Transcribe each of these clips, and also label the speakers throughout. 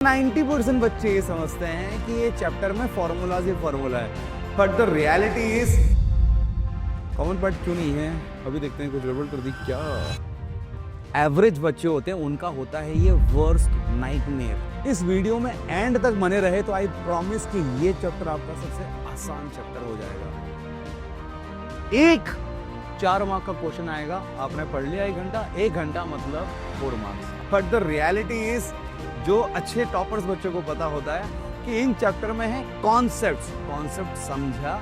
Speaker 1: 90% बच्चे ये समझते हैं कि ये चैप्टर में फॉर्मूलाज ही फॉर्मूला है, but the reality is common part क्यों नहीं है। अभी देखते हैं कुछ गड़बड़ कर दी क्या। एवरेज बच्चे होते हैं उनका होता है ये वर्स्ट नाइटमेयर। इस वीडियो में एंड तक बने रहे तो आई प्रॉमिस कि ये चैप्टर आपका सबसे आसान चैप्टर हो जाएगा। एक 4 मार्क का क्वेश्चन आएगा, आपने पढ़ लिया 1 घंटा मतलब 4 marks. But the reality is जो अच्छे टॉपर्स बच्चों को पता होता है कि इन चैप्टर में है कॉन्सेप्ट समझा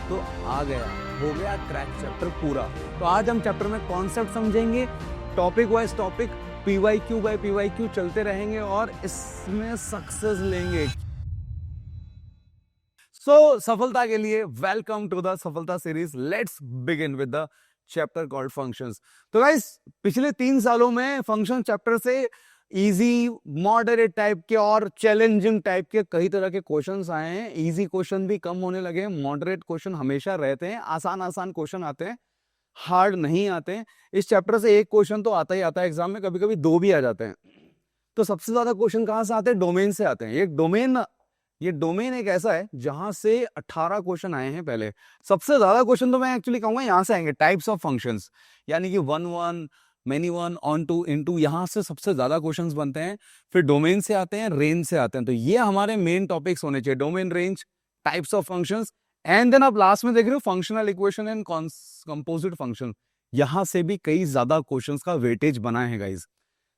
Speaker 1: तो आ गया, हो गया क्रैक चैप्टर पूरा। तो आज हम चैप्टर में कॉन्सेप्ट समझेंगे, topic wise topic, PYQ by PYQ चलते रहेंगे और इसमें सक्सेस लेंगे। सफलता के लिए वेलकम टू द सफलता series. Let's begin with the chapter called functions. तो गाइस पिछले 3 सालों में फंक्शन चैप्टर से इजी, मॉडरेट टाइप के और चैलेंजिंग टाइप के कई तरह के क्वेश्चंस आए हैं। इजी क्वेश्चन भी कम होने लगे हैं, मॉडरेट क्वेश्चन हमेशा रहते हैं, आसान क्वेश्चन आते हैं, हार्ड नहीं आते हैं। इस चैप्टर से एक क्वेश्चन तो आता ही आता है एग्जाम में, कभी कभी 2 भी आ जाते हैं। तो सबसे ज्यादा क्वेश्चन कहां से आते हैं? डोमेन से आते हैं। ये डोमेन एक ऐसा है जहां से 18 क्वेश्चन आए हैं पहले। सबसे ज्यादा क्वेश्चन तो मैं एक्चुअली कहूंगा यहां से आएंगे, टाइप्स ऑफ फंक्शंस, यानी कि 1 1 मेनी 1 ऑन 2 इनटू, यहां से सबसे ज्यादा क्वेश्चंस बनते हैं। फिर डोमेन से आते हैं, रेंज से आते हैं। तो ये हमारे मेन टॉपिक्स होने चाहिए, domain, range, types of functions, and then आप लास्ट में देख रहे हो functional equation and composite function. यहां से भी कई ज्यादा क्वेश्चंस का वेटेज बना है गाइज।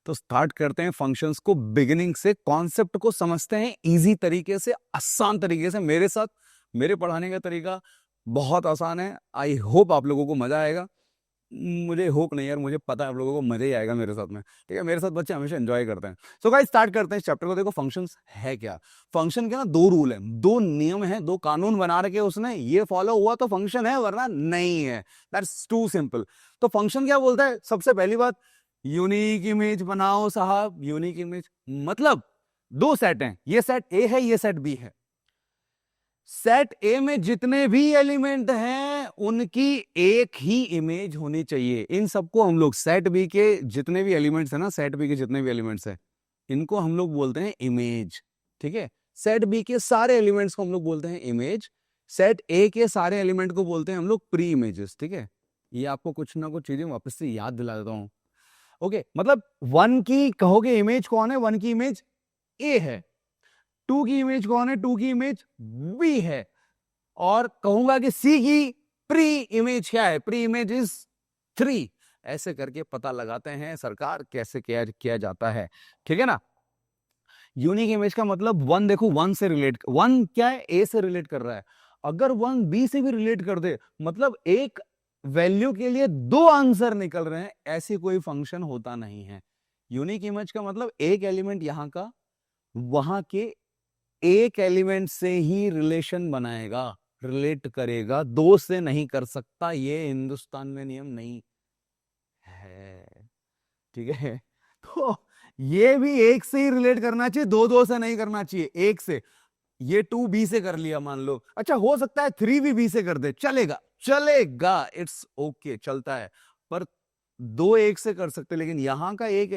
Speaker 1: तो स्टार्ट करते हैं फंक्शंस को बिगिनिंग से, कॉन्सेप्ट को समझते हैं इजी तरीके से, आसान तरीके से। मेरे साथ मेरे पढ़ाने का तरीका बहुत आसान है। आई होप आप लोगों को मजा आएगा। मुझे होप नहीं यार, मुझे पता है आप लोगों को मजा ही आएगा मेरे साथ में, ठीक है। मेरे साथ बच्चे हमेशा एंजॉय करते हैं। सो गाइस स्टार्ट करते हैं इस चैप्टर को। देखो फंक्शंस है क्या। फंक्शन के ना 2 रूल है, 2 नियम है, 2 कानून बना रखे उसने, ये फॉलो हुआ तो फंक्शन है वरना नहीं है। That's too simple. तो फंक्शन क्या बोलता है? सबसे पहली बात, यूनिक इमेज बनाओ साहब। यूनिक इमेज मतलब 2 सेट हैं, ये सेट ए है, ये सेट बी है। सेट ए में जितने भी एलिमेंट हैं उनकी एक ही इमेज होनी चाहिए। इन सबको हम लोग, सेट बी के जितने भी एलिमेंट्स हैं ना, सेट बी के जितने भी एलिमेंट्स हैं इनको हम लोग बोलते हैं इमेज, ठीक है। सेट बी के सारे एलिमेंट्स को हम लोग बोलते हैं इमेज। सेट ए के सारे एलिमेंट को बोलते हैं हम लोग प्री इमेजेस, ठीक है। ये आपको कुछ ना कुछ चीजें वापस से याद दिला देता हूं। ओके, मतलब 1 की कहोगे इमेज कौन है? 1 की इमेज ए है। 2 की इमेज कौन है? 2 की इमेज बी है। और कहूंगा कि सी की प्री इमेज क्या है? Pre image is 3। ऐसे करके पता लगाते हैं सरकार कैसे किया जाता है, ठीक है ना। यूनिक इमेज का मतलब 1, देखो 1 से रिलेट, 1 क्या है? ए से रिलेट कर रहा है। अगर 1 बी से भी रिलेट कर दे, मतलब एक वैल्यू के लिए 2 आंसर निकल रहे हैं, ऐसी कोई फंक्शन होता नहीं है। यूनिक इमेज का मतलब एक एलिमेंट यहां का वहां के एक एलिमेंट से ही रिलेशन बनाएगा, रिलेट करेगा, 2 से नहीं कर सकता। ये हिंदुस्तान में नियम नहीं है, ठीक है। तो ये भी एक से ही रिलेट करना चाहिए, 2 से नहीं करना चाहिए, एक से। ये 2 बी से कर लिया मान लो, अच्छा हो सकता है 3 भी बी से कर दे, चलेगा, इट्स ओके, चलता है। पर 2 एक से कर सकते, लेकिन यहां का एक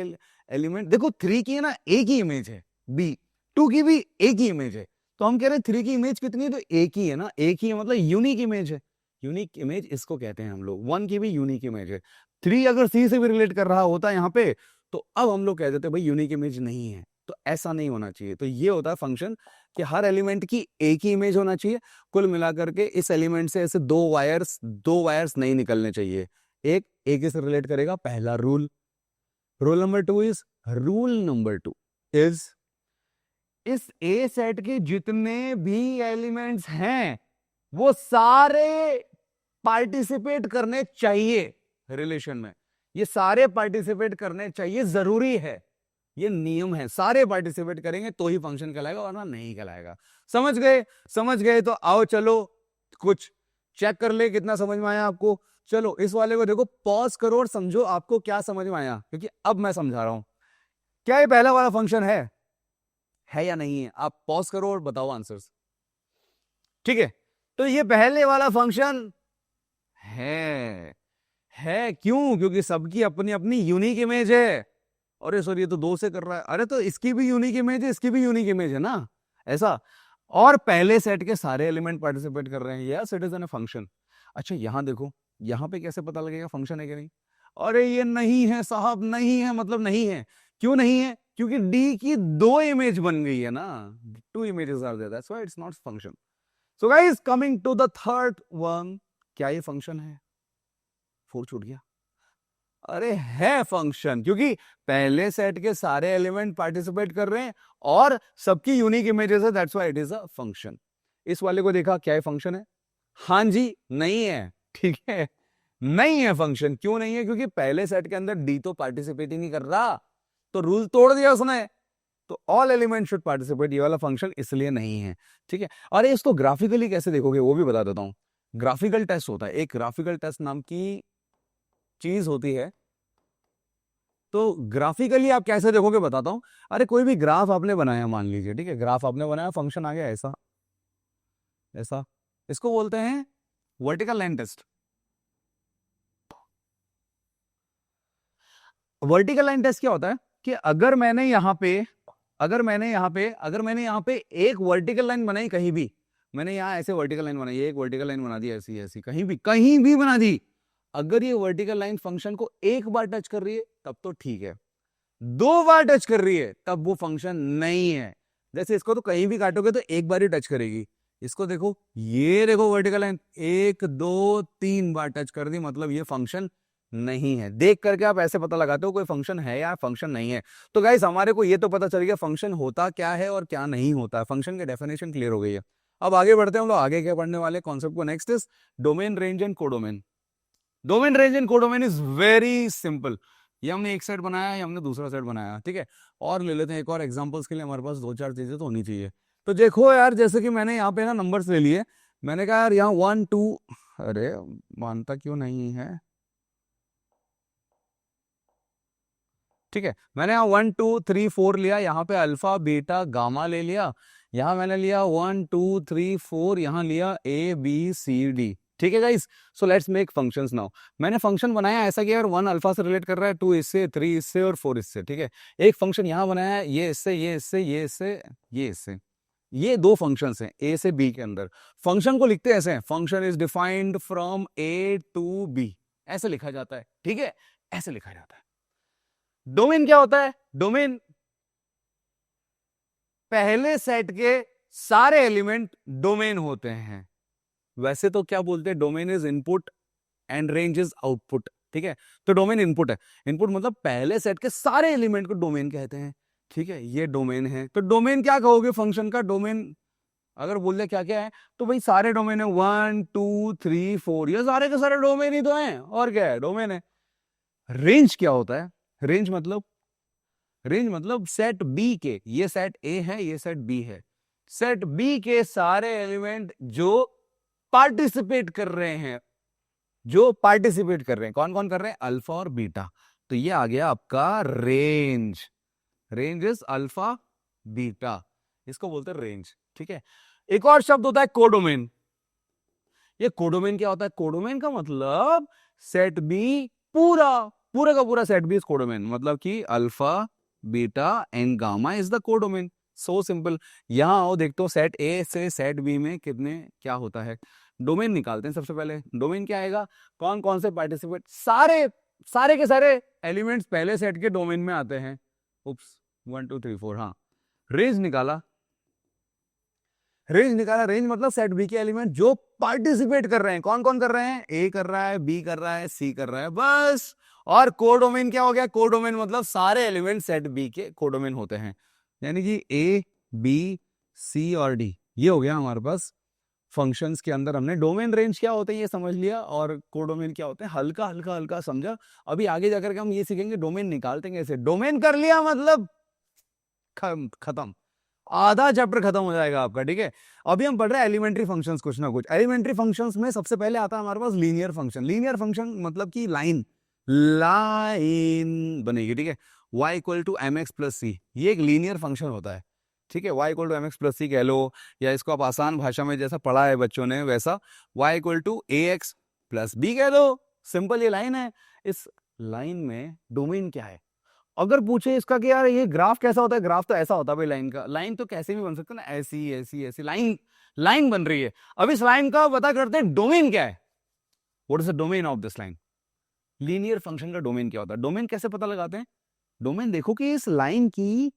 Speaker 1: एलिमेंट देखो, 3 की है ना एक ही इमेज है, बी 2 की भी एक ही इमेज है। तो हम कह रहे हैं 3 की इमेज कितनी है? तो एक ही है ना, एक ही है, मतलब यूनिक इमेज है। यूनिक इमेज इसको कहते हैं हम लोग। 1 की भी यूनिक इमेज है। 3 अगर सी से भी रिलेट कर रहा होता है यहां पे, तो अब हम लोग कह देते भाई यूनिक इमेज नहीं है। तो ऐसा नहीं होना चाहिए। तो ये होता है फंक्शन कि हर एलिमेंट की एक ही इमेज होना चाहिए। कुल मिलाकर के इस एलिमेंट से ऐसे 2 वायर्स नहीं निकलने चाहिए। एक से रिलेट करेगा, पहला रूल। रूल नंबर 2 इज, इस ए सेट के जितने भी एलिमेंट्स हैं वो सारे पार्टिसिपेट करने चाहिए रिलेशन में। ये सारे पार्टिसिपेट करने चाहिए, जरूरी है, ये नियम है। सारे पार्टिसिपेट करेंगे तो ही फंक्शन कहलाएगा, वरना नहीं कहलाएगा। समझ गए तो आओ चलो कुछ चेक कर ले कितना समझ में आया आपको। चलो इस वाले को देखो, पॉज करो और समझो आपको क्या समझ में आया, क्योंकि अब मैं समझा रहा हूं। क्या ये पहला वाला फंक्शन है या नहीं है? आप पॉज करो और बताओ आंसर्स, ठीक है। तो ये पहले वाला फंक्शन है। क्यों? क्योंकि सबकी अपनी अपनी यूनिक इमेज है। अरे सर ये तो 2 से कर रहा है, अरे तो इसकी भी यूनिक इमेज है, इसकी भी यूनिक इमेज है ना, ऐसा। और पहले सेट के सारे एलिमेंट पार्टिसिपेट कर रहे हैं, yes it is an function. अच्छा यहां देखो, यहां पे कैसे पता लगेगा फंक्शन है कि नहीं? अरे ये नहीं है साहब, नहीं है मतलब नहीं है। क्यों नहीं है? क्योंकि डी की 2 इमेज बन गई है ना, 2 images are there, that's why it's not function. So guys coming to the third one, क्या ये फंक्शन है? 4 छूट गया। अरे है फंक्शन, क्योंकि पहले सेट के सारे एलिमेंट पार्टिसिपेट कर रहे हैं और सबकी यूनिक इमेजेस है, that's why it is a function. इस वाले को देखा, क्या ये फंक्शन है? हाँ जी, नहीं है, ठीक है, नहीं है फंक्शन। क्यों नहीं है? क्योंकि पहले सेट के अंदर डी तो पार्टिसिपेट ही नहीं कर रहा, तो रूल तोड़ दिया उसने। तो ऑल एलिमेंट शुड पार्टिसिपेट, ये वाला फंक्शन इसलिए नहीं है, ठीक है। और इसको ग्राफिकली कैसे देखोगे वो भी बता देता हूं। ग्राफिकल टेस्ट होता है, एक ग्राफिकल टेस्ट नाम की चीज होती है। तो ग्राफिकली आप कैसे देखोगे बताता हूं। अरे कोई भी ग्राफ आपने बनाया, मान लीजिए, ठीक है, ग्राफ आपने बनाया, फंक्शन आ गया ऐसा ऐसा, इसको बोलते हैं vertical line test. Vertical line test क्या होता है कि अगर मैंने यहां पे एक वर्टिकल लाइन बनाई कहीं भी, मैंने यहां ऐसे वर्टिकल लाइन बनाई, एक वर्टिकल लाइन बना दी ऐसी ऐसी, कहीं भी बना दी, अगर ये वर्टिकल लाइन फंक्शन को एक बार टच कर रही है तब तो ठीक है, 2 बार टच कर रही है तब वो फंक्शन नहीं है। जैसे इसको तो कहीं भी काटोगे तो एक बार ही टच करेगी, इसको देखो, ये देखो वर्टिकल लाइन 1 2 3 बार टच कर दी, मतलब ये फंक्शन नहीं है। देख करके आप ऐसे पता लगाते हो कोई फंक्शन है या फंक्शन नहीं है। तो गाइस हमारे को ये तो पता चल गया फंक्शन होता क्या है और क्या नहीं होता है, फंक्शन की डेफिनेशन क्लियर हो गई है। अब आगे बढ़ते हैं हम लोग, आगे क्या पढ़ने वाले कॉन्सेप्ट को, next is domain, range and codomain. Domain, range and codomain is very simple. ये हमने एक सेट बनाया, ये हमने दूसरा सेट बनाया, ठीक है। और ले लेते हैं एक और एग्जांपल्स के लिए, हमारे पास 2-4 चीजें तो होनी चाहिए। तो देखो यार, जैसे कि मैंने यहाँ पे ना नंबर्स ले लिए, मैंने कहा यार यहाँ 1 2, अरे मानता क्यों नहीं है, ठीक है, मैंने यहाँ 1 2 3 4 लिया, यहाँ पे अल्फा बीटा गामा ले लिया, यहाँ मैंने लिया 1 2 3 4, यहाँ लिया ए बी सी डी, ठीक है guys. So let's make functions now. मैंने फंक्शन बनाया ऐसा कि यार 1 अल्फा से रिलेट कर रहा है, 2 इससे, 3 इससे और 4 इससे, ठीक है। एक फंक्शन यहाँ बनाया है, ये इससे, ये इससे, ये इससे, ये इससे, ये 2 फंक्शंस हैं ए से बी के अंदर। फंक्शन को लिखते ऐसे हैं, function is defined from A to B, ऐसे लिखा जाता है, ठीक है, ऐसे लिखा जाता है। डोमेन क्या होता है? डोमेन पहले सेट के सारे एलिमेंट डोमेन होते हैं। वैसे तो क्या बोलते हैं, domain is input and range is output, ठीक है। तो डोमेन इनपुट है, इनपुट मतलब पहले सेट के सारे एलिमेंट को डोमेन कहते हैं, ठीक है, ये डोमेन है। तो डोमेन क्या कहोगे फंक्शन का? डोमेन अगर बोल दे क्या क्या है, तो भाई सारे डोमेन है, 1 2 3 4, ये सारे के सारे डोमेन ही तो हैं, और क्या है, डोमेन है। रेंज क्या होता है? रेंज मतलब सेट बी के, ये सेट ए है, ये सेट बी है, सेट बी के सारे एलिमेंट जो पार्टिसिपेट कर रहे हैं, कौन कौन कर रहे हैं? अल्फा और बीटा। तो ये आ गया आपका range. Range is alpha beta, इसको बोलते हैं रेंज, ठीक है। एक और शब्द होता है कोडोमेन। ये कोडोमेन क्या होता है? कोडोमेन का मतलब सेट बी, पूरा पूरा का पूरा सेट बी इज कोडोमेन, मतलब कि alpha beta and gamma is the codomain. So simple. यहां आओ, देखते हो सेट ए से सेट बी में कितने क्या होता है। डोमेन निकालते हैं सबसे पहले। डोमेन क्या आएगा? कौन कौन से पार्टिसिपेट, सारे सारे के सारे एलिमेंट्स पहले सेट के डोमेन में आते हैं। उप्स, 1 2 3 4, हाँ। रेंज निकाला, रेंज मतलब सेट बी के एलिमेंट जो पार्टिसिपेट कर रहे हैं। कौन कौन कर रहे हैं? ए कर रहा है, बी कर रहा है, सी कर रहा है, बस। और कोडोमेन क्या हो गया? कोडोमेन मतलब सारे एलिमेंट सेट बी के कोडोमेन होते हैं, यानी कि ए बी सी और डी, ये हो गया हमारे पास फंक्शंस के अंदर। हमने डोमेन रेंज क्या होते हैं ये समझ लिया, और कोडोमेन क्या होते हैं हल्का हल्का हल्का समझा। अभी आगे जाकर के हम ये सीखेंगे डोमेन निकालते हैं कैसे। डोमेन कर लिया मतलब खत्म, आधा चैप्टर खत्म हो जाएगा आपका, ठीक है। अभी हम पढ़ रहे हैं एलिमेंट्री फंक्शंस, कुछ ना कुछ। एलिमेंट्री फंक्शंस में सबसे पहले आता है हमारे पास लीनियर फंक्शन। लीनियर फंक्शन मतलब कि लाइन बनेगी, ठीक है। y equal to M X plus C, ये एक लीनियर फंक्शन होता है, ठीक है। y equal to M X plus C कह लो, या इसको आप आसान भाषा में जैसा पढ़ा है बच्चों ने वैसा y equal to A X plus B कह दो। सिंपल ये लाइन है। इस लाइन में डोमेन क्या है? अगर पूछे इसका कि यार ये ग्राफ कैसा होता है, ग्राफ तो ऐसा होता है भाई लाइन का, लाइन तो कैसे भी बन सकता है ना, ऐसी ऐसी ऐसी लाइन लाइन बन रही है। अब इस लाइन का पता करते हैं डोमेन क्या है, what is the domain of this line. Linear function का डोमेन क्या होता है, डोमेन कैसे पता लगाते हैं, डोमेन देखो कि इस लाइन की,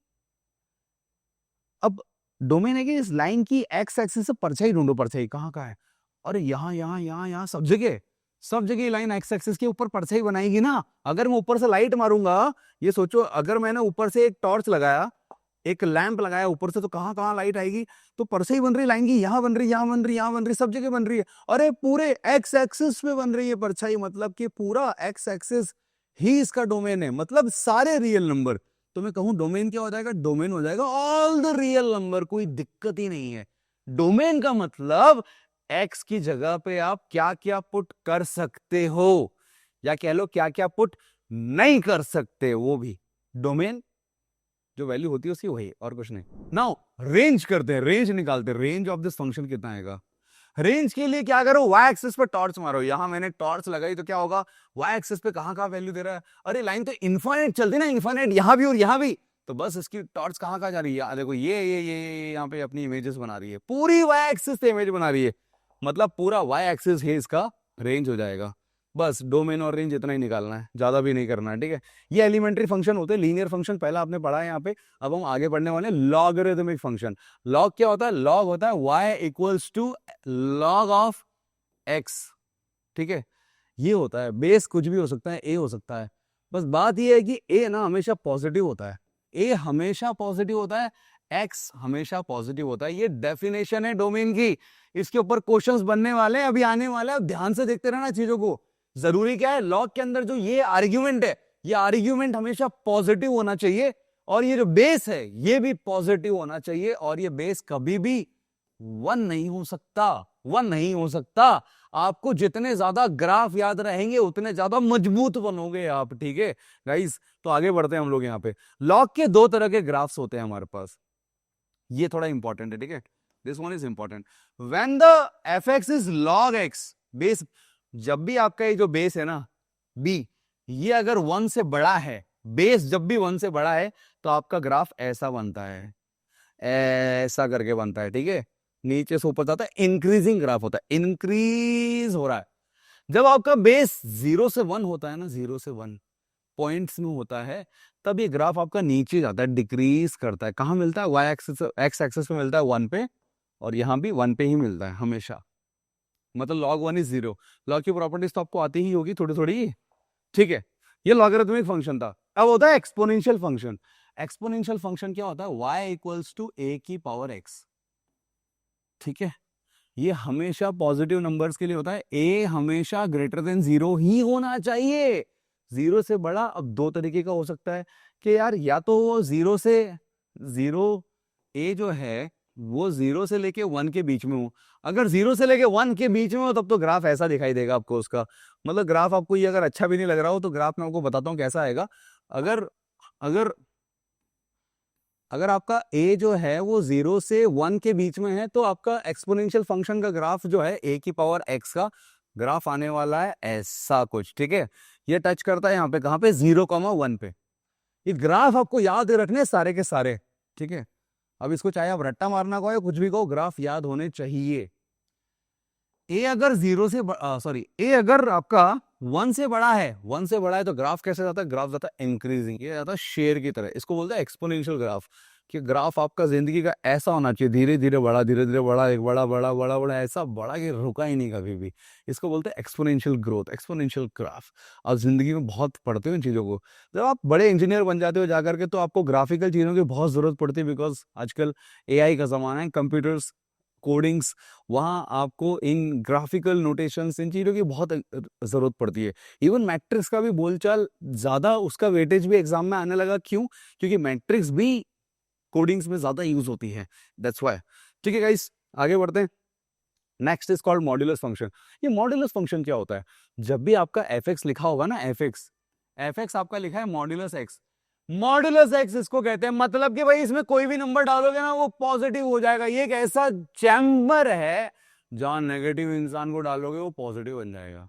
Speaker 1: अब डोमेन है कि इस लाइन की एक्स एक्सिस से परछाई ढूंढो, परछाई कहाँ कहाँ है, अरे यहाँ यहाँ यहाँ यहाँ सब जगह, सब जगह लाइन एक्स एक्सिस के ऊपर परछाई बनाएगी ना। अगर मैं ऊपर से लाइट मारूंगा, ये सोचो अगर मैंने ऊपर से एक टॉर्च लगाया, एक लैंप लगाया ऊपर से, तो कहाँ कहाँ लाइट आएगी, तो परछाई बन रही लाइन की, यहाँ बन रही, यहाँ बन रही, यहाँ बन रही, सब जगह बन रही है। अरे पूरे एक्स एक्सिस पे बन रही है परछाई, मतलब कि पूरा एक्स एक्सिस ही इसका डोमेन है, मतलब सारे रियल नंबर। तो मैं कहूं डोमेन क्या हो जाएगा, डोमेन हो जाएगा ऑल द रियल नंबर, कोई दिक्कत ही नहीं है। डोमेन का मतलब एक्स की जगह पे आप क्या क्या पुट कर सकते हो, या कह लो क्या क्या पुट नहीं कर सकते, वो भी डोमेन जो वैल्यू होती है उसकी, वही और कुछ नहीं। नाउ रेंज करते हैं, रेंज निकालते हैं, रेंज ऑफ दिस फंक्शन कितना आएगा। रेंज के लिए क्या करो, वाई एक्सिस पे टॉर्च मारो, यहां मैंने टॉर्च लगाई तो क्या होगा, वाई एक्सिस पे कहां कहां वैल्यू दे रहा है, अरे लाइन तो इनफाइनाइट चलती है ना, इनफाइनाइट यहां भी और यहां भी, तो बस इसकी टॉर्च कहां कहां जा रही है, देखो ये यहाँ पे अपनी इमेजेस बना रही है, पूरी वाई एक्सिस पे इमेज बना रही है, मतलब पूरा वाई एक्सिस ही इसका रेंज हो जाएगा। बस डोमेन और रेंज इतना ही निकालना है, ज्यादा भी नहीं करना है, ठीक है। ये एलिमेंट्री फंक्शन होते हैं, लीनियर फंक्शन पहला आपने पढ़ा है यहाँ पे। अब हम आगे पढ़ने वाले हैं लॉगरिथमिक फंक्शन। लॉग क्या होता है, लॉग होता है y equals to log of x, ठीक है। ये होता है, बेस कुछ भी हो सकता है, a हो सकता है, बस बात ये है कि a ना हमेशा पॉजिटिव होता है, a हमेशा पॉजिटिव होता है, x हमेशा पॉजिटिव होता है। ये डेफिनेशन है डोमेन की, इसके ऊपर क्वेश्चंस बनने वाले हैं, अभी आने वाले हैं, ध्यान से देखते रहना चीजों को। जरूरी क्या है, लॉग के अंदर जो ये आर्ग्यूमेंट है, ये आर्ग्यूमेंट हमेशा पॉजिटिव होना चाहिए, और ये जो बेस है ये भी पॉजिटिव होना चाहिए, और ये बेस कभी भी वन नहीं हो सकता, वन नहीं हो सकता। आपको जितने ज्यादा ग्राफ याद रहेंगे उतने ज्यादा मजबूत बनोगे आप, ठीक है गाइस। तो आगे बढ़ते हैं हम लोग। यहाँ पे लॉग के दो तरह के ग्राफ्स होते हैं हमारे पास, ये थोड़ा इंपॉर्टेंट है, ठीक है, this one is important. When the F x is log x, base, जब भी आपका ये जो बेस है ना बी, ये अगर 1 से बड़ा है, बेस जब भी 1 से बड़ा है, तो आपका ग्राफ ऐसा बनता है, ऐसा करके बनता है, ठीक है, नीचे से ऊपर जाता है, इंक्रीजिंग ग्राफ होता है, इंक्रीज हो रहा है। जब आपका बेस 0 से 1 होता है ना, 0 से 1 पॉइंट्स में होता है, तब ये ग्राफ आपका नीचे जाता है, डिक्रीज करता है। कहां मिलता है, वाई एक्सिस, एक्स एक्सिस पे मिलता है 1 पे, और यहां भी 1 पे ही मिलता है हमेशा, मतलब log 1 इज 0। लॉग की प्रॉपर्टीज तो आपको आती ही होगी थोड़ी थोड़ी, ठीक है। ये लॉगरिथमिक फंक्शन था। अब होता है एक्सपोनेंशियल फंक्शन। एक्सपोनेंशियल फंक्शन क्या होता है, y इक्वल्स टू a की पावर x, ठीक है। ये हमेशा पॉजिटिव नंबर्स के लिए होता है, a हमेशा ग्रेटर देन 0 ही होना चाहिए, 0 से बड़ा। अब दो तरीके का हो सकता है कि यार या तो वो 0 से 0, a जो है वो 0 से लेके 1 के बीच में हो। अगर 0 से लेके 1 के बीच में हो तब तो ग्राफ ऐसा दिखाई देगा आपको उसका, मतलब ग्राफ आपको ये अगर अच्छा भी नहीं लग रहा हो तो ग्राफ मैं आपको बताता हूँ कैसा आएगा। अगर अगर अगर आपका a जो है वो 0 से 1 के बीच में है, तो आपका एक्सपोनेंशियल फंक्शन का ग्राफ जो है a की पावर x का ग्राफ आने वाला है ऐसा कुछ, ठीक है। ये टच करता है यहाँ पे, कहाँ पे, 0,1 पे। ये ग्राफ आपको याद रखने सारे के सारे, ठीक है। अब इसको चाहे आप रट्टा मारना कहो या कुछ भी कहो, ग्राफ याद होने चाहिए। ए अगर 0 से सॉरी, ए अगर आपका 1 से बड़ा है, 1 से बड़ा है, तो ग्राफ कैसे जाता है, ग्राफ जाता है इंक्रीजिंग, ये जाता है शेयर की तरह। इसको बोलते हैं एक्सपोनेंशियल ग्राफ, कि ग्राफ आपका जिंदगी का ऐसा होना चाहिए, धीरे धीरे बड़ा, धीरे धीरे बड़ा, एक बड़ा बड़ा बड़ा बड़ा, ऐसा बड़ा कि रुका ही नहीं कभी भी। इसको बोलते हैं एक्सपोनेंशियल ग्रोथ, एक्सपोनेंशियल ग्राफ। आप जिंदगी में बहुत पढ़ते हो इन चीजों को, जब आप बड़े इंजीनियर बन जाते हो जाकर के, तो आपको ग्राफिकल चीजों की बहुत जरूरत पड़ती है, बिकॉज आजकल एआई का जमाना है, कंप्यूटर्स, कोडिंग्स, वहाँ आपको इन ग्राफिकल नोटेशंस, इन चीज़ों की बहुत ज़रूरत पड़ती है। इवन मैट्रिक्स का भी बोलचाल ज़्यादा, उसका वेटेज भी एग्जाम में आने लगा, क्यों, क्योंकि मैट्रिक्स भी कोडिंग्स में ज़्यादा यूज होती है, दैट्स व्हाई। ठीक है गाइस, आगे बढ़ते हैं। Next is called modulus function. ये मॉड्यूलस फंक्शन क्या होता है, जब भी आपका एफ एक्स लिखा होगा ना, एफ एक्स आपका लिखा है मॉड्यूलस एक्स, मॉड्यूलस एक्स इसको कहते हैं, मतलब कि भाई इसमें कोई भी नंबर डालोगे ना वो पॉजिटिव हो जाएगा। ये एक ऐसा चैम्बर है जहां नेगेटिव इंसान को डालोगे वो पॉजिटिव बन जाएगा।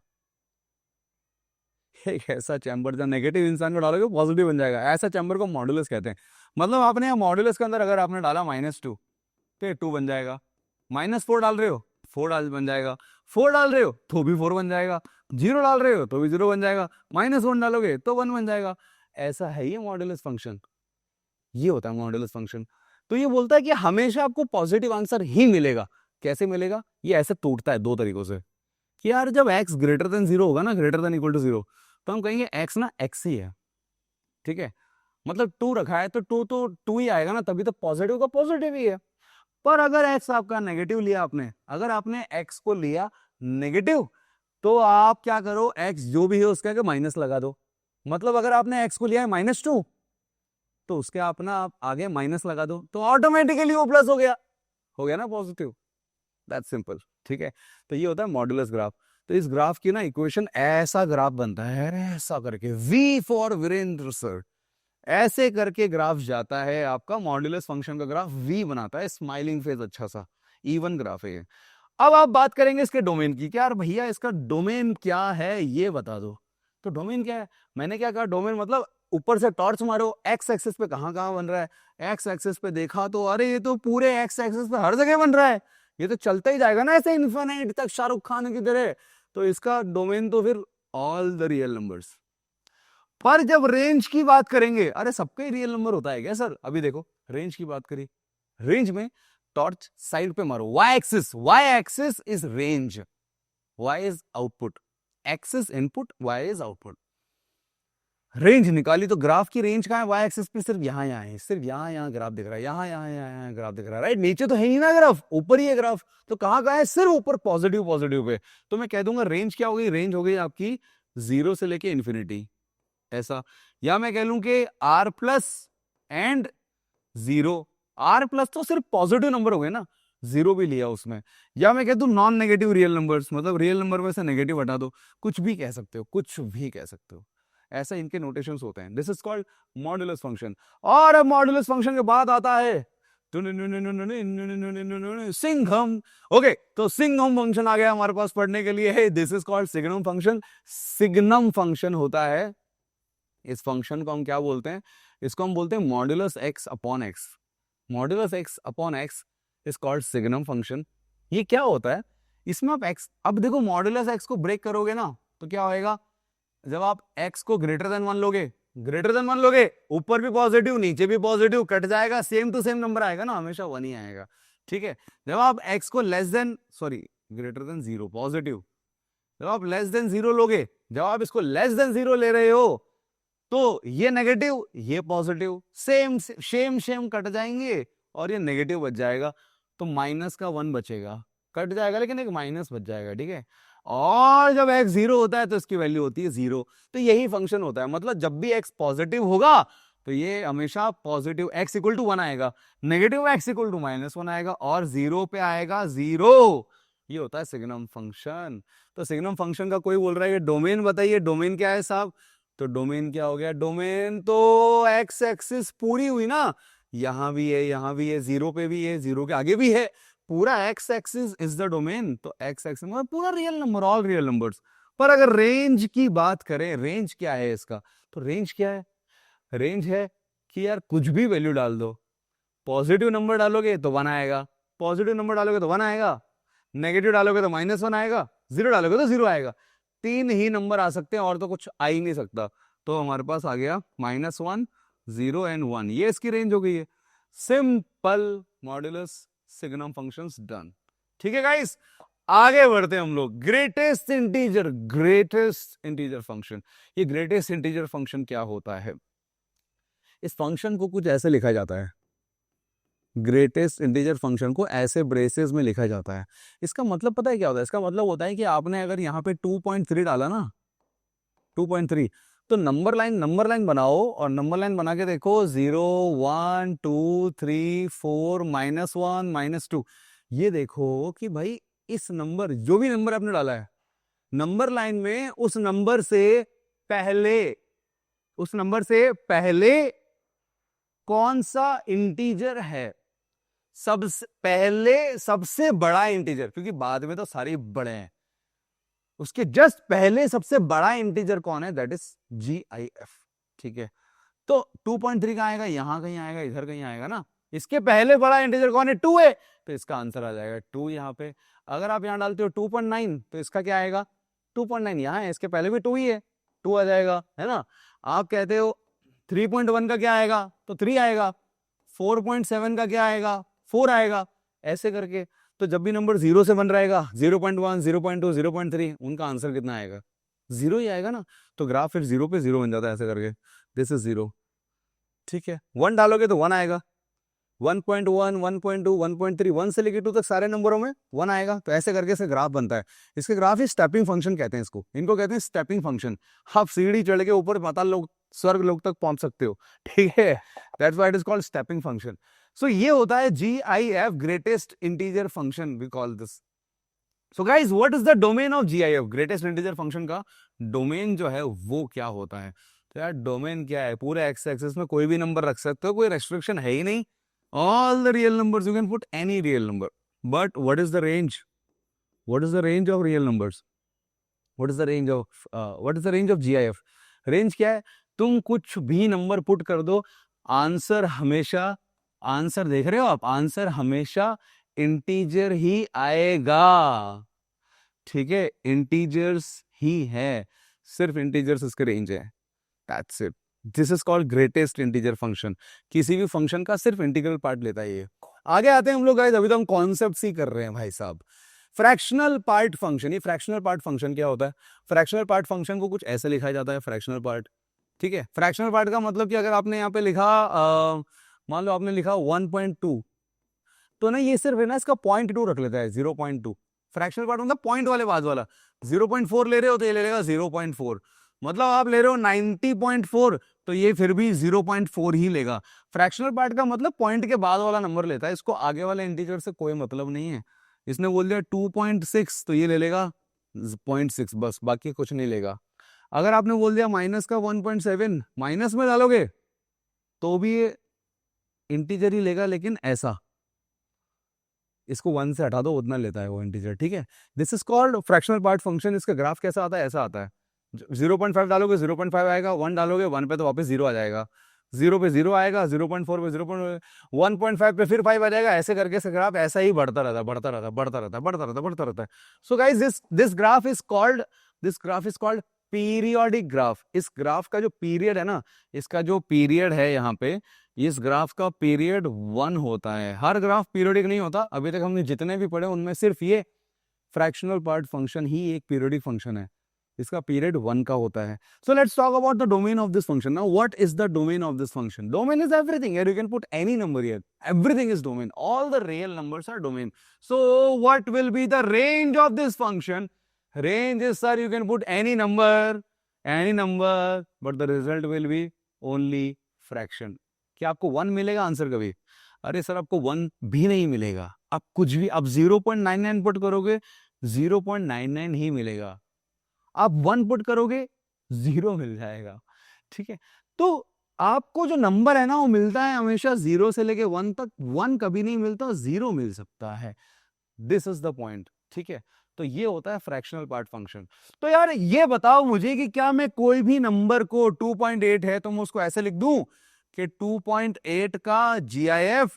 Speaker 1: एक ऐसा चैम्बर जहाँ नेगेटिव इंसान को डालोगे पॉजिटिव बन जाएगा, ऐसा चैम्बर को मॉडुलस कहते हैं। मतलब आपने यहाँ मॉडुलस के अंदर अगर आपने डाला -2 तो ये 2 बन जाएगा, -4 डाल रहे हो 4 डाल बन जाएगा, 4 डाल रहे हो तो भी 4 बन जाएगा, 0 डाल रहे हो तो भी 0 बन जाएगा, -1 डालोगे तो 1 बन जाएगा। ऐसा है ये मॉडुलस फंक्शन, ये होता है मॉडुलस फंक्शन। तो ये बोलता है कि हमेशा आपको पॉजिटिव आंसर ही मिलेगा। कैसे मिलेगा? ये ऐसे टूटता है दो तरीकों से कि यार जब x ग्रेटर देन 0 होगा ना, ग्रेटर देन इक्वल टू 0, तो हम कहेंगे x ना x ही है, ठीक है। मतलब 2 रखा है तो 2 तो 2 ही आएगा ना, तभी तो पॉजिटिव का पॉजिटिव ही है। पर अगर x आपका नेगेटिव लिया आपने, अगर आपने x को लिया नेगेटिव, तो आप क्या करो, x जो भी है उसके आगे माइनस लगा दो। मतलब अगर आपने x को लिया है -2 तो उसके अपना आप आगे माइनस लगा दो, तो ऑटोमेटिकली वो प्लस हो गया ना पॉजिटिव। दैट्स सिंपल, ठीक है। तो ये होता है मॉडुलस ग्राफ। तो इस ग्राफ की ना इक्वेशन, ऐसा ग्राफ बनता है ऐसा करके, V फॉर वीरेंद्र सर, ऐसे करके ग्राफ जाता है आपका मॉडुलस फंक्शन का ग्राफ V बनाता है, स्माइलिंग फेस अच्छा सा इवन ग्राफ है ये। अब आप बात करेंगे इसके डोमेन की, क्या यार भैया इसका डोमेन क्या है ये बता दो। तो डोमेन क्या है, मैंने क्या कहा, डोमेन मतलब ऊपर से टॉर्च मारो, एक्स एक्सिस पे कहां कहां बन रहा है, एक्स एक्सिस पे देखा तो अरे ये तो पूरे एक्स एक्सिस पे हर जगह बन रहा है, ये तो चलता ही जाएगा ना ऐसे इन्फिनिट तक शाहरुख खान की तरह। तो इसका डोमेन तो फिर ऑल द रियल नंबर्स। पर जब रेंज की बात करेंगे, अरे सबका ही रियल नंबर होता है क्या सर? अभी देखो रेंज की बात करी, रेंज में टॉर्च साइड पे मारो, Y axis is range, Y is output, axis input, Y is output. Range निकाली तो ग्राफ की रेंज कहां है? वाई एक्सिस पे सिर्फ यहां है, सिर्फ यहां ग्राफ दिख रहा है, यहां ग्राफ दिख रहा है, राइट। नीचे तो है ही ना ग्राफ, ऊपर ही है ग्राफ, तो कहां है? सिर्फ ऊपर पॉजिटिव पे। तो मैं कह दूंगा रेंज क्या हो गई, रेंज हो गई आपकी 0 से लेके इन्फिनिटी, ऐसा। या मैं कह लूं कि R plus and 0, R plus तो सिर्फ पॉजिटिव नंबर हो गए ना, 0 भी लिया उसमें। या मैं कह दूं नॉन नेगेटिव रियल नंबर्स, मतलब रियल नंबर में से नेगेटिव हटा दो, कुछ भी कह सकते हो, कुछ भी कह सकते हो, ऐसा इनके नोटेशंस होते हैं। This is called modulus function. और अब मॉडुलस फंक्शन के बाद आता है सिंघम। ओके, तो सिंघम फंक्शन आ गया हमारे पास पढ़ने के लिए। This is called signum function. Signum function होता है, इस फंक्शन को हम क्या बोलते हैं? इसको हम बोलते हैं modulus x upon x. Modulus x upon x is called signum function. ये क्या होता है? इसमें आप एक्स, अब देखो मॉडुलस एक्स को ब्रेक करोगे ना तो क्या होएगा, जब आप x को ग्रेटर देन 1 लोगे, ऊपर भी पॉजिटिव नीचे भी पॉजिटिव, कट जाएगा, सेम टू सेम नंबर आएगा ना, हमेशा 1 ही आएगा, ठीक है। जब आप x को ग्रेटर देन 0 पॉजिटिव, जब आप लेस देन 0 लोगे, जब आप इसको लेस देन 0 ले रहे हो तो ये नेगेटिव ये पॉजिटिव सेम कट जाएंगे और ये नेगेटिव बच जाएगा, तो माइनस का 1 बचेगा, कट जाएगा लेकिन एक माइनस बच जाएगा, ठीक है। और जब x 0 होता है तो इसकी वैल्यू होती है 0। तो यही फंक्शन होता है, मतलब जब भी x पॉजिटिव होगा तो ये हमेशा पॉजिटिव x इक्वल टू 1 आएगा, नेगेटिव x इक्वल टू -1 आएगा, और 0 पे आएगा 0। ये होता है सिग्नम फंक्शन। तो सिग्नम फंक्शन का कोई बोल रहा है कि डोमेन बताइए, डोमेन क्या है साहब? तो डोमेन क्या हो गया? डोमेन तो एक्स एक्सिस पूरी हुई ना, यहां भी है, यहां भी है, 0 पे भी है, 0 के आगे भी है, पूरा x axis is the domain. तो एक्स एक्सिस मतलब पूरा real number, all real numbers. पर अगर रेंज की बात करें, रेंज क्या है इसका? तो रेंज क्या है? रेंज है कि यार कुछ भी वैल्यू डाल दो, पॉजिटिव नंबर डालोगे तो 1 आएगा, पॉजिटिव नंबर डालोगे तो 1 आएगा, नेगेटिव डालोगे तो -1 आएगा, 0 डालोगे तो 0 आएगा। 3 ही नंबर आ सकते हैं और तो कुछ आ ही नहीं सकता। तो हमारे पास आ गया -1, 0 एंड 1, ये इसकी रेंज हो गई है। Simple modulus signum functions done. ठीक है गाइस, आगे बढ़ते हैं हम लोग। Greatest integer function. ये ग्रेटेस्ट इंटीजर फंक्शन क्या होता है? इस फंक्शन को कुछ ऐसे लिखा जाता है, ग्रेटेस्ट इंटीजर फंक्शन को ऐसे ब्रेसेस में लिखा जाता है। इसका मतलब पता है क्या होता है? इसका मतलब होता है कि आपने अगर यहाँ पे 2.3 डाला ना, 2.3, तो नंबर लाइन बनाओ, और नंबर लाइन बना के देखो 0 1 2 3 4 -1 -2। ये देखो कि भाई इस नंबर, जो भी नंबर आपने डाला है नंबर लाइन में, उस नंबर से पहले कौन सा इंटीजर है? सबसे पहले सबसे बड़ा इंटीजर, क्योंकि बाद में तो सारे बड़े हैं। उसके जस्ट पहले सबसे बड़ा इंटीजर कौन है, दैट इज GIF। ठीक है, तो 2.3 कहाँ आएगा, यहां कहीं आएगा, इधर कहीं आएगा ना। इसके पहले बड़ा इंटीजर कौन है, 2 है, तो इसका आंसर आ जाएगा 2 यहाँ पे। अगर आप यहाँ डालते हो 2.9 तो इसका क्या आएगा, 2.9 यहाँ है, इसके पहले भी 2 ही है, 2 आ जाएगा, है ना। आप कहते हो 3.1 का क्या आएगा, तो 3 आएगा। 4.7 का क्या आएगा, 4 आएगा, ऐसे करके। तो जब भी नंबर 0 से बन रहेगा, 0.1, 0.2, 0.3, उनका आंसर कितना आएगा, 0 ही आएगा ना। तो ग्राफ फिर 0 पे 0 बन जाता है ऐसे करके, दिस इज 0। ठीक है, 1 डालोगे तो 1 आएगा, 1.1, 1.2, 1.3, 1 से लेकर 2 तक सारे नंबरों में 1 आएगा। तो ऐसे करके इसका ग्राफ बनता है। इसके ग्राफ ही स्टेपिंग फंक्शन कहते हैं, इसको, इनको कहते हैं स्टेपिंग फंक्शन। आप सीढ़ी चढ़ के ऊपर पाताल लोग, स्वर्ग लोग तक पहुंच सकते हो। ठीक है, that's why it is called stepping function. So ये होता है GIF, greatest integer function, we call this. So guys, what is the domain of GIF, greatest integer function का डोमेन जो है वो क्या होता है। तो यार डोमेन क्या है, पूरे एक्स एक्सिस में कोई भी नंबर रख सकते हो, कोई रेस्ट्रिक्शन है ही नहीं। All the real numbers, you can put any real number. But what is the range? What is the range of real numbers? What is the range of GIF? Range क्या है, तुम कुछ भी नंबर पुट कर दो, answer हमेशा, answer देख रहे हो आप, आंसर हमेशा इंटीजर ही आएगा। ठीक है, इंटीजर्स ही है, सिर्फ इंटीजर्स इसके रेंज है, that's it. This is called greatest integer function. किसी भी फंक्शन का सिर्फ इंटीग्रल पार्ट लेता है ये। आगे आते हैं हम लोग गाइस, अभी तो हम कॉन्सेप्ट्स ही कर रहे हैं भाई साहब। फ्रैक्शनल पार्ट फंक्शन, ये फ्रैक्शनल पार्ट फंक्शन क्या होता है, फ्रैक्शनल पार्ट फंक्शन को कुछ ऐसे लिखा जाता है, फ्रैक्शनल पार्ट। ठीक है, फ्रैक्शनल पार्ट का मतलब कि अगर आपने यहाँ पे लिखा, मान लो आपने लिखा 1.2, तो ना ये सिर्फ है ना इसका 0.2 रख लेता है, 0.2। फ्रैक्शनल पार्ट मतलब पॉइंट वाले बाद वाला। 0.4 ले रहे हो तो ये ले लेगा 0.4, मतलब आप ले रहे हो 90.4 तो ये फिर भी 0.4 ही लेगा। फ्रैक्शनल पार्ट का मतलब पॉइंट के बाद वाला नंबर लेता है, इसको आगे वाले इंटीजर से कोई मतलब नहीं है। इसने बोल दिया 2.6 तो ये ले लेगा 0.6 बस, बाकी कुछ नहीं लेगा। अगर आपने बोल दिया माइनस का 1.7, माइनस में डालोगे तो भी ये इंटीजर ही लेगा, लेकिन ऐसा, इसको 1 से हटा दो उतना लेता है वो इंटीजर। ठीक है, this is called fractional part function. इसका ग्राफ कैसा आता है, ऐसा आता है। 0.5 डालोगे 0.5 आएगा, 1 डालोगे 1 पे तो वापस 0 आ जाएगा, 0 पे 0 आएगा, 0.4 पे 0.1.5 पे फिर 5 आ जाएगा, ऐसे करके इसका ग्राफ ऐसा ही बढ़ता रहता है, बढ़ता रहता है, बढ़ता रहता है, बढ़ता रहता है, बढ़ता रहता है। सो guys, this graph is called periodic graph. इस ग्राफ का जो पीरियड है ना, इसका जो पीरियड है यहाँ पे, इस ग्राफ का पीरियड 1 होता है। हर ग्राफ पीरियोडिक नहीं होता, अभी तक हमने जितने भी पढ़े उनमें सिर्फ ये फ्रैक्शनल पार्ट फंक्शन ही एक पीरियोडिक फंक्शन है, इसका पीरियड 1 का होता है। So let's talk about the domain of this function. Now what is the domain of this function? Domain is everything, here you can put any number, here everything is domain, all the real numbers are domain. So what will be the range of this function? Range is, sir, you can put any number, but the result will be only fraction. क्या आपको 1 मिलेगा answer कभी? अरे sir आपको 1 भी नहीं मिलेगा, आप कुछ भी, आप 0.99 पुट करोगे 0.99 ही मिलेगा, आप 1 पुट करोगे 0 मिल जाएगा। ठीक है, तो आपको जो नंबर है ना वो मिलता है हमेशा 0 से लेके 1 तक, 1 कभी नहीं मिलता, 0 मिल सकता है। This is the point. ठीक है, तो ये होता है फ्रैक्शनल पार्ट फंक्शन। तो यार ये बताओ मुझे कि क्या मैं कोई भी नंबर को 2.8 है तो मैं उसको ऐसे लिख दूं कि 2.8 का GIF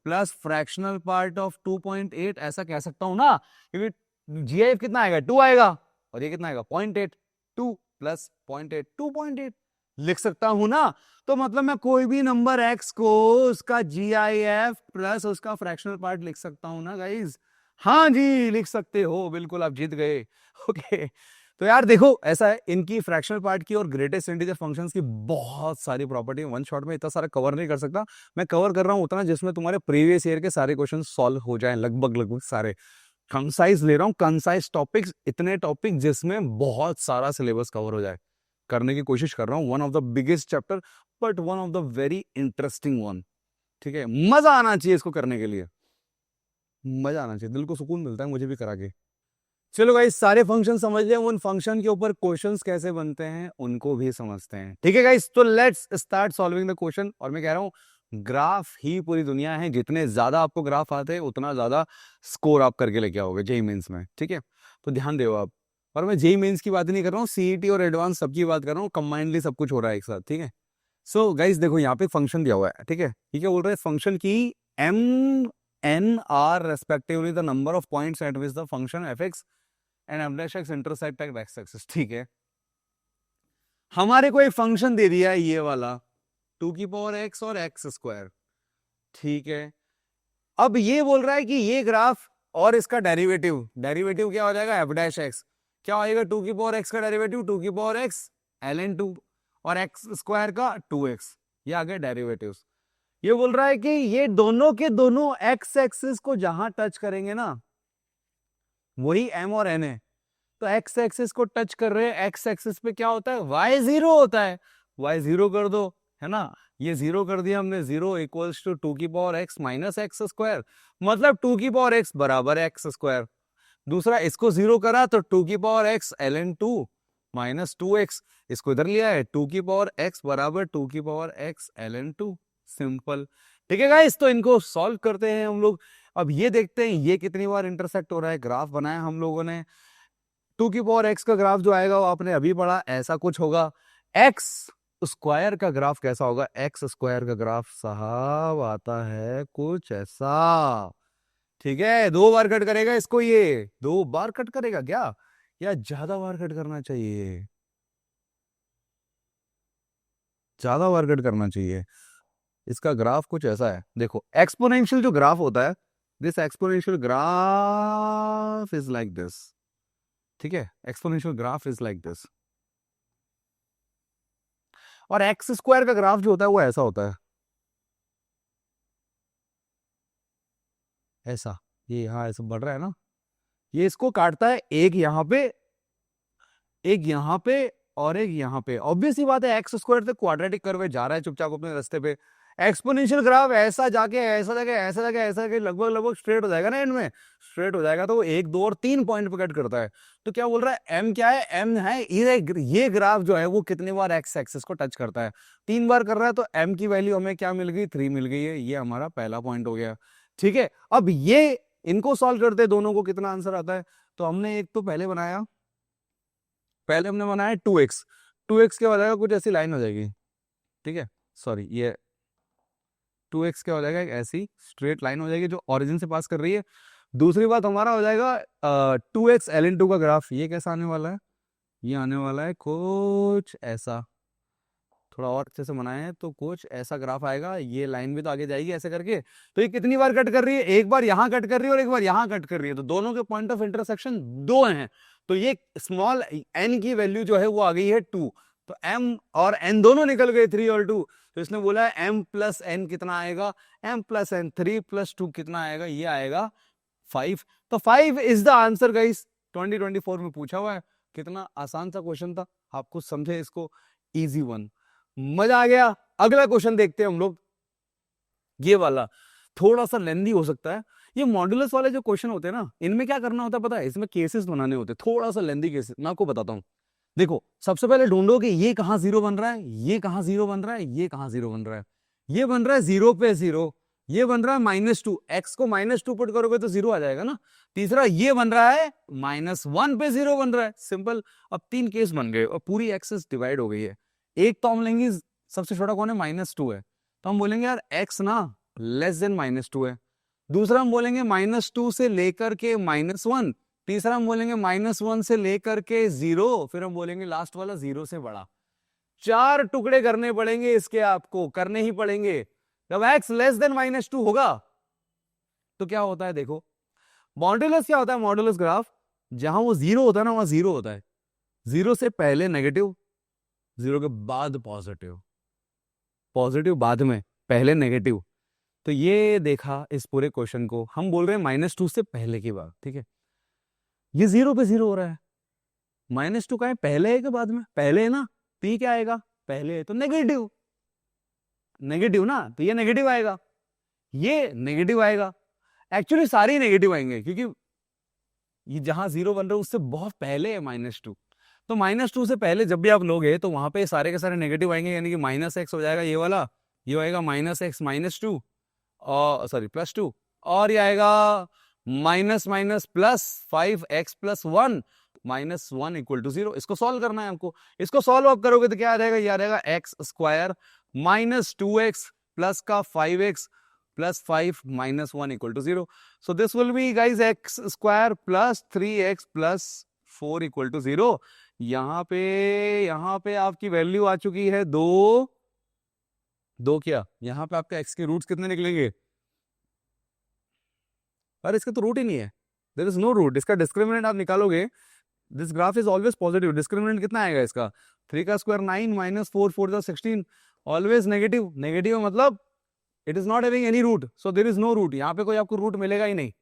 Speaker 1: plus fractional part of 2.8, ऐसा कह सकता हूं ना, क्योंकि GIF कितना आएगा, 2 आएगा, और ये कितना आएगा 0.8, 2 प्लस 0.8, 2.8 लिख सकता हूं ना। तो मतलब मैं कोई भी नंबर x को उसका GIF प्लस उसका फ्रैक्शनल पार्ट लिख सकता हूं ना गाइज? हाँ जी लिख सकते हो, बिल्कुल, आप जीत गए। ओके, तो यार देखो ऐसा है, इनकी फ्रैक्शनल पार्ट की और ग्रेटेस्ट इंटीजर फंक्शंस की बहुत सारी प्रॉपर्टी, वन शॉट में इतना सारा कवर नहीं कर सकता। मैं कवर कर रहा हूं उतना जिसमें तुम्हारे प्रीवियस ईयर के सारे क्वेश्चन सॉल्व हो जाएं, लगभग सारे। कंसाइज ले रहा हूं, कंसाइज टॉपिक्स, इतने टॉपिक जिसमें बहुत सारा सिलेबस कवर हो जाए, करने की कोशिश कर रहा हूं। One of the biggest chapter but one of the very interesting one. ठीक है, मजा आना चाहिए इसको करने के लिए, मजा आना चाहिए, दिल को सुकून मिलता है मुझे भी करा के। चलो गाइस, सारे फंक्शन समझ लिया, उन फंक्शन के ऊपर क्वेश्चंस कैसे बनते हैं उनको भी समझते हैं। ठीक है गाइस, तो let's start solving the question. और मैं कह रहा हूं ग्राफ ही पूरी दुनिया है, जितने ज्यादा आपको ग्राफ आते हैं उतना ज्यादा स्कोर आप करके लेके आओगे जेईई मेंस में। ठीक है, तो ध्यान दो आप, और मैं जेई मेंस की बात नहीं कर रहा हूँ, सीईटी और एडवांस सबकी बात कर रहा हूँ, कंबाइंडली सब कुछ हो रहा है एक साथ, ठीक है। सो गाइस देखो यहाँ पे फंक्शन दिया हुआ है, ठीक है। ये क्या बोल रहा है फंक्शन की M N R respectively the number of points at which the function F X and F dash X intersect at X axis, ठीक है। हमारे को एक फंक्शन दे दिया है ये वाला 2 की पावर x और एक्स स्क्वायर, ठीक है। अब ये बोल रहा है कि ये ग्राफ और इसका डेरिवेटिव, डेरिवेटिव क्या हो जाएगा एफ डैश एक्स, क्या होएगा 2 की पावर x का डेरिवेटिव 2 की पावर x ln 2 और एक्स स्क्वायर का 2x, ये आ गया डेरिवेटिव्स। ये बोल रहा है कि ये दोनों के दोनों एक्स एक्सिस को जहां टच करेंगे ना वही m और n है, तो एक्स एक्सिस को टच कर रहे हैं, एक्स एक्सिस पे क्या होता है y 0 होता है, y 0 कर दो, है ना। ये 0 कर दिया हमने, 0 इक्वल्स टू 2 की power x minus x square, मतलब 2 की पावर x बराबर एक्स स्क्वायर। दूसरा इसको 0 करा तो 2 की power x ln 2 minus 2x, इसको इधर लिया है 2 की पावर x बराबर 2 की पावर x ln 2, सिंपल, ठीक है गाइस। तो इनको सॉल्व करते हैं हम लोग। अब ये देखते हैं ये कितनी बार इंटरसेक्ट हो रहा है, ग्राफ बनाया हम लोगों ने। 2 की पावर x का ग्राफ जो आएगा वो आपने अभी पढ़ा, ऐसा कुछ होगा। एक्स स्क्वायर का ग्राफ कैसा होगा, एक्स स्क्वायर का ग्राफ साहब आता है कुछ ऐसा, ठीक है। 2 बार कट करेगा इसको, ये 2 बार कट करेगा क्या, या ज्यादा बार कट करना चाहिए, ज्यादा बार कट करना चाहिए। इसका ग्राफ कुछ ऐसा है, देखो एक्सपोनेंशियल जो ग्राफ होता है, this exponential graph is like this, ठीक है। Exponential graph is like this, और एक्स स्क्वायर का ग्राफ जो होता है वो ऐसा होता है, ऐसा, ये यहाँ ऐसा बढ़ रहा है ना, ये इसको काटता है एक यहाँ पे, एक यहाँ पे और एक यहाँ पे। ऑब्वियस ही बात है एक्स स्क्वायर से क्वाड्रेटिक कर्व जा रहा है चुपचाप अपने रास्ते पे। एक्सपोनेंशियल ग्राफ ऐसा जाके ऐसा जाके ऐसा जाके ऐसा जाके लगभग लगभग स्ट्रेट हो जाएगा ना, एंड में स्ट्रेट हो जाएगा, तो वो 1 2 और 3 पॉइंट पे कट करता है। तो क्या बोल रहा है एम क्या है, एम है ये ग्राफ जो है वो कितनी बार एक्स एक्सिस को टच करता है, 3 बार कर रहा है, तो एम की वैल्यू हमें क्या मिल गई, 3 मिल गई है। ये हमारा पहला पॉइंट हो गया, ठीक है। अब ये इनको सॉल्व करते हैं दोनों को, कितना आंसर आता है। तो हमने एक तो पहले बनाया, पहले हमने बनाया 2x, 2x क्या हो जाएगा, कुछ ऐसी लाइन हो जाएगी, ठीक है। सॉरी, ये 2x क्या हो जाएगा, एक ऐसी स्ट्रेट लाइन हो जाएगी जो ओरिजिन से पास कर रही है। दूसरी बात हमारा हो जाएगा 2x ln 2 का ग्राफ, ये कैसा आने वाला है, ये आने वाला है कुछ ऐसा, थोड़ा और अच्छे से बनाए हैं तो कुछ ऐसा ग्राफ आएगा, ये लाइन भी तो आगे जाएगी ऐसे करके। तो ये कितनी बार कट कर रही है, एक बार यहाँ कट कर रही है और एक बार यहाँ कट कर रही है, तो दोनों के पॉइंट ऑफ इंटरसेक्शन 2 हैं। तो ये स्मॉल n की वैल्यू जो है वो आ गई है 2, तो m और n दोनों निकल गए 3 और 2। तो इसने बोला है m प्लस n कितना आएगा, m प्लस n 3 प्लस 2 कितना आएगा, ये आएगा 5। तो 5 इज द आंसर गाइस, 2024 में पूछा हुआ है। कितना आसान सा क्वेश्चन था, आप कुछ समझे इसको, इजी वन, मजा आ गया। अगला क्वेश्चन देखते हैं हम लोग, ये वाला थोड़ा सा लेंदी हो सकता है। ये मॉड्यूलस वाले जो क्वेश्चन होते हैं ना, इनमें क्या करना होता है पता है, इसमें केसेस बनाने होते हैं, थोड़ा सा लेंदी केसेस, मैं आपको बताता हूँ। देखो सबसे पहले ढूंढो कि ये कहां 0 बन रहा है, ये कहां 0 बन रहा है, ये कहां 0 बन रहा है। ये बन रहा है 0 पे 0, ये बन रहा है -2, एक्स को -2 पुट करोगे तो 0 आ जाएगा ना। तीसरा ये बन रहा है -1 पे 0 बन रहा है, सिंपल। अब 3 केस बन गए और पूरी एक्सेस डिवाइड हो गई है। एक तो हम लेंगे सबसे छोटा कौन है, -2 है, तो हम बोलेंगे यार x ना लेस देन -2 है। दूसरा हम बोलेंगे -2 से लेकर के -1, तीसरा हम बोलेंगे -1 से लेकर के 0, फिर हम बोलेंगे लास्ट वाला 0 से बड़ा। 4 टुकड़े करने पड़ेंगे इसके, आपको करने ही पड़ेंगे। जब x लेस देन -2 होगा तो क्या होता है, देखो मॉड्यूलस क्या होता है, मॉड्यूलस ग्राफ जहां वो 0 होता है ना वहां 0 होता है, 0 से पहले नेगेटिव, 0 के बाद पॉजिटिव, पॉजिटिव बाद में, पहले नेगेटिव। तो ये देखा इस पूरे क्वेश्चन को, हम बोल रहे हैं -2 से पहले की बात, ठीक है। ये 0 पे 0 हो रहा है, -2 का है पहले है कि बाद में, पहले है ना, p क्या आएगा, पहले है तो नेगेटिव, नेगेटिव ना, तो ये नेगेटिव आएगा, ये नेगेटिव आएगा। एक्चुअली सारे नेगेटिव आएंगे क्योंकि ये जहां 0 बन रहा है उससे बहुत पहले है -2, तो -2 से पहले जब भी आप लोगे तो वहां पे सारे के सारे नेगेटिव आएंगे, यानी कि -x हो जाएगा ये वाला, ये आएगा -x -2 और सॉरी +2, और ये आएगा minus minus plus 5x + 1, -1 equal to 0। इसको सॉल्व करना है हमको। इसको सॉल्व अप करोगे तो क्या आ जाएगा, ये आ जाएगा x square minus 2x plus का 5x plus 5 -1 equal to 0। So this will be guys X square plus 3x plus 4 equal to 0। यहाँ पे आपकी वैल्यू आ चुकी है दो क्या, यहाँ पे आपका x के रूट्स कितने निकलेंगे, अरे इसका तो रूट ही नहीं है, देयर इज नो रूट। इसका डिस्क्रिमिनेंट आप निकालोगे, this graph is always positive, discriminant कितना आएगा इसका, 3 का स्क्वायर 9 माइनस 4 4 जा 16, ऑलवेज नेगेटिव। नेगेटिव मतलब it is not having any root, so there is no root. यहाँ पे कोई आपको रूट मिलेगा ही नहीं,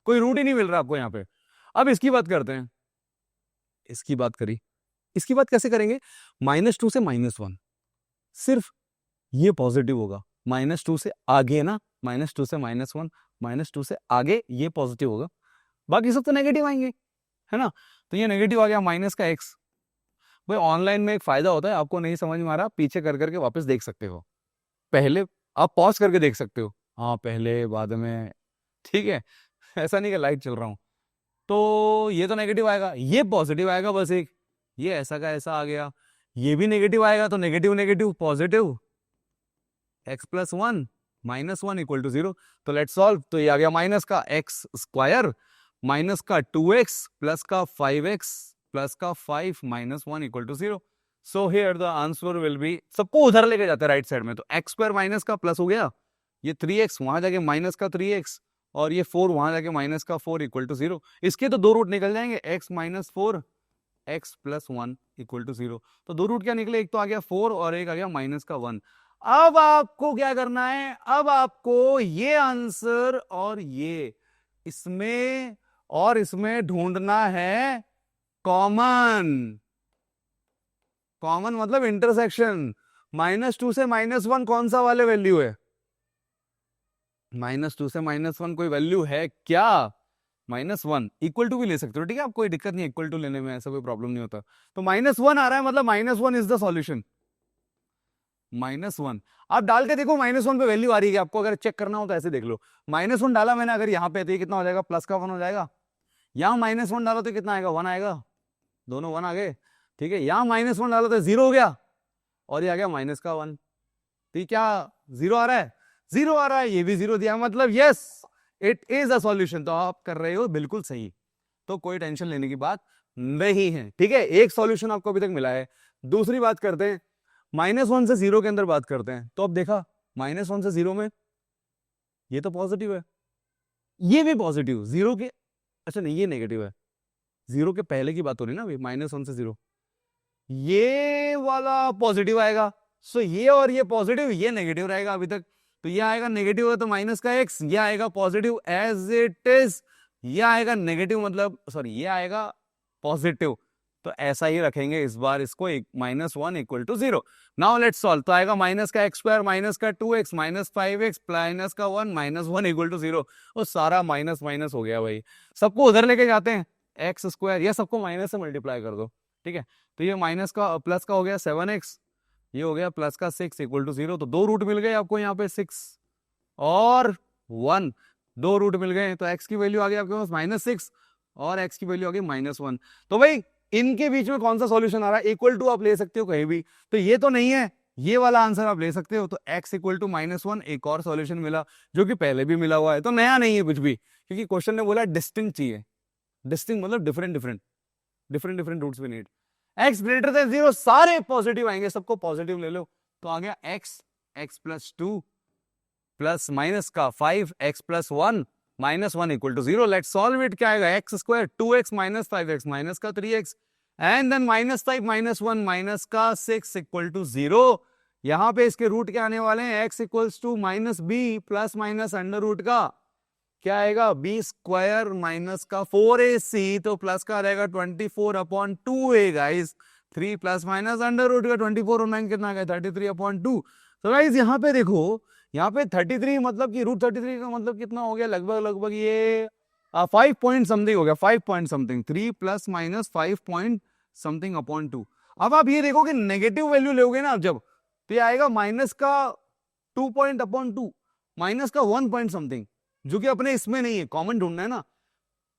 Speaker 1: कोई रूट ही नहीं मिल रहा आपको यहाँ पे। अब इसकी बात करते हैं, इसकी बात करी, इसकी बात कैसे करेंगे, -2 से -1, सिर्फ ये पॉजिटिव होगा, -2 से आगे ना, -2 से -1, -2 से आगे ये पॉजिटिव होगा, बाकी सब तो नेगेटिव आएंगे, है ना। तो ये नेगेटिव आ गया माइनस का x। भाई ऑनलाइन में एक फायदा होता है, आपको नहीं समझ में आ रहा पीछे कर करके वापस देख सकते हो, पहले आप पॉज करके देख सकते हो, हाँ पहले बाद में, ठीक है। ऐसा नहीं कि लाइट चल रहा हूं। तो ये तो नेगेटिव आएगा, ये पॉजिटिव आएगा, बस एक ये ऐसा का ऐसा आ गया, ये भी नेगेटिव आएगा, तो negative negative positive, x plus 1 -1 equal to 0। तो लेट्स सॉल्व। तो ये आ गया माइनस का x स्क्वायर माइनस का 2x प्लस का 5x प्लस का 5 -1 equal to 0। So here the answer will be, सबको उधर लेके जाते हैं राइट साइड में, तो x स्क्वायर माइनस का प्लस हो गया, ये 3x वहां जाके माइनस का 3x, और ये 4 वहां जाके माइनस का 4 इक्वल टू 0। इसके तो दो रूट निकल जाएंगे, x minus 4 x plus 1 equal to 0। तो दो रूट क्या निकले, एक तो आ गया 4 और एक आ गया माइनस का 1। अब आपको क्या करना है, अब आपको ये आंसर और ये इसमें और इसमें ढूंढना है कॉमन। कॉमन मतलब इंटरसेक्शन। -2 से -1 कौन सा वाले वैल्यू है, -2 से -1 कोई वैल्यू है क्या, -1 इक्वल टू भी ले सकते हो, ठीक है, आप कोई दिक्कत नहीं इक्वल टू लेने में, ऐसा कोई प्रॉब्लम नहीं होता। तो -1 आ रहा है, मतलब -1 इज द सॉल्यूशन। -1 आप डाल के देखो, -1 पे वैल्यू आ रही है, आपको अगर चेक करना हो तो ऐसे देख लो, -1 डाला मैंने, अगर यहाँ पे तो ये कितना हो जाएगा, प्लस का 1 हो जाएगा। यहाँ -1 डालो तो कितना आएगा, 1 आएगा, दोनों 1 आ गए, ठीक है। यहाँ -1 डालो तो 0 हो गया, और ये आ गया माइनस का 1, तो क्या 0 आ रहा है, 0 आ रहा है, ये भी 0 दिया, मतलब yes it is a solution. तो आप कर रहे हो बिल्कुल सही, तो कोई टेंशन लेने की बात नहीं है, ठीक है। एक सॉल्यूशन आपको अभी तक मिला है। दूसरी बात करते हैं, -1 से 0 के अंदर बात करते हैं। तो अब देखा -1 से 0 में ये तो पॉजिटिव है, ये भी पॉजिटिव, 0 के, अच्छा नहीं ये नेगेटिव है, 0 के पहले की बात हो रही ना अभी, -1 से 0, ये वाला पॉजिटिव आएगा। सो ये और ये पॉजिटिव, ये नेगेटिव रहेगा अभी तक। तो ये आएगा नेगेटिव है तो माइनस का x, ये आएगा पॉजिटिव एज इट इज, ये आएगा नेगेटिव मतलब सॉरी ये आएगा पॉजिटिव। तो ऐसा ही रखेंगे इस बार इसको, -1 equal to 0। Now let's solve. तो आएगा माइनस का x स्क्वायर माइनस का 2x माइनस 5x माइनस का 1 -1 इक्वल टू 0। और सारा माइनस माइनस हो गया भाई, सबको उधर लेके जाते हैं, एक्स स्क्वायर, ये सबको माइनस से मल्टीप्लाई कर दो, ठीक है। तो ये माइनस का प्लस का हो गया 7x, ये हो गया प्लस का 6 इक्वल टू 0। तो दो रूट मिल गए आपको यहाँ पे, 6 और 1, दो रूट मिल गए। तो x की वैल्यू आ गई आपके पास -6 और x की वैल्यू आ गई -1। तो भाई इनके बीच में कौन सा सॉल्यूशन आ रहा है, इक्वल टू आप ले सकते हो कहीं भी, तो ये तो नहीं है, ये वाला आंसर आप ले सकते हो। तो x इक्वल टू -1 एक और सॉल्यूशन मिला, जो कि पहले भी मिला हुआ है, तो नया नहीं है कुछ भी, क्योंकि क्वेश्चन ने बोला डिस्टिंक्ट चाहिए। डिस्टिंक्ट मतलब different different roots we need. x greater than 0 सारे पॉजिटिव आएंगे, सबको पॉजिटिव ले लो। तो आ गया x प्लस 2 प्लस माइनस का 5 x plus 1 -1 equal to 0। Let's solve it. क्या आएगा, x square 2x minus 5x minus का 3x एंड देन -5 -1 माइनस का 6 इक्वल टू 0। यहां पे इसके रूट क्या आने वाले हैं, x equals to -b plus minus under root का क्या आएगा, b स्क्वायर माइनस का 4ac, तो प्लस का रहेगा 24/2a guys, 3 plus minus under root का 24 और 9 कितना गया 33/2। तो गाइस यहाँ पे देखो, यहाँ पे 33 मतलब कि √33 का मतलब कितना हो गया, लगभग ये 5 पॉइंट समथिंग हो गया, 5 point something, 3 plus minus 5 point something upon 2। अब आप ये देखो कि नेगेटिव वैल्यू लोगे ना जब, तो ये आएगा माइनस का 2 पॉइंट अपॉन 2, माइनस का 1 पॉइंट समथिंग, जो कि अपने इसमें नहीं है, कॉमन ढूंढना है ना।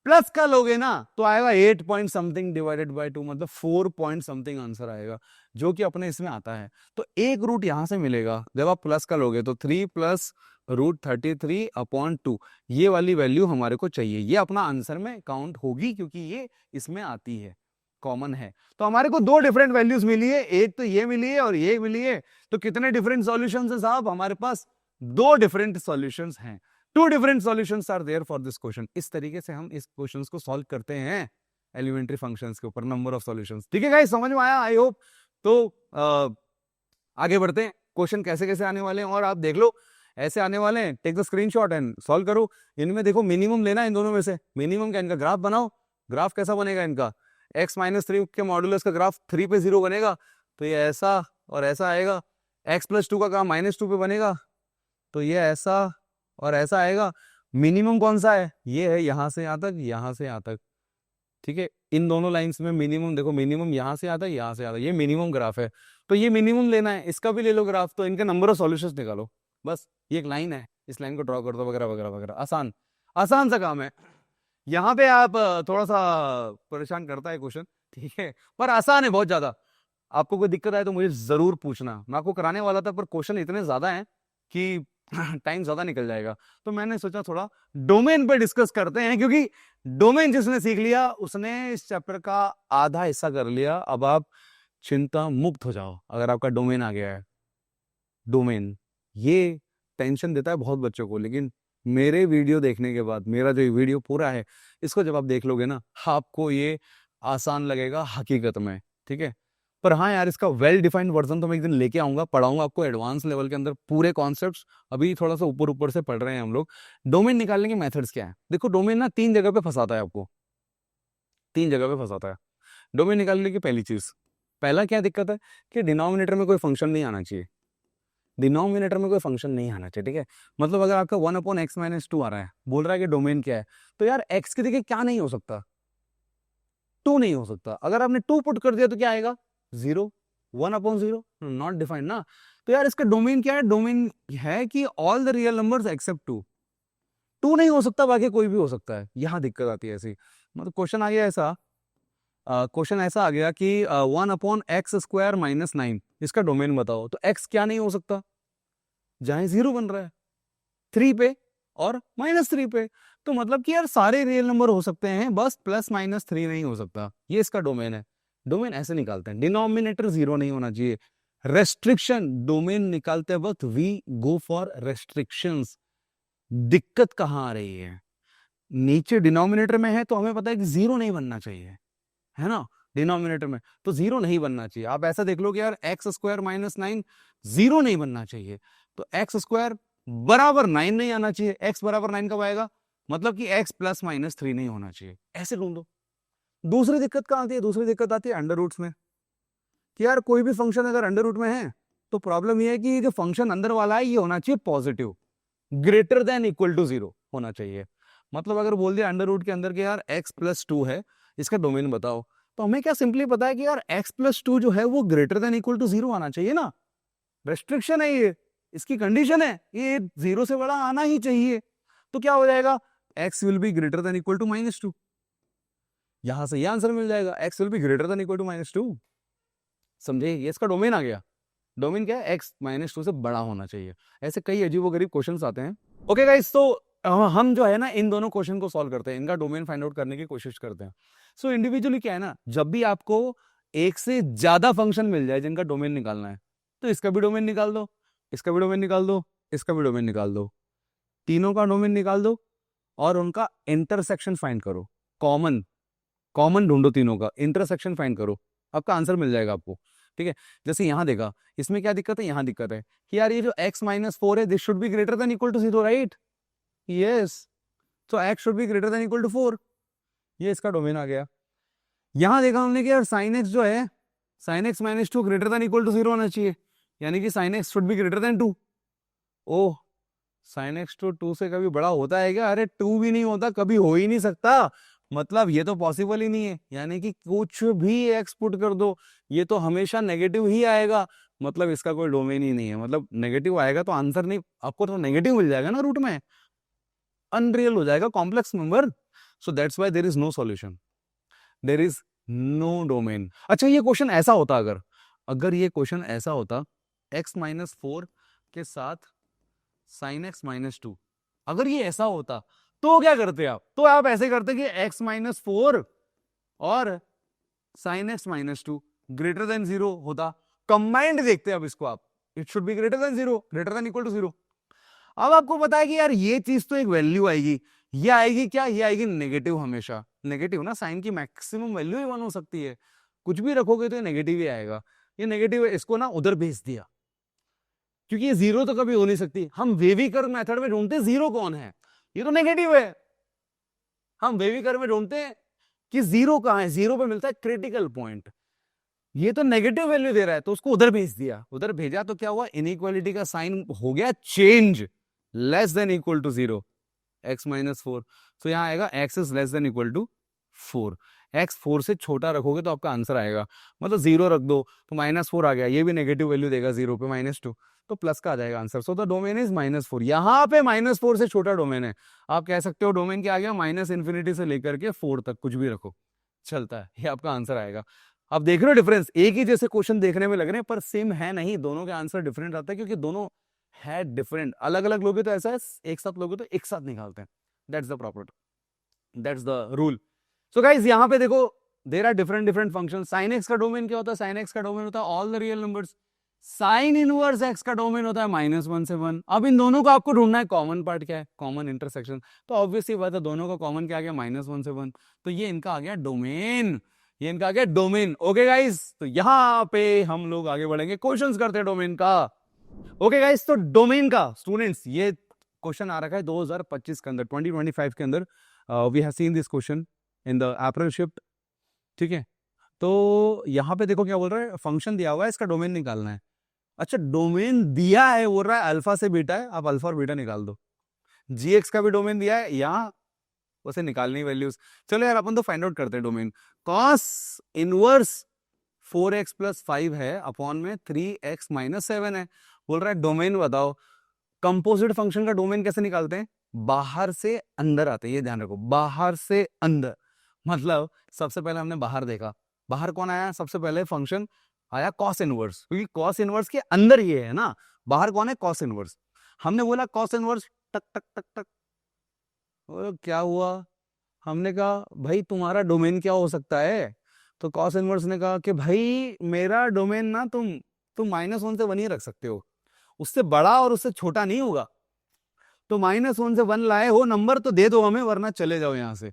Speaker 1: प्लस का लोगे ना तो आएगा 8 पॉइंट समथिंग डिवाइडेड बाय 2, मतलब 4 पॉइंट समथिंग आंसर आएगा, जो कि अपने इसमें आता है। तो एक रूट यहां से मिलेगा जब आप प्लस का लोगे, तो 3 प्लस √33/2, ये वाली वैल्यू हमारे को चाहिए, ये अपना आंसर में काउंट होगी क्योंकि ये इसमें आती है, कॉमन है। तो हमारे को दो डिफरेंट वैल्यूज मिली है, एक तो ये मिली है और ये मिली है। तो कितने डिफरेंट सॉल्यूशंस है साहब? हमारे पास दो डिफरेंट सॉल्यूशंस हैं। Two different solutions are there for this question. इस तरीके से हम इस क्वेश्चंस को सॉल्व करते हैं एलिमेंट्री फंक्शंस के ऊपर, नंबर ऑफ सॉल्यूशंस। ठीक है गाइस, समझ में आया आई होप। तो आगे बढ़ते हैं, क्वेश्चन कैसे कैसे आने वाले हैं और आप देख लो, ऐसे आने वाले हैं। Take the screenshot and solve करो। इनमें देखो मिनिमम लेना है, इन दोनों में से मिनिमम क्या, इनका ग्राफ बनाओ। ग्राफ कैसा बनेगा इनका? x-3 के मॉडुलस का ग्राफ 3 पे 0 बनेगा, तो ये ऐसा और ऐसा आएगा। x+2 का ग्राफ -2 पे बनेगा, तो ये ऐसा और ऐसा आएगा। मिनिमम कौन सा है? ये है यहां से यहां तक, यहां से यहां तक। ठीक है, इन दोनों लाइंस में मिनिमम देखो, मिनिमम यहां से आता है, यहां से आता है, ये मिनिमम ग्राफ है। तो ये मिनिमम लेना है, इसका भी ले लो ग्राफ, तो इनके नंबर ऑफ सॉल्यूशंस निकालो। बस ये एक लाइन है, इस लाइन को ड्रॉ कर दो, वगैरह वगैरह वगैरह। आसान आसान सा काम है। यहाँ पे आप थोड़ा सा परेशान करता है क्वेश्चन, ठीक है, पर आसान है बहुत ज्यादा। आपको कोई दिक्कत आए तो मुझे जरूर पूछना, मैं आपको कराने वाला था पर क्वेश्चन इतने ज्यादा हैं कि टाइम ज्यादा निकल जाएगा। तो मैंने सोचा थोड़ा डोमेन पे डिस्कस करते हैं, क्योंकि डोमेन जिसने सीख लिया उसने इस चैप्टर का आधा हिस्सा कर लिया। अब आप चिंता मुक्त हो जाओ अगर आपका डोमेन आ गया है। डोमेन ये टेंशन देता है बहुत बच्चों को, लेकिन मेरे वीडियो देखने के बाद, मेरा जो वीडियो पूरा है, इसको जब आप देख लोगे ना, आपको ये आसान लगेगा हकीकत में। ठीक है, पर हाँ यार, इसका वेल डिफाइंड वर्जन तो मैं एक दिन लेके आऊंगा, पढ़ाऊंगा आपको एडवांस लेवल के अंदर पूरे कॉन्सेप्ट्स। अभी थोड़ा सा ऊपर ऊपर से पढ़ रहे हैं हम लोग। डोमेन निकालने के मेथड्स क्या है? देखो, डोमेन ना 3 जगह पे फंसाता है आपको, 3 जगह पे फंसाता है डोमेन निकालने की। पहली चीज, पहला क्या दिक्कत है कि डिनोमिनेटर में कोई फंक्शन नहीं आना चाहिए। डिनोमिनेटर में कोई फंक्शन नहीं आना चाहिए। ठीक है, मतलब अगर आपका 1/x-2 आ रहा है, बोल रहा है कि डोमेन क्या है, तो यार x की जगह क्या नहीं हो सकता? 2 नहीं हो सकता। अगर आपने 2 पुट कर दिया तो क्या आएगा? 0। 1/0 नॉट डिफाइंड ना। तो यार इसका डोमेन क्या है? डोमेन है कि all the real numbers accept 2। 2 नहीं हो सकता, बाकी कोई भी हो सकता है। यहां दिक्कत आती है ऐसी। मतलब क्वेश्चन आ गया ऐसा, क्वेश्चन ऐसा आ गया कि 1/x² - 9, इसका डोमेन बताओ। तो x क्या नहीं हो सकता? जहां 0 बन रहा है 3 पे और -3 पे। तो मतलब कि यार सारे रियल नंबर हो सकते हैं, बस +-3 नहीं हो सकता। ये इसका डोमेन है। डोमेन ऐसे निकालते हैं, डिनोमिनेटर 0 नहीं होना चाहिए। रेस्ट्रिक्शन, डोमेन निकालते वक्त वी गो फॉर रेस्ट्रिक्शंस। दिक्कत कहां आ रही है? नीचे डिनोमिनेटर में है तो हमें पता है कि 0 नहीं बनना चाहिए, है ना? डिनोमिनेटर में तो 0 नहीं बनना चाहिए। आप ऐसा देख लो कि यार x² - 9 0 नहीं बनना चाहिए, तो x² बराबर 9 नहीं आना चाहिए। x बराबर 9 कब आएगा? मतलब कि x +-3 नहीं होना चाहिए। ऐसे ढूंढो। दूसरी दिक्कत कहां आती है? दूसरी दिक्कत आती है अंडर रूट्स में, कि यार कोई भी फंक्शन अगर अंडर रूट में है तो प्रॉब्लम ये है कि जो फंक्शन अंदर वाला है ये होना चाहिए positive, greater than equal to 0 होना चाहिए। मतलब अगर बोल दिया अंडर रूट के अंदर के यार x+2 है, इसका डोमेन बताओ, तो हमें क्या सिंपली पता है कि यार x+2 जो है वो ग्रेटर देन इक्वल टू 0 आना चाहिए ना। रेस्ट्रिक्शन है ये, इसकी कंडीशन है, ये 0 से बड़ा आना ही चाहिए। तो क्या हो जाएगा? x will be greater than equal to -2। यहां से ये आंसर मिल जाएगा, x will be greater than equal to -2। समझे? ये इसका डोमेन आ गया। डोमेन क्या है? x -2 से बड़ा होना चाहिए। ऐसे कई अजीबोगरीब क्वेश्चंस आते हैं। ओके गाइस, तो हम जो है ना इन दोनों क्वेश्चन को सॉल्व करते हैं, इनका डोमेन फाइंड आउट करने की कोशिश करते हैं। सो इंडिविजुअली क्या है ना, जब भी आपको एक से ज्यादा फंक्शन मिल जाए जिनका डोमेन निकालना है, तो इसका भी डोमेन निकाल दो, इसका भी डोमेन निकाल दो, इसका भी डोमेन निकाल दो, तीनों का डोमेन निकाल दो और उनका इंटरसेक्शन फाइंड करो। कॉमन कॉमन ढूंढो, तीनों का इंटरसेक्शन फाइंड करो, आपका आंसर मिल जाएगा आपको। ठीक है, जैसे यहां देखा, इसमें क्या दिक्कत है? यहां दिक्कत है कि यार ये जो x - 4 है, this should be greater than equal to 0, right? Yes, तो x should be greater than equal to 4। ये इसका डोमेन आ गया। यहां देखा हमने कि यार sin x जो है, sin x - 2 greater than equal to 0 होना चाहिए, यानी कि sin x should be greater than 2। Oh, sin x तो 2 से कभी बड़ा होता है क्या? अरे 2 भी नहीं होता, कभी हो ही नहीं सकता। मतलब ये तो पॉसिबल ही नहीं है, यानी कि कुछ भी x पुट कर दो ये तो हमेशा नेगेटिव ही आएगा। मतलब इसका कोई डोमेन ही नहीं है। मतलब नेगेटिव आएगा तो आंसर नहीं, आपको तो नेगेटिव मिल जाएगा ना रूट में, अनरियल हो जाएगा, complex number. So that's why there is no solution, there is no domain. अच्छा ये क्वेश्चन ऐसा होता, अगर ये क्वेश्चन ऐसा होता x-4 के साथ sin x-2, अगर ये ऐसा होता तो क्या करते आप? तो आप ऐसे करते कि x-4 और sin x-2 ग्रेटर देन 0 होता। कंबाइंड देखते हैं अब इसको आप, it should be greater than 0, greater than equal to 0। अब आपको पता है कि यार ये चीज तो एक वैल्यू आएगी, ये आएगी क्या? ये आएगी नेगेटिव, हमेशा नेगेटिव ना, साइन की मैक्सिमम वैल्यू ही 1 हो सकती है, कुछ भी रखोगे तो ये नेगेटिव ही आएगा। ये नेगेटिव है, इसको ना उधर भेज दिया, क्योंकि ये जीरो तो कभी हो नहीं सकती। हम वेवी कर्व मेथड में ढूंढते जीरो कौन है, ये तो नेगेटिव है। हम वेवी कर्व में ढूंढते हैं कि जीरो कहां है, जीरो पे मिलता है क्रिटिकल पॉइंट। ये तो नेगेटिव वैल्यू दे रहा है, तो उसको उधर भेज दिया। उधर भेजा तो क्या हुआ, इनइक्वालिटी का साइन हो गया change, less than equal to 0, x-4। तो यहां आएगा x is less than equal to 4। x 4 से छोटा रखोगे तो आपका आंसर आएगा, मतलब 0 रख दो तो -4 आ गया, ये भी नेगेटिव वैल्यू देगा 0 पे, -2, तो प्लस का आ जाएगा answer. So the domain is -4। यहां पे -4 से छोटा डोमेन है, आप कह सकते हो डोमेन क्या आ गया, -∞ से लेकर के 4 तक, कुछ भी रखो चलता है, ये आपका आंसर आएगा। आप देख रहे हो डिफरेंस, एक ही जैसे क्वेश्चन देखने में लग रहे हैं पर सेम है नहीं, दोनों के आंसर डिफरेंट आता है, क्योंकि दोनों है डिफरेंट। अलग अलग लोगे तो ऐसा है, एक साथ लोगे तो एक साथ निकालते हैं। That's the property, that's the rule. So guys यहां पे देखो, there are different different function. Sine X का डोमेन क्या होता है? साइन एक्स का डोमेन होता है all the real numbers. Sine inverse X का डोमेन होता है -1 से 1। अब इन दोनों को आपको ढूंढना है कॉमन पार्ट क्या है, कॉमन इंटरसेक्शन। तो ऑब्वियसली बात है, दोनों का कॉमन क्या आ गया, -1 से 1, तो ये इनका आ गया डोमेन, ये इनका आ गया डोमेन। ओके गाइस, तो यहां पे हम लोग आगे बढ़ेंगे, क्वेश्चंस करते हैं डोमेन का। ओके गाइस, तो डोमेन का स्टूडेंट्स ये क्वेश्चन आ रखा है 2025 के अंदर, 2025 के अंदर we have seen this question in the April shift, ठीक है। तो यहां पे देखो क्या बोल रहा है, फंक्शन दिया हुआ है, इसका डोमेन निकालना है। अच्छा डोमेन दिया है, बोल रहा है अल्फा से बीटा है, आप अल्फा और बीटा निकाल दो। जीएक्स का भी डोमेन दिया है, यहां उसे निकालनी वैल्यूज। चलो यार अपन तो फाइंड आउट करते हैं डोमेन। कॉस इनवर्स 4x + 5 है अपॉन में 3x - 7 है। बोल रहा है डोमेन बताओ। कंपोजिट फंक्शन का डोमेन कैसे निकालते हैं, बाहर से अंदर आते हैं, ये ध्यान रखो, बाहर से अंदर। मतलब सबसे पहले हमने बाहर देखा, बाहर कौन आया, सबसे पहले फंक्शन आया कॉस इनवर्स, क्योंकि कॉस इनवर्स के अंदर ये है ना, बाहर कौन है, कॉस इनवर्स। हमने बोला कॉस इनवर्स, टक टक टक टक, क्या हुआ, हमने कहा भाई तुम्हारा डोमेन क्या हो सकता है, तो कॉस इनवर्स ने कहा कि भाई मेरा डोमेन ना तुम -1 से 1 ही रख सकते हो, उससे बड़ा और उससे छोटा नहीं होगा। तो -1 से 1 लाए हो, नंबर तो दे दो हमें वरना चले जाओ यहां से।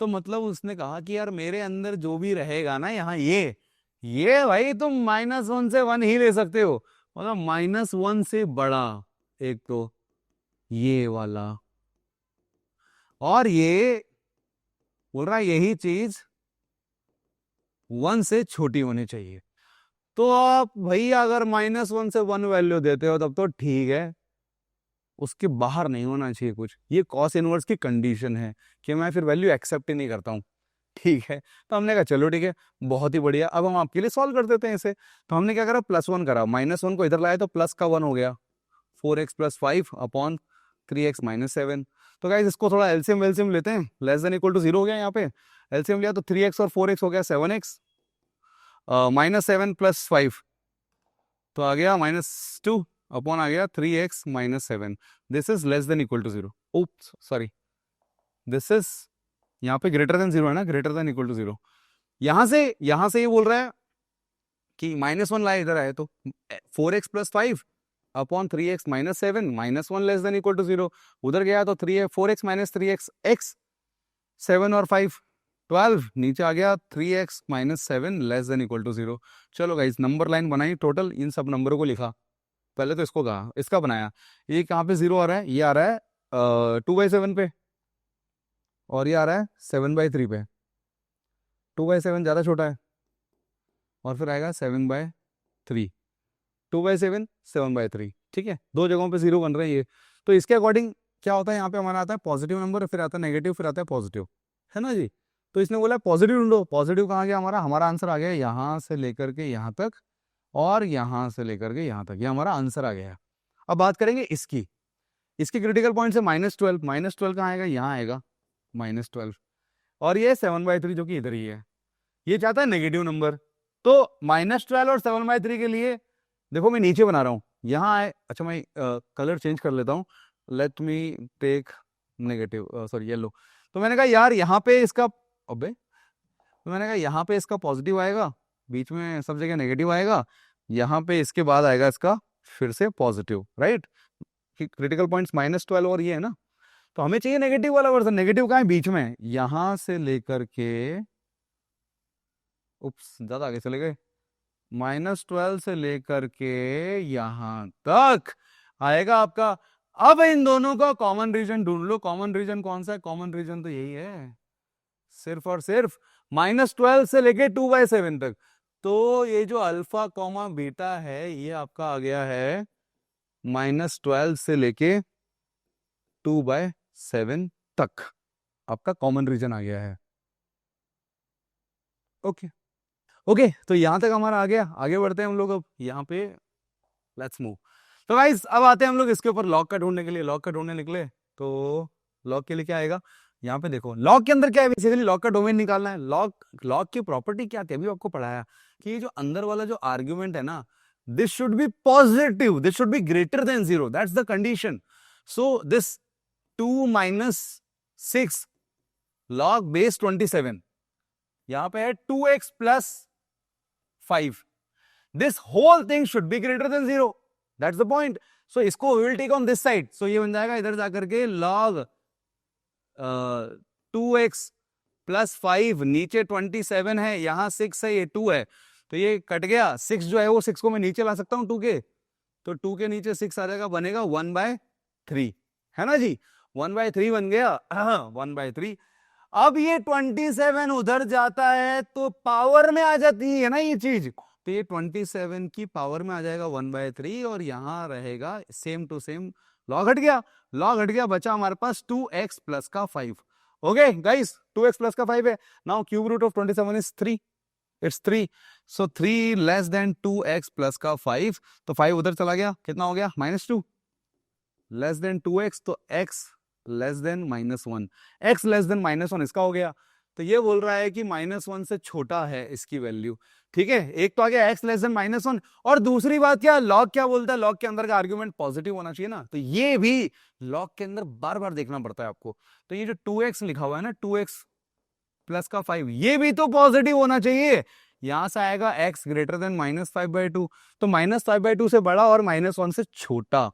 Speaker 1: तो मतलब उसने कहा कि यार मेरे अंदर जो भी रहेगा ना यहाँ, ये भाई तुम -1 से 1 ही ले सकते हो, मतलब -1 से बड़ा एक तो ये वाला, और ये बोल रहा है यही चीज 1 से छोटी होनी चाहिए। तो आप भैया अगर -1 से 1 वैल्यू देते हो तब तो ठीक है, उसके बाहर नहीं होना चाहिए कुछ। ये कॉस इनवर्स की कंडीशन है कि मैं फिर वैल्यू एक्सेप्ट ही नहीं करता हूँ, ठीक है। तो हमने कहा चलो ठीक है, बहुत ही बढ़िया, अब हम आपके लिए सॉल्व कर देते हैं इसे। तो हमने क्या करा, +1 करा, -1 को इधर लाया तो प्लस का 1 हो गया, 4x + 5 अपॉन 3x - 7। तो गाइस इसको थोड़ा एलसीएम वेलसीएम लेते हैं, लेस देन इक्वल टू 0 हो गया, यहाँ पे एलसीएम लिया तो 3x और 4x हो गया 7x, -7 + 5 तो आ गया -2 अपॉन आ गया 3x - 7। This is less than equal to 0, oops sorry, this is यहाँ पे ग्रेटर देन 0 है ना, ग्रेटर देन इक्वल टू 0। यहां से ये बोल रहा है कि -1 लाए इधर आए तो 4x + 5 upon 3x - 7, -1 less than equal to 0, उधर गया तो 4x - 3x x, 7 और 5 12, नीचे आ गया 3x - 7 less than equal to 0। चलो गाइस नंबर लाइन बनाई, टोटल इन सब नंबरों को लिखा, पहले तो इसको कहा, इसका बनाया, ये कहाँ पे 0 आ रहा है, ये आ रहा है 2/7 पे, और ये आ रहा है 7/3 पे। 2/7 ज़्यादा छोटा है, और फिर आएगा 7/3, 2/7 7/3, ठीक है, दो जगहों पे 0 बन रहे हैं ये। तो इसके अकॉर्डिंग क्या होता है, यहाँ पे हमारा आता है पॉजिटिव नंबर, फिर आता है नेगेटिव, फिर आता है पॉजिटिव, है ना जी। तो इसने बोला पॉजिटिव ढूंढो, पॉजिटिव कहाँ गया हमारा आंसर आ गया यहाँ से लेकर के यहाँ तक, और यहाँ से लेकर के यहाँ तक, ये हमारा आंसर आ गया। अब बात करेंगे इसकी क्रिटिकल पॉइंट से -12, -12 कहाँ आएगा, यहाँ आएगा -12, और ये 7/3 जो कि इधर ही है, ये चाहता है नेगेटिव नंबर। तो -12 और 7/3 के लिए देखो मैं नीचे बना रहा हूँ, यहाँ है, अच्छा मैं कलर चेंज कर लेता हूँ, let me take negative, sorry yellow. तो मैंने कहा यार यहाँ पे इसका, अबे तो मैंने कहा यहाँ पे इसका पॉजिटिव आएगा, बीच में सब जगह नेगेटिव आएगा, यहाँ पे इसके बाद आएगा इसका फिर से पॉजिटिव, राइट? क्रिटिकल पॉइंट्स -12 और ये है ना, तो हमें चाहिए नेगेटिव वाला वर्जन। नेगेटिव कहाँ है? बीच में, यहां से लेकर के, उप्स ज्यादा आगे चले गए, -12 से लेकर के यहां तक आएगा आपका। अब इन दोनों का कॉमन रीजन ढूंढ लो। कॉमन रीजन कौन सा है? कॉमन रीजन तो यही है, सिर्फ और सिर्फ -12 से लेके 2/7 तक। तो ये जो अल्फा कॉमा बीटा है, ये आपका आ गया है -12 से लेके 2/7 तक, आपका कॉमन रीजन आ गया है। ओके ओके, तो यहां तक हमारा आ गया। आगे बढ़ते हैं हम लोग अब यहाँ पे, लेट्स मूव। तो गाइस अब आते हैं हम लोग इसके ऊपर लॉग का ढूंढने के लिए। लॉग का ढूंढने निकले तो लॉग के लिए क्या आएगा? यहाँ पे देखो लॉग के अंदर क्या है, बेसिकली लॉग का डोमेन निकालना है। लॉग की प्रॉपर्टी क्या थी, अभी आपको पढ़ाया कि ये जो अंदर वाला जो आर्ग्यूमेंट है ना, this should B positive, this should be greater than 0, that's the condition. So this 2 - 6 log base 27, यहां पे है 2x + 5, this whole thing should be greater than 0, that's the point. So इसको we will take on this side, so ये बन जाएगा इधर जाकर के log 2x + 5, नीचे 27 है, यहां 6 है, ये 2 है, तो ये कट गया। 6 जो है वो 6 को मैं नीचे ला सकता हूं 2 के, तो 2 के नीचे 6 आ जाएगा, बनेगा 1/3, है ना जी? 1/3 बन गया, 1/3। अब ये 27 उधर जाता है तो पावर में आ जाती है ना ये चीज, तो ये 27 की पावर में आ जाएगा 1/3, और यहां रहेगा सेम टू सेम, लॉग हट गया, लॉग हट गया, बचा हमारे पास 2x + 5। ओके गाइस, 2x + 5 है। Now cube root of 27 is 3, it's 3, so 3 less than 2x + 5, तो 5 उधर चला गया, कितना हो गया? -2, लेस देन 2x, तो x less than -1, x less than -1 इसका हो गया। तो ये बोल रहा है कि -1 से छोटा है इसकी वैल्यू, ठीक है? एक तो आ गया x लेस देन -1, और दूसरी बात क्या, लॉग क्या बोलता है? लॉग के अंदर का आर्ग्यूमेंट पॉजिटिव होना चाहिए ना, तो ये भी लॉग के अंदर बार बार देखना पड़ता है आपको। तो ये जो 2x लिखा हुआ है ना, 2x + 5, ये भी तो पॉजिटिव होना चाहिए। यहां से आएगा x ग्रेटर देन -5/2, तो -5/2 से बड़ा और -1 से छोटा,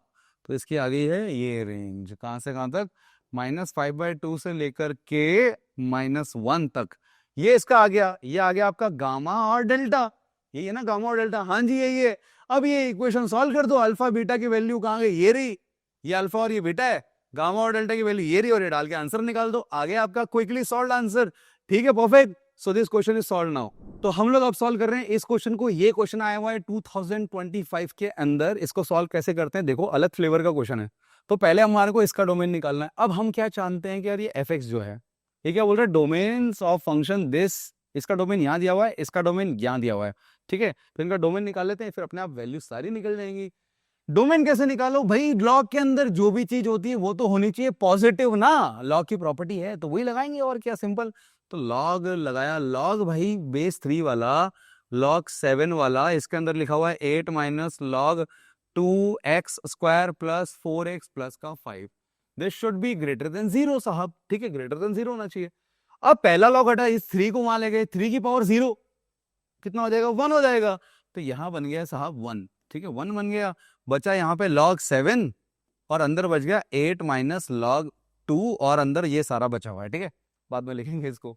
Speaker 1: तो इसकी आ गई है ये रेंज, कहां से कहां तक? -5/2 से लेकर के -1 तक, ये इसका आ गया। ये आ गया आपका गामा और डेल्टा, यही है ना गामा और डेल्टा? हाँ जी यही है। अब ये इक्वेशन सॉल्व कर दो, अल्फा बीटा की वैल्यू कहां गई? ये रही, ये अल्फा और ये बीटा है, गामा और डेल्टा की वैल्यू ये रही, और ये डाल के आंसर निकाल दो, आ गया आपका क्विकली सॉल्व आंसर। ठीक है, perfect. So this question is solve now. तो हम लोग अब सॉल्व कर रहे हैं इस क्वेश्चन को। ये क्वेश्चन आया हुआ है 2025 के अंदर। इसको सॉल्व कैसे करते हैं देखो, अलग फ्लेवर का क्वेश्चन है। तो पहले हमारे को इसका डोमेन निकालना है। अब हम क्या जानते हैं कि यार ये fx जो है, ये क्या बोल रहा है? डोमेन्स ऑफ फंक्शन दिस, इसका डोमेन यहां दिया हुआ है, इसका डोमेन यहां दिया हुआ है, ठीक है? तो इनका डोमेन निकाल लेते हैं, फिर अपने आप वैल्यू सारी निकल जाएंगी। डोमेन कैसे निकालो भाई? लॉग के अंदर जो भी चीज होती है वो तो होनी चाहिए पॉजिटिव ना, लॉग की प्रॉपर्टी है तो वही लगाएंगे, और क्या, सिंपल। तो लॉग लगाया, लॉग भाई बेस 3 वाला, log 7 वाला, इसके अंदर लिखा हुआ है 8 - log 2x² + 4x + 5, this should be greater than 0 साहब, ठीक है? ग्रेटर देन 0 होना चाहिए। अब पहला लॉग हटा, इस 3 को वहां ले गए, 3 की पावर 0 कितना हो जाएगा? 1 हो जाएगा, तो यहां बन गया साहब 1, ठीक है? 1 बन गया, बचा यहाँ पे log 7, और अंदर बच गया 8 - log 2, और अंदर ये सारा बचा हुआ है, ठीक है? बाद में लिखेंगे इसको।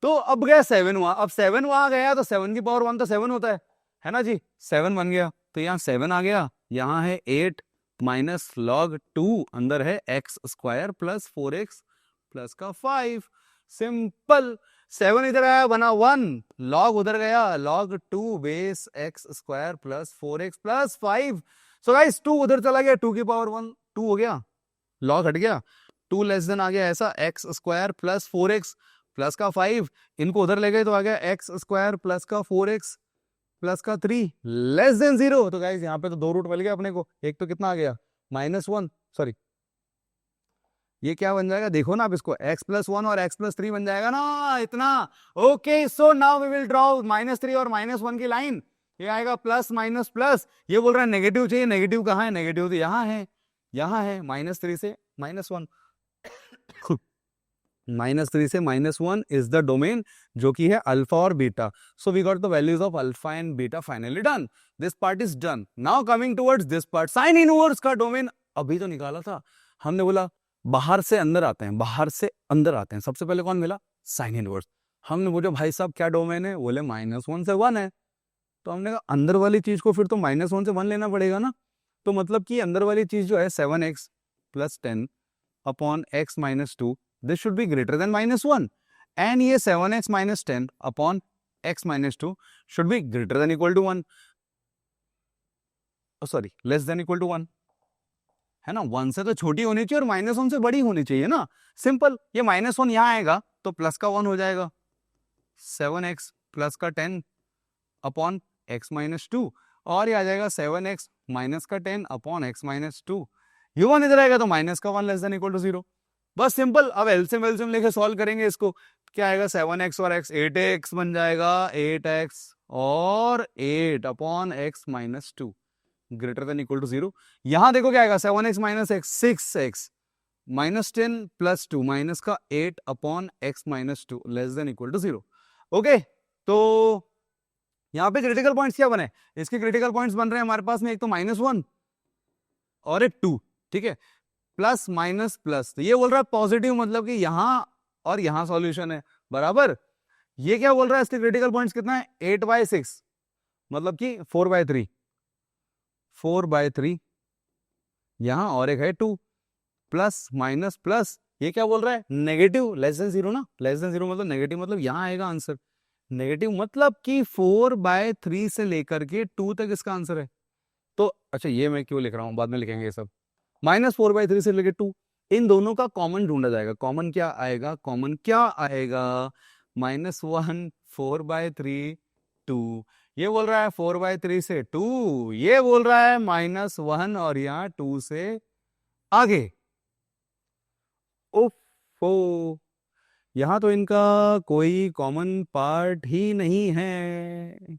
Speaker 1: तो अब गया 7 वहां, अब 7 वहां गया तो 7 की पावर 1 तो 7 होता है ना जी? 7 बन गया, तो यहाँ 7 आ गया, यहाँ है 8 - log 2, अंदर है x² + 4x + 5, सिंपल। 7 इधर आया, बना 1, log उधर गया, log 2 base x² + 4x + 5। So guys 2 उधर चला गया, 2 की पावर 1, 2 हो गया, log हट गया, 2 लेस देन आ गया ऐसा, x² + 4x + 5, इनको उधर ले गए तो आ गया x² + 4x + 3 लेस देन 0। तो गाइस यहाँ पे तो 2 रूट मिल गया अपने को, एक तो कितना आ गया? -1, सॉरी ये क्या बन जाएगा देखो ना आप इसको, x+1 और x+3 बन जाएगा ना इतना। Okay so now we will draw -3 और -1 की लाइन। ये आएगा प्लस माइनस प्लस, ये बोल रहा है नेगेटिव चाहिए, नेगेटिव कहाँ है, नेगेटिव तो यहाँ है, यहाँ है -3 से -1 -3 से -1 इज द डोमेन जो कि है अल्फा और beta. So we got the values of alpha and beta finally done. This part is done. Now coming towards this part, sine inverse का डोमेन अभी तो निकाला था हमने, बोला बाहर से अंदर आते हैं, बाहर से अंदर आते हैं। सबसे पहले कौन मिला, साइन इनवर्स। हमने बोला भाई साहब क्या डोमेन है, बोले -1 से 1 है। तो हमने कहा अंदर वाली चीज को फिर तो -1 से 1 लेना पड़ेगा ना। तो मतलब कि अंदर वाली चीज जो है 7x + 10 upon x - 2, this should be greater than -1, and ये 7x - 10 upon x - 2 should be greater than equal to 1, sorry less than equal to 1, है ना। 1 से तो छोटी होनी चाहिए और -1 से बड़ी होनी चाहिए ना, सिंपल। ये -1 यहाँ आएगा तो प्लस का 1 हो जाएगा, 7x प्लस का 10 अपॉन x - 2, और ये आ जाएगा 7x माइनस का 10 अपॉन x - 2। ये 1 इधर आएगा तो माइनस का 1 लेस देन इक्वल टू 0। बस सिंपल। अब एलसीएम वेलसीएम लेके सॉल्व करेंगे इसको, क्या आएगा 7x और x, 8x बन जाएगा, 8x और 8 upon x - 2 greater than equal to 0। यहां देखो क्या आएगा 7x - x 6x -10 + 2 माइनस का 8 upon x - 2 less than equal to 0। Okay, तो यहां पे क्रिटिकल पॉइंट्स क्या बने, इसके क्रिटिकल पॉइंट्स बन रहे हैं हमारे पास में, एक तो -1 और एक 2, ठीक है, प्लस माइनस प्लस। तो ये बोल रहा है पॉजिटिव, मतलब कि यहां और यहां सॉल्यूशन है बराबर। ये क्या बोल रहा है, इसके क्रिटिकल पॉइंट्स कितना है 8/6, मतलब कि 4/3, 4/3 यहां और एक है 2, प्लस माइनस प्लस। ये क्या बोल रहा है नेगेटिव, लेस देन 0 ना, लेस देन 0 मतलब नेगेटिव, मतलब यहां आएगा आंसर नेगेटिव, मतलब कि 4/3 से लेकर के 2 तक इसका आंसर है। तो अच्छा ये मैं क्यों लिख रहा हूं, बाद में लिखेंगे ये सब। -4/3 से लेकर 2, इन दोनों का कॉमन ढूंढा जाएगा। कॉमन क्या आएगा, कॉमन क्या आएगा, -1 4/3 2, ये बोल रहा है 4/3 से 2, ये बोल रहा है -1 और यहाँ 2 से आगे। ओफो, यहां तो इनका कोई कॉमन पार्ट ही नहीं है।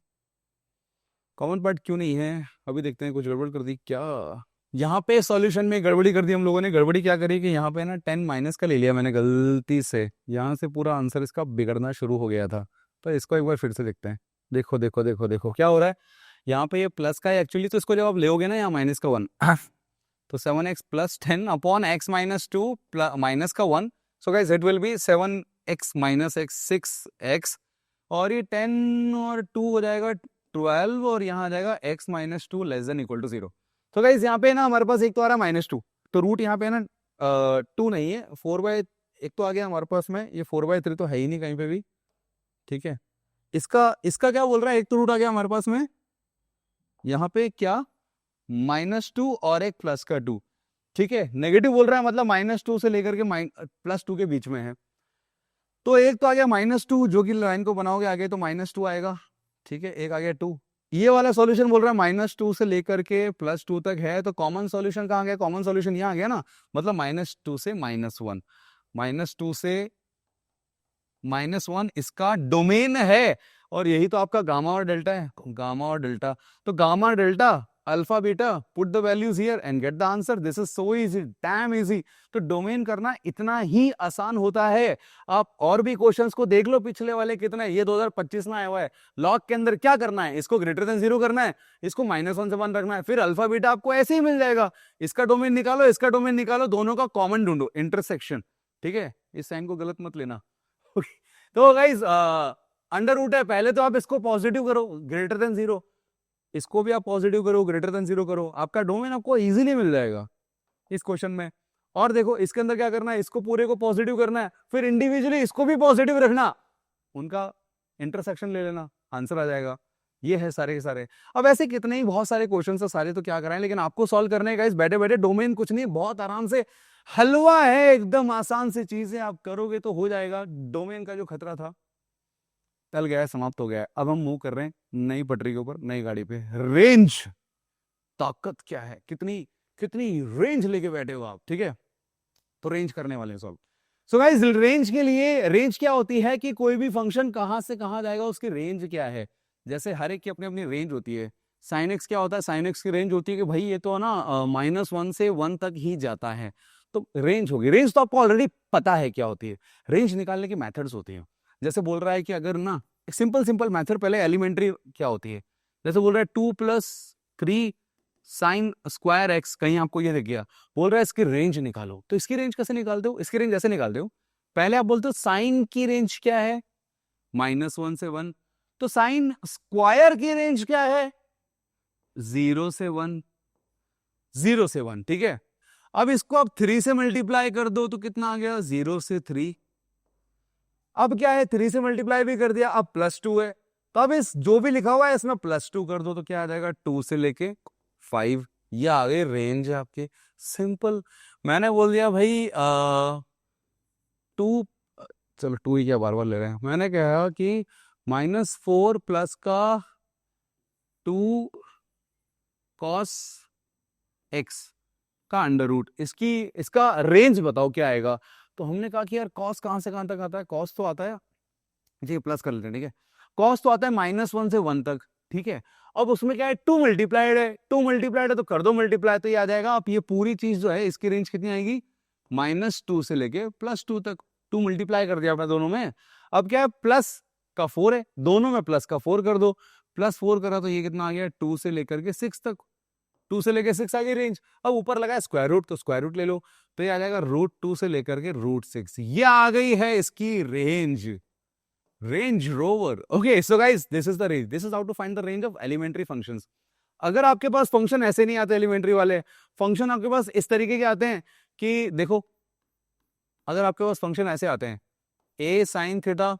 Speaker 1: कॉमन पार्ट क्यों नहीं है, अभी देखते हैं, कुछ गड़बड़ कर दी क्या। यहाँ पे सॉल्यूशन में गड़बड़ी कर दी हम लोगों ने। गड़बड़ी क्या करी कि यहाँ पे ना 10 माइनस का ले लिया मैंने गलती से, यहाँ से पूरा आंसर इसका बिगड़ना शुरू हो गया था। तो इसको एक बार फिर से देखते हैं। देखो देखो देखो देखो क्या हो रहा है, यहाँ पे ये प्लस का है एक्चुअली, तो इसको जब आप लेोगे ना यहाँ माइनस का 1 तो 7x + 10 अपॉन x - 2 माइनस का 1, so guys it will be 7x - x 6x, और ये 10 और 2 हो जाएगा 12, और यहाँ आ जाएगा x - 2 less than equal to 0। तो गाइस यहाँ पे ना हमारे पास एक तो आ रहा है -2, तो रूट यहाँ पे ना 2 नहीं है, 1 तो आ गया हमारे पास में, ये 4/3 तो है ही नहीं कहीं पे भी, ठीक है। इसका इसका क्या बोल रहा है, एक तो रूट आ गया हमारे पास में, यहाँ पे क्या -2 और एक प्लस का 2, ठीक है। नेगेटिव बोल रहा है मतलब -2 से लेकर के +2 के बीच में है। तो एक तो आ गया -2, जो कि लाइन को बनाओगे आगे तो -2 आएगा, ठीक है। एक आ गया 2, ये वाला सॉल्यूशन बोल रहा है -2 से लेकर के +2 तक है, तो कॉमन सॉल्यूशन कहाँ गया, कॉमन सॉल्यूशन यहाँ आ गया ना, मतलब -2 से -1, -2 से -1 इसका डोमेन है, और यही तो आपका गामा और डेल्टा है, गामा और डेल्टा। तो gamma delta alpha beta, put the values here and get the answer, this is so easy, dam easy. तो डोमेन करना इतना ही आसान होता है। आप और भी क्वेश्चंस को देख लो, पिछले वाले कितने, ये 2025 में आया हुआ है। लॉग के अंदर क्या करना है, इसको ग्रेटर देन 0 करना है, इसको -1 से 1 रखना है, फिर अल्फा बीटा आपको ऐसे ही मिल जाएगा। इसका डोमेन निकालो, इसका डोमेन निकालो, दोनों का कॉमन ढूंढो, इंटरसेक्शन, ठीक है। इस साइन को गलत मत लेना। तो गाइस अंडर रूट है, पहले तो आप इसको पॉजिटिव करो ग्रेटर देन 0, इसको भी आप पॉजिटिव करो ग्रेटर देन 0 करो, आपका डोमेन आपको इजीली मिल जाएगा इस क्वेश्चन में। और देखो इसके अंदर क्या करना है, इसको पूरे को पॉजिटिव करना है, फिर इंडिविजुअली इसको भी पॉजिटिव रखना, उनका इंटरसेक्शन ले लेना, आंसर आ जाएगा। ये है सारे के सारे। अब ऐसे कितने ही बहुत सारे क्वेश्चन है, सारे तो क्या कराएं, लेकिन आपको सॉल्व करने का इस बैठे बैठे, डोमेन कुछ नहीं, बहुत आराम से हलवा है, एकदम आसान सी चीजें आप करोगे तो हो जाएगा। डोमेन का जो खतरा था टल गया है, समाप्त हो गया है। अब हम मूव कर रहे हैं नई पटरी के ऊपर, नई गाड़ी पे। रेंज, ताकत क्या है, कितनी कितनी रेंज लेके बैठे हो आप, ठीक है। तो रेंज करने वाले हैं सॉल्व। सो गाइस रेंज के लिए रेंज क्या होती है कि कोई भी फंक्शन कहां से कहां जाएगा, उसकी रेंज क्या है। जैसे हर एक की अपनी अपनी रेंज होती है। साइन एक्स क्या होता है, साइन एक्स की रेंज होती है कि भाई ये तो ना -1 से 1 तक ही जाता है, तो रेंज होगी। रेंज तो आपको ऑलरेडी पता है क्या होती है। रेंज निकालने की मेथड्स होती हैं। जैसे बोल रहा है कि अगर ना सिंपल सिंपल मेथड, पहले एलिमेंट्री क्या होती है, जैसे बोल रहा है 2+3 साइन स्क्वायर एक्स, कहीं आपको ये दिख गया, बोल रहा है इसकी रेंज निकालो। तो इसकी रेंज कैसे निकालते हो, इसकी रेंज ऐसे निकालते हो, पहले आप बोलते हो साइन की रेंज क्या है, -1 से 1, तो साइन स्क्वायर की रेंज क्या है, 0 से 1, 0 से 1, ठीक है। अब इसको आप 3 से मल्टीप्लाई कर दो तो कितना आ गया, 0 से 3। अब क्या है, 3 से मल्टीप्लाई भी कर दिया, अब +2 है, तो अब इस जो भी लिखा हुआ है इसमें +2 कर दो तो क्या आ जाएगा, 2 से लेके 5। ये आ गई रेंज आपके, सिंपल। मैंने बोल दिया भाई 2, चलो 2 ही क्या बार बार ले रहे हैं। मैंने कहा कि -4 प्लस का 2 cos x का अंडर रूट, इसका रेंज बताओ क्या आएगा। तो हमने कहा कि यार कॉस कहां से कहां तक आता है, कॉस तो आता है, जी प्लस कर लेते हैं, ठीक है। कॉस तो आता है -1 से 1 तक, ठीक है। अब उसमें क्या है, 2 मल्टीप्लाइड है, 2 मल्टीप्लाइड है तो कर दो मल्टीप्लाई, तो ये आ जाएगा। अब ये पूरी चीज जो है इसकी रेंज कितनी आएगी, -2 से लेके +2 तक। 2 मल्टीप्लाई कर दिया आपने दोनों में, अब क्या है प्लस का 4 है, दोनों में प्लस का 4 कर दो, +4 करा तो ये कितना आ गया, 2 से लेकर के 6 तक। 2 से लेकर 6 आ गई रेंज। अब ऊपर लगा स्क्वायर रूट, तो स्क्वायर रूट ले लो, तो ये आ जाएगा √2 से लेकर के √6। ये आ गई है इसकी range, range rover. Okay so guys this is the range, this is how to find the range of elementary functions. अगर आपके पास फंक्शन ऐसे नहीं आते एलिमेंट्री वाले, फंक्शन आपके पास इस तरीके के आते हैं कि देखो, अगर आपके पास फंक्शन ऐसे आते हैं a sin theta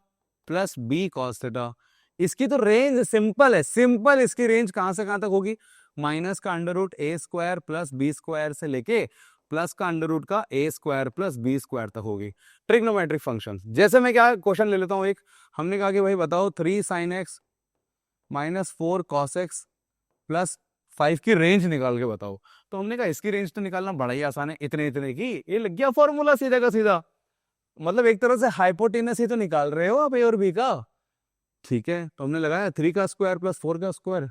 Speaker 1: plus b cos theta, इसकी तो रेंज सिंपल है, सिंपल। इसकी रेंज कहां से कहां तक होगी, माइनस का under root a square plus b square से लेके प्लस का अंडर रूट का a square plus b square तक होगी। ट्रिग्नोमेट्रिक फंक्शन, जैसे मैं क्या क्वेश्चन ले लेता हूं एक, हमने कहा कि भाई बताओ 3 sin x -4 cos x plus 5 की रेंज निकाल के बताओ। तो हमने कहा इसकी रेंज तो निकालना बड़ा ही आसान है, इतने इतने की, ये लग गया फॉर्मूला सीधा का सीधा। मतलब एक तरह से हाइपोटेनस ही तो निकाल रहे हो आप ए और बी का, ठीक है। तो हमने लगाया 3 का स्क्वायर प्लस 4 का स्क्वायर,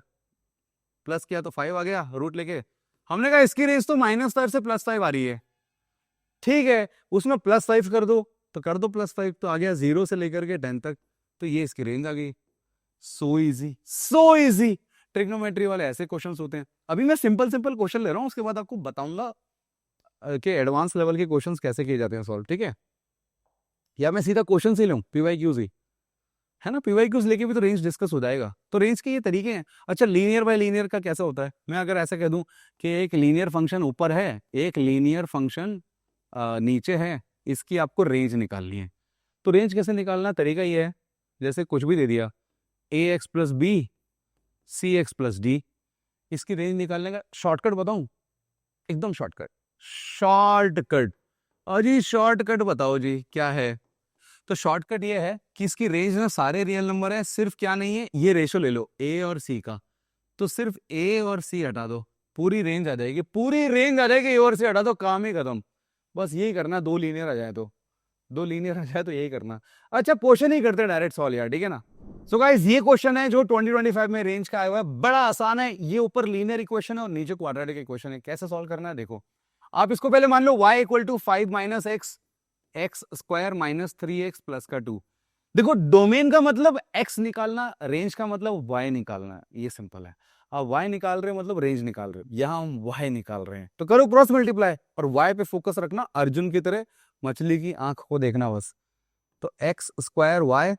Speaker 1: प्लस किया तो 5 आ गया रूट लेके। हमने कहा इसकी रेंज तो -5 से +5 आ रही है, ठीक है, उसमें +5 कर दो, तो कर दो +5, तो आ गया 0 से लेकर के 10 तक, तो ये इसकी रेंज आ गई। So easy, so easy. Trigonometry वाले ऐसे क्वेश्चंस होते हैं। अभी मैं सिंपल सिंपल क्वेश्चन ले रहा हूं, उसके बाद आपको बताऊंगा कि एडवांस लेवल के क्वेश्चंस कैसे किए जाते हैं सॉल्व, ठीक है। या मैं सीधा क्वेश्चन ही लूं, PYQs ही है ना, PYQs लेके भी तो रेंज डिस्कस हो जाएगा। तो रेंज के ये तरीके हैं। अच्छा लीनियर बाय लीनियर का कैसा होता है, मैं अगर ऐसा कह दूं कि एक लीनियर फंक्शन ऊपर है, एक लीनियर फंक्शन नीचे है, इसकी आपको रेंज निकालनी है। तो रेंज कैसे निकालना, तरीका ये है, जैसे कुछ भी दे दिया ax + b cx + d, इसकी रेंज निकालने का शॉर्टकट बताऊं, एकदम शॉर्टकट, शॉर्टकट। अजी शॉर्टकट बताओ जी क्या है। तो शॉर्टकट ये है कि इसकी रेंज ना सारे रियल नंबर है, सिर्फ क्या नहीं है, ये रेशो ले लो a और c का, तो सिर्फ a और c हटा दो, पूरी रेंज आ जाएगी, पूरी रेंज आ जाएगी। a और c हटा दो, काम ही खत्म। बस यही करना, 2 लीनियर आ जाए तो, 2 लीनियर आ जाए तो यही करना। अच्छा क्वेश्चन ही करते हैं डायरेक्ट सॉल्व यार, ठीक है ना। सो गाइस ये क्वेश्चन है जो 2025 में रेंज का आया हुआ है, बड़ा आसान है। ये ऊपर लीनियर इक्वेशन है और नीचे क्वाड्रेटिक इक्वेशन है। कैसे सॉल्व करना है देखो, आप इसको पहले मान लो y = 5 - x x square -3x plus का 2। देखो डोमेन का मतलब x निकालना, रेंज का मतलब y निकालना, ये सिंपल है। आप y निकाल रहे हो मतलब रेंज निकाल रहे हो, यहां हम y निकाल रहे हैं, तो करो क्रॉस मल्टीप्लाई और y पे फोकस रखना, अर्जुन की तरह मछली की आंख को देखना बस। तो x square y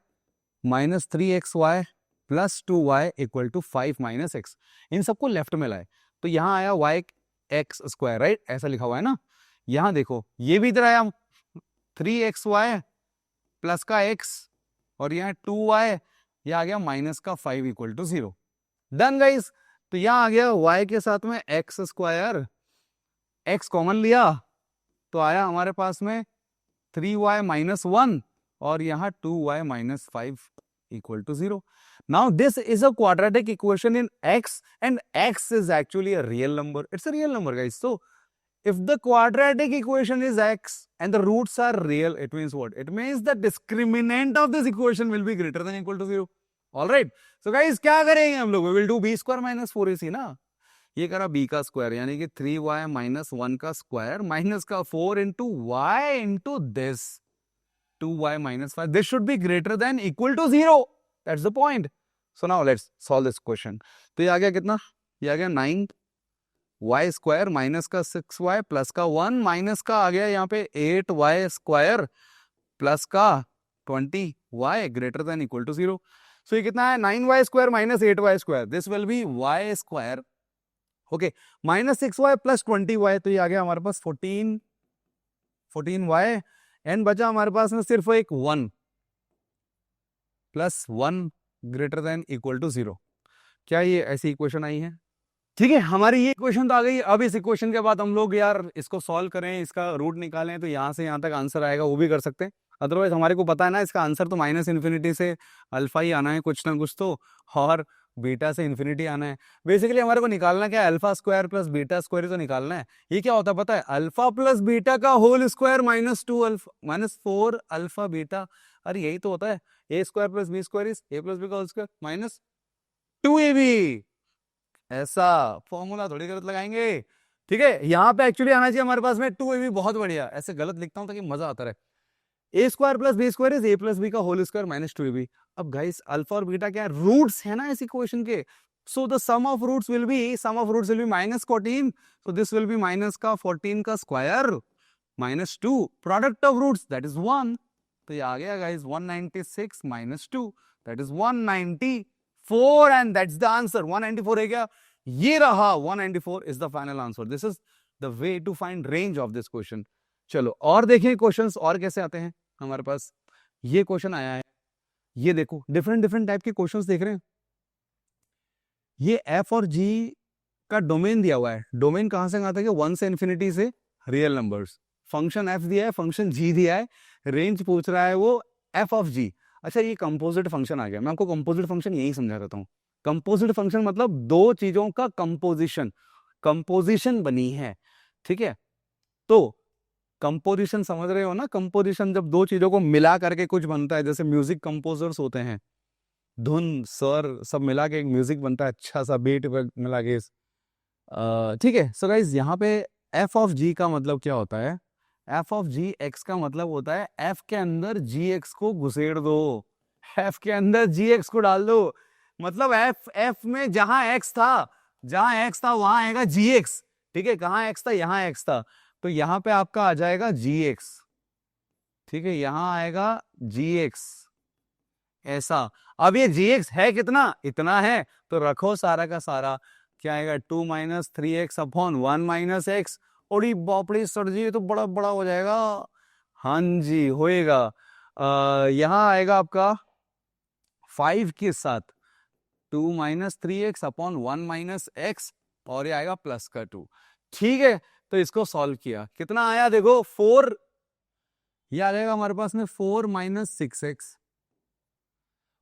Speaker 1: -3xy plus 2y = 5 - x, इन सबको लेफ्ट में लाए तो यहां आया y x स्क्वायर, राइट, ऐसा लिखा हुआ है ना। यहां देखो ये भी इधर आया 3xy प्लस का x, और यहाँ 2y, यह आ गया -5 = 0। Done guys. तो यहां आ गया y के साथ में x स्क्वायर, x कॉमन लिया तो आया हमारे पास में 3y - 1 और यहाँ 2y - 5 = 0. Now this is a quadratic equation in x and x is actually a real number. It's a real number guys. So if the quadratic equation is x and the roots are real, it means what? It means the discriminant of this equation will be greater than or equal to 0. All right. So guys, क्या करेंगे हम लोग? We will do b square minus 4ac ना. ये करा b का square यानी कि 3y minus 1 का स्क्वायर माइनस का 4 into y into this 2y minus 5. This should be greater than equal to 0. That's the point. So now let's solve this question. तो ये आ गया कितना? ये आ गया 9 y स्क्वायर माइनस का 6y प्लस का 1 माइनस का आ गया यहाँ पे 8y स्क्वायर प्लस का 20y greater than equal to 0. So ये कितना है? 9y square minus 8y square. This will be y square. Okay, minus 6y plus 20y. तो ये आ गया हमारे पास 14y एंड बचा हमारे पास में सिर्फ एक 1 plus 1 greater than equal to 0. क्या ये ऐसी इक्वेशन आई है? ठीक है, हमारी ये इक्वेशन तो आ गई. अब इस इक्वेशन के बाद हम लोग यार इसको सॉल्व करें, इसका रूट निकालें, तो यहाँ से यहाँ तक आंसर आएगा, वो भी कर सकते हैं. अदरवाइज हमारे को पता है ना इसका आंसर तो माइनस इन्फिनिटी से अल्फा ही आना है कुछ ना कुछ तो, और बीटा से इन्फिनिटी आना है. बेसिकली हमारे को निकालना क्या है? Alpha square plus beta square तो निकालना है. ये क्या होता है पता है? अल्फा प्लस बीटा का whole square minus 2 alpha minus 4 alpha beta. अरे यही तो होता है. A square plus B square is A plus B का होल स्क्वायर माइनस 2ab. ऐसा फॉर्मूला थोड़ी गलत लगाएंगे. ठीक है, यहाँ पे एक्चुअली आना चाहिए हमारे पास में 2ab. बहुत बढ़िया, ऐसे गलत लिखता हूँ ताकि मजा आता रहे. A square plus B square is A plus B का होल स्क्वायर माइनस 2ab. अब गाइस अल्फा और बीटा क्या है? रूट्स है ना इस इक्वेशन के. So the sum of roots will be minus 14. So this will be minus का 14 का square minus 2. Product of roots that is 1. तो ये आ गया guys 196 minus 2 that is 194 and that's the answer. 194 है क्या? ये रहा 194 is the final answer. This is the way to find range of this question. चलो और देखें क्वेश्चंस और कैसे आते हैं हमारे पास. ये क्वेश्चन आया है, ये देखो डिफरेंट टाइप के क्वेश्चंस देख रहे हैं. ये एफ और जी का डोमेन दिया हुआ है. डोमेन कहां से आता है? 1 से इन्फिनिटी से रियल नंबर्स. फंक्शन एफ दिया है, फंक्शन जी दिया है, रेंज पूछ रहा है वो एफ ऑफ जी. अच्छा, ये कंपोजिट फंक्शन आ गया. मैं आपको कंपोजिट फंक्शन यही समझा देता हूँ. कंपोजिट फंक्शन मतलब दो चीजों का कंपोजिशन बनी है. ठीक है, तो कंपोजिशन समझ रहे हो ना? कंपोजिशन जब दो चीजों को मिला करके कुछ बनता है, जैसे म्यूजिक कंपोजर्स होते हैं, धुन स्वर सब मिला के एक म्यूजिक बनता है, अच्छा सा बीट मिला के. ठीक है. सो गाइस यहाँ पे एफ ऑफ जी का मतलब क्या होता है? एफ ऑफ जी एक्स का मतलब होता है एफ के अंदर जी एक्स को घुसेड़ दो, एफ के अंदर जी एक्स को डाल दो. मतलब एफ में जहां एक्स था वहां आएगा जी एक्स. ठीक है, कहां एक्स था? यहां एक्स था, तो यहां पे आपका आ जाएगा जी एक्स. ठीक है, यहां आएगा जी एक्स ऐसा. अब ये जी एक्स है कितना? इतना है, तो रखो सारा का सारा. क्या आएगा? 2 minus 3x upon 1 minus x. और बापड़ी सर जी, ये तो बड़ा बड़ा हो जाएगा. हाँ जी, होएगा. यहां आएगा आपका 5 के साथ 2 minus 3x upon 1 minus x, और ये आएगा प्लस का 2. ठीक है, तो इसको सॉल्व किया, कितना आया देखो 4. ये आ जाएगा हमारे पास में 4 माइनस 6x,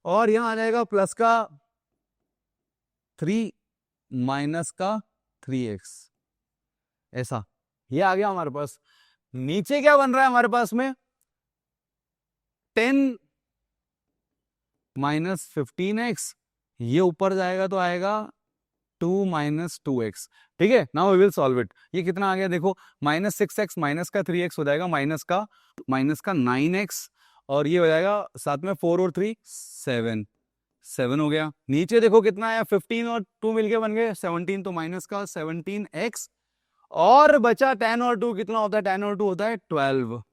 Speaker 1: और यहां आ जाएगा प्लस का 3 माइनस का 3x. ऐसा ये आ गया हमारे पास. नीचे क्या बन रहा है हमारे पास में? 10 माइनस 15x. ये ऊपर जाएगा तो आएगा 2 माइनस 2x. ठीक है, now we will solve it. ये कितना आ गया देखो? माइनस 6x माइनस का 3x हो जाएगा माइनस का 9x, और ये हो जाएगा साथ में 4 और 3 7 हो गया. नीचे देखो कितना आया? 15 और 2 मिलके बन गए 17, तो माइनस का 17x, और बचा 10 और 2. कितना होता है? 10 और 2 होता है 12.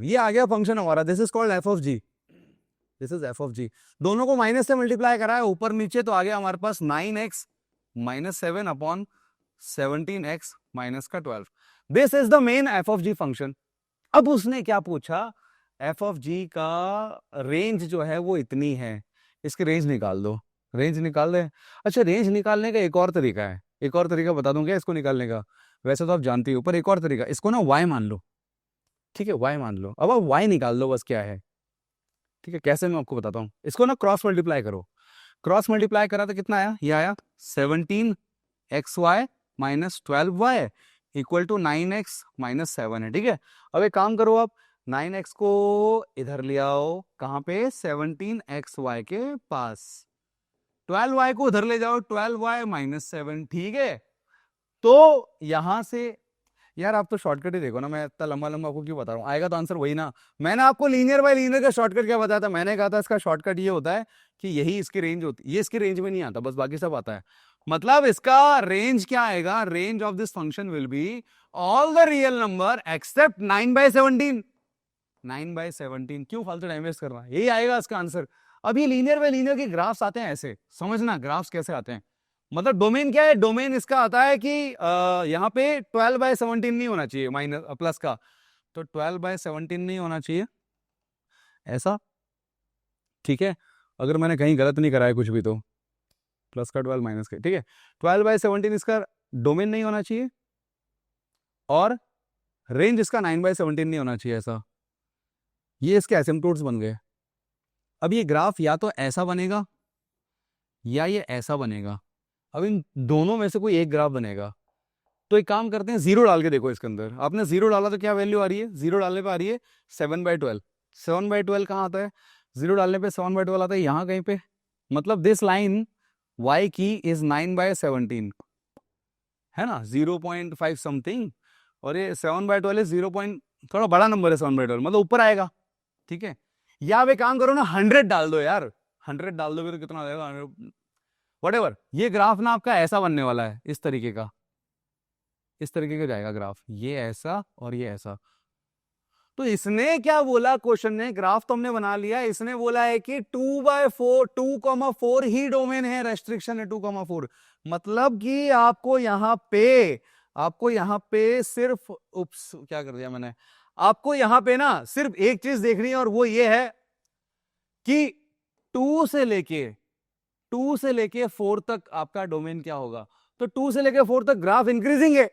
Speaker 1: ये आ गया फंक्शन हमारा. This is called F of G. This is F of G. दोनों को माइनस से मल्टीप्लाई करा है ऊपर नीचे, तो आ गया हमारे पास 9x minus 7 upon 17x minus का 12. This is the main F of G function. अब उसने क्या पूछा? एफ ऑफ जी का रेंज जो है वो इतनी है, इसकी रेंज निकाल दो. रेंज निकाल दे. अच्छा, रेंज निकालने का एक और तरीका है. एक और तरीका बता दूं क्या इसको निकालने का? वैसे तो आप जानती हो, पर एक और तरीका, इसको ना y मान लो. ठीक है, y मान लो. अब आप y निकाल लो, बस क्या है. ठीक है, कैसे मैं आपको बताता हूँ. इसको ना क्रॉस मल्टीप्लाई करो. क्रॉस मल्टीप्लाई करा तो कितना आया? ये आया 17xy minus 12y equal to 9x minus 7 है, ठीक है। अब एक काम करो आप, 9x को इधर ले आओ, कहाँ पे, 17xy के पास, 12y को उधर ले जाओ, 12y माइनस 7, ठीक है। तो यहां से यार आप तो शॉर्टकट ही देखो ना, मैं इतना लंबा लंबा आपको क्यों बता रहा हूँ, आएगा तो आंसर वही ना। मैंने आपको लीनियर बाय लीनियर का शॉर्टकट क्या बताया था, मैंने कहा था इसका शॉर्टकट ये होता है कि यही इसकी रेंज होती है, ये इसकी रेंज में नहीं आता, बस बाकी सब आता है। मतलब इसका रेंज क्या आएगा, range of this function will be all the real number except 9/17। 9/17, क्यों फालतू टाइम वेस्ट करना, यही आएगा इसका आंसर। अब ये लीनियर बाय लीनियर के ग्राफ्स आते हैं ऐसे, समझना ग्राफ्स कैसे आते हैं। मतलब डोमेन क्या है, डोमेन इसका आता है कि यहाँ पे 12/17 नहीं होना चाहिए माइनस प्लस का, तो 12/17 नहीं होना चाहिए ऐसा, ठीक है। अगर मैंने कहीं गलत नहीं कराया कुछ भी तो प्लस का 12 माइनस का, ठीक है। 12/17 इसका डोमेन नहीं होना चाहिए, और रेंज इसका 9/17 नहीं होना चाहिए ऐसा। ये इसके एसिम्पटोट्स बन गए। अब ये ग्राफ या तो ऐसा बनेगा या ये ऐसा बनेगा, अब इन दोनों में से कोई एक ग्राफ बनेगा। तो एक काम करते हैं, जीरो डाल के देखो इसके अंदर, आपने जीरो डाला तो क्या वैल्यू आ रही है, जीरो डालने पे आ रही है 7/12। 7/12 कहाँ आता है, जीरो डालने पे 7/12 आता है यहाँ कहीं पे। मतलब दिस लाइन y की इज 9/17, है ना, 0.5 समथिंग, और ये 7/12 इज 0. थोड़ा बड़ा नंबर है 7/12, मतलब ऊपर आएगा, ठीक है। या आप एक काम करो ना, 100 डाल दो यार, 100 डाल दोगे तो कितना आ जाएगा, व्हाटएवर। ये ग्राफ ना आपका ऐसा बनने वाला है, इस तरीके का, इस तरीके का जाएगा ग्राफ, ये ऐसा और ये ऐसा। तो इसने क्या बोला क्वेश्चन ने, ग्राफ तो हमने बना लिया, इसने बोला है कि 2/4 2,4 ही डोमेन है, रेस्ट्रिक्शन है 2,4। मतलब कि आपको यहां पे सिर्फ, उप्स क्या कर दिया मैंने, आपको यहां पे ना सिर्फ एक चीज देखनी है, और वो ये है कि 2 से लेके 4 तक आपका डोमेन क्या होगा। तो 2 से लेके 4 तक ग्राफ इंक्रीजिंग है,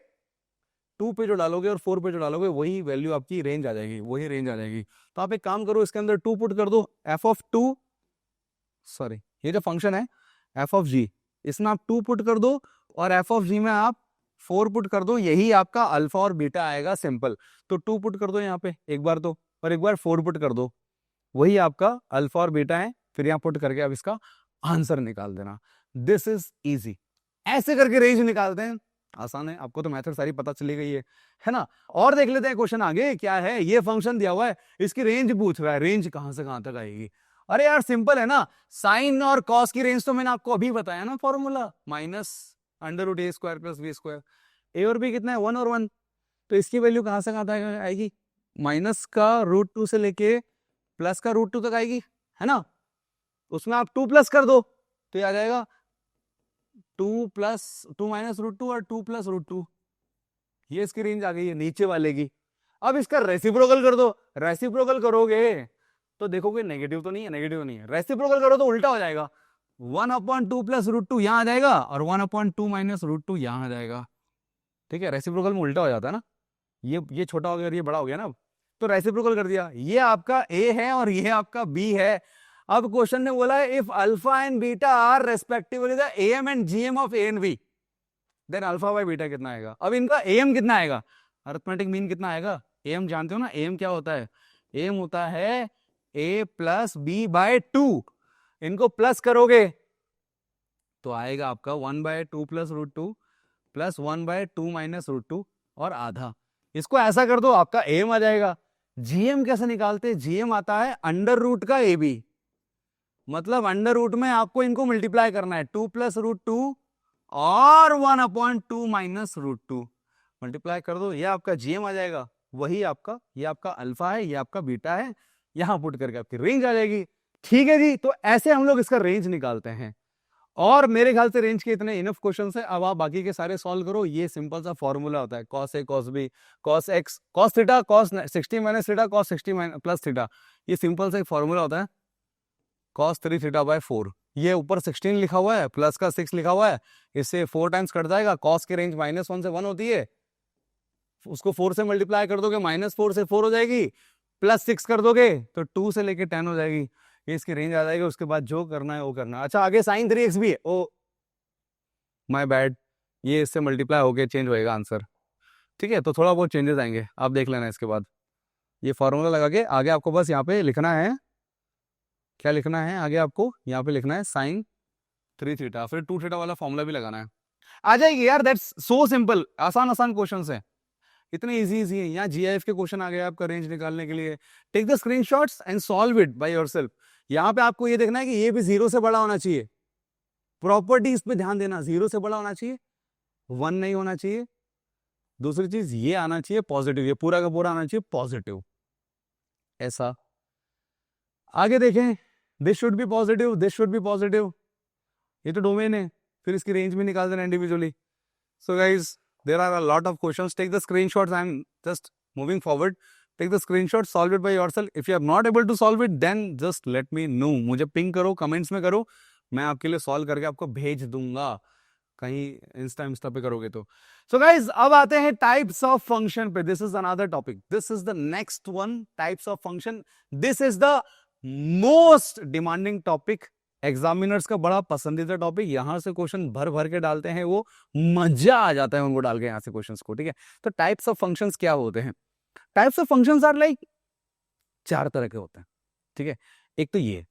Speaker 1: 2 पे जो डालोगे और 4 पे जो डालोगे वही वैल्यू आपकी रेंज आ जाएगी, वही रेंज आ जाएगी। तो आप एक काम करो, इसके अंदर 2 पुट कर दो, f(2), सॉरी ये जो फंक्शन है f(g), इसमें आप 2 पुट कर दो, और f(g) में आप 4 पुट कर दो, यही आपका अल्फा और बीटा आएगा, सिंपल। तो 2 पुट कर दो यहाँ पे एक बार तो, और एक बार 4 पुट कर दो, वही आपका अल्फा और बीटा है। फिर यहाँ पुट करके आप इसका आंसर निकाल देना। दिस इज इजी, ऐसे करके रेंज निकालते हैं, आसान है। आपको तो मेथड सारी पता चली गई है ना। और देख लेते हैं क्वेश्चन आगे क्या है। ये फंक्शन दिया हुआ है, इसकी रेंज पूछ रहा है, रेंज कहां से कहां तक आएगी। अरे यार सिंपल है ना, साइन और कॉस की रेंज तो मैंने आपको अभी बताया ना, फॉर्मूला -√a² + b²। ए और बी कितना है, 1 और 1, तो इसकी वैल्यू कहां से कहां तक आएगी, माइनस का √2 से लेके प्लस का √2 तक आएगी, है ना। उसमें आप 2 प्लस कर दो तो ये आ जाएगा 2 माइनस √2 और 2 + √2, ये इसकी रेंज आ गई है नीचे वाले की। अब इसका रेसिप्रोकल कर दो, रेसिप्रोकल करोगे तो देखोगे नेगेटिव तो नहीं है, नेगेटिव नहीं है, रेसिप्रोकल करो तो उल्टा हो जाएगा, 1/2 + √2 यहां आ जाएगा, और 1/2 माइनस √2 यहां आ जाएगा, ठीक है। रेसिप्रोकल में उल्टा हो जाता है ना, ये छोटा हो गया और ये बड़ा हो गया ना। तो रेसिप्रोकल कर दिया, ये आपका ए है और ये आपका बी है। अब क्वेश्चन ने बोला है if alpha and beta are respectively the AM and GM of A and B, then alpha by beta कितना आएगा। अब इनका एएम कितना आएगा, अरिथमेटिक मीन कितना आएगा। एएम जानते हो ना, एएम क्या होता है, एएम होता है a + b/2। इनको प्लस करोगे तो आएगा आपका 1/2 + √2 + 1/2 माइनस √2 और आधा। इसको ऐसा कर दो, आपका एम आ जाएगा। जीएम कैसे निकालते, जीएम आता है अंडर रूट का ए बी, मतलब अंडर रूट में आपको इनको मल्टीप्लाई करना है, 2 + √2 और 1/2 माइनस √2, मल्टीप्लाई कर दो, ये आपका जीएम आ जाएगा। वही आपका, ये आपका अल्फा है, ये आपका बीटा है, यहां पुट करके आपकी रेंज आ जाएगी। ठीक है जी, तो ऐसे हम लोग इसका रेंज निकालते हैं। और मेरे ख्याल से रेंज के इतने इनफ क्वेश्चंस है। अब आप बाकी के सारे सॉल्व करो। ये सिंपल सा फॉर्मूला होता है, cos a cos b cos x cos theta cos 60 minus theta cos 60 plus theta. ये सिंपल सा एक फॉर्मूला होता है, cos 3θ/4। ये ऊपर 16 लिखा हुआ है, प्लस का 6 लिखा हुआ है, इससे 4 टाइम्स कट जाएगा। cos की रेंज -1 से 1 होती है, उसको 4 से मल्टीप्लाई कर दोगे, -4 से 4 हो जाएगी, +6 कर दोगे तो 2 से लेके 10 हो जाएगी, ये इसकी रेंज आ जाएगी। उसके बाद जो करना है वो करना है। अच्छा आगे sin 3x भी है, ओ माय बैड, ये इससे मल्टीप्लाई होके चेंज होएगा आंसर। ठीक है, तो थोड़ा बहुत चेंजेस आएंगे, आप देख लेना इसके बाद। ये फॉर्मूला लगा के आगे आपको बस यहाँ पे लिखना है, क्या लिखना है आगे आपको, यहाँ पे लिखना है साइन 3 थीटा, फिर 2 थीटा वाला फॉर्मूला भी लगाना है। आ जाएगी यार, दैट्स सो सिंपल, आसान आसान क्वेश्चंस है, इतने इजी इजी है। यहाँ जीआईएफ के क्वेश्चन आ गए आपका रेंज निकालने के लिए। Take the screenshots and solve it by yourself. यहाँ पे आपको ये देखना है कि ये भी 0 से बड़ा होना चाहिए, प्रॉपर्टी इस पे ध्यान देना, 0 से बड़ा होना चाहिए, 1 नहीं होना चाहिए। दूसरी चीज ये आना चाहिए पॉजिटिव, ये पूरा का पूरा आना चाहिए पॉजिटिव, ऐसा। आगे देखें, this should B positive, this should B positive, ये तो डोमेन है, फिर इसकी रेंज भी निकाल देना individually. So guys, there are a lot of questions. Take the screenshots. I'm just moving forward. Take the screenshot, solve it by yourself. If you are not able to solve it, then just let me know. मुझे ping करो, comments में करो, मैं आपके लिए solve करके आपको भेज दूंगा, कहीं इंस्टा पे करोगे तो। सो गाइज, अब आते हैं टाइप्स ऑफ फंक्शन पे। This is another topic, this is the next one, types of function. This is the most demanding topic, examiners का बड़ा पसंदीदा टॉपिक। यहां से क्वेश्चन भर भर के डालते हैं, वो मजा आ जाता है उनको डाल के यहां से क्वेश्चंस को, ठीक है। तो टाइप्स ऑफ फंक्शंस क्या होते हैं? Types of functions are like 4 तरह के होते हैं, ठीक है। एक तो ये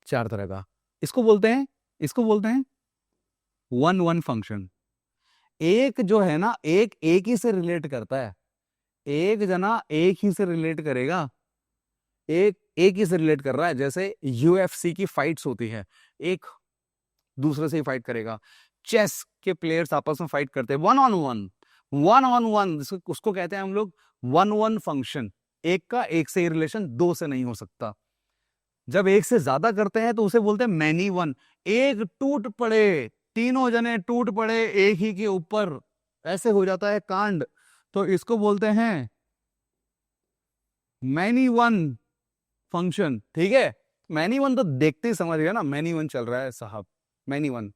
Speaker 1: 4 तरह का, इसको बोलते हैं 1-1 फंक्शन। एक जो है ना, एक ही से रिलेट करता है, एक जना एक ही से रिलेट करेगा, एक ही से रिलेट कर रहा है। जैसे यूएफसी की फाइट्स होती है, एक दूसरे से ही फाइट करेगा। चेस के प्लेयर्स आपस में फाइट करते हैं, 1-on-1, उसको कहते हैं हम लोग 1-1 फंक्शन। एक का एक से ही रिलेशन, दो से नहीं हो सकता। जब एक से ज्यादा करते हैं तो उसे बोलते हैं मैनी वन। एक टूट पड़े, तीनों जने टूट पड़े एक ही के ऊपर, ऐसे हो जाता है कांड, तो इसको बोलते हैं मैनी वन फंक्शन, ठीक है। मैनी वन तो देखते ही समझ गया ना, मैनी वन चल रहा है साहब, मैनी वन।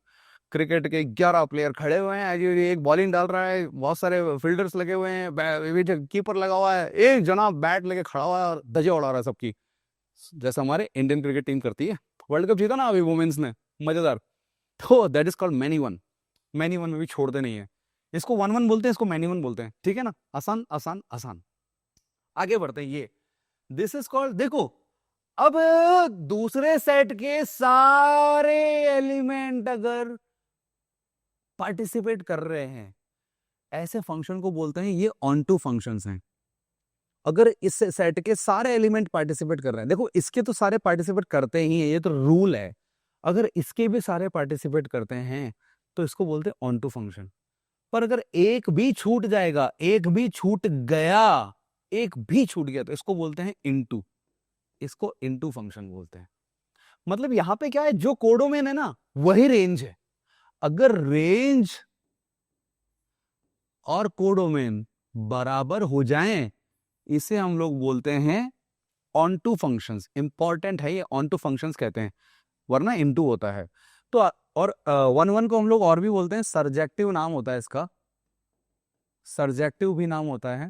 Speaker 1: क्रिकेट के 11 प्लेयर खड़े हुए हैं, एक बॉलिंग डाल रहा है, बहुत सारे फील्डर्स लगे हुए हैं, कीपर लगा हुआ है, एक जना बैट लेके खड़ा हुआ है और धजे उड़ा रहा है सबकी, जैसा हमारे इंडियन क्रिकेट टीम करती है। वर्ल्ड कप जीता ना अभी वुमेन्स ने, मजेदार। तो that is called many one. Many one में भी छोड़ते नहीं है, इसको 1-1 बोलते हैं, इसको मैनी वन बोलते हैं, ठीक है ना। आसान आसान आसान। आगे बढ़ते हैं, ये दिस इज कॉल्ड, देखो अब दूसरे सेट के सारे एलिमेंट अगर पार्टिसिपेट कर रहे हैं, ऐसे फंक्शन को बोलते हैं ये ऑन टू फंक्शंस हैं। अगर इस सेट के सारे एलिमेंट पार्टिसिपेट कर रहे हैं, देखो इसके तो सारे पार्टिसिपेट करते ही हैं, ये तो रूल है। अगर इसके भी सारे पार्टिसिपेट करते हैं तो इसको बोलते हैं ऑन टू फंक्शन। पर अगर एक भी छूट जाएगा, एक भी छूट गया, तो इसको बोलते हैं इनटू, इसको इनटू फंक्शन बोलते हैं। मतलब यहां पे क्या है, जो कोडोमेन है ना वही रेंज है। अगर रेंज और कोडोमेन बराबर हो जाएं, इसे हम लोग बोलते हैं ऑन टू फंक्शंस। इंपॉर्टेंट है ये, ऑन टू फंक्शंस कहते हैं, वरना इनटू होता है। तो और 1-1 को हम लोग और भी बोलते हैं, सर्जेक्टिव नाम होता है इसका, सर्जेक्टिव भी नाम होता है,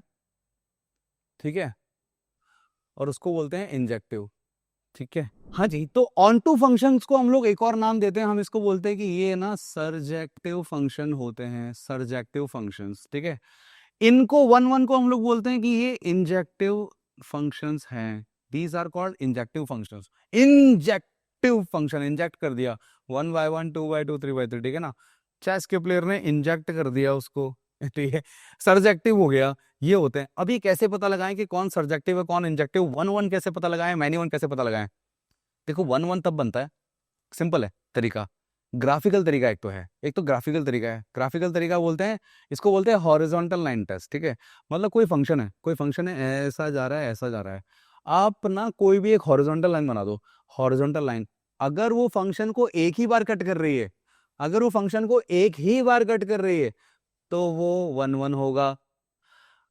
Speaker 1: ठीक है, और उसको बोलते हैं इंजेक्टिव, ठीक है। हाँ जी, तो ऑन टू फंक्शंस को हम लोग एक और नाम देते हैं, हम इसको बोलते हैं कि ये ना सर्जेक्टिव फंक्शन होते हैं, सर्जेक्टिव फंक्शंस, ठीक है। इनको 1-1 को हम लोग बोलते हैं कि ये इंजेक्टिव फंक्शंस हैं। These are called injective functions. Injective function, inject कर दिया 1/1, 2/2, 3/3, ठीक है ना। चेस के प्लेयर ने इंजेक्ट कर दिया उसको, ठीक है, सर्जेक्टिव हो गया। ये होते हैं। अभी कैसे पता लगाएं कि कौन सर्जेक्टिव है कौन इंजेक्टिव? 1-1 कैसे पता लगाएं, मैनी वन कैसे पता लगाएं? देखो 1-1 तब बनता है, सिंपल है तरीका, ग्राफिकल तरीका एक तो है, एक तो ग्राफिकल तरीका है। ग्राफिकल तरीका बोलते हैं, इसको बोलते हैं हॉरिजॉन्टल लाइन टेस्ट, ठीक है। मतलब कोई फंक्शन है, ऐसा जा रहा है, ऐसा जा रहा है, आप ना कोई भी एक हॉरिजॉन्टल लाइन बना दो। हॉरिजॉन्टल लाइन अगर वो फंक्शन को एक ही बार कट कर रही है, अगर वो फंक्शन को एक ही बार कट कर रही है तो वो 1-1 होगा।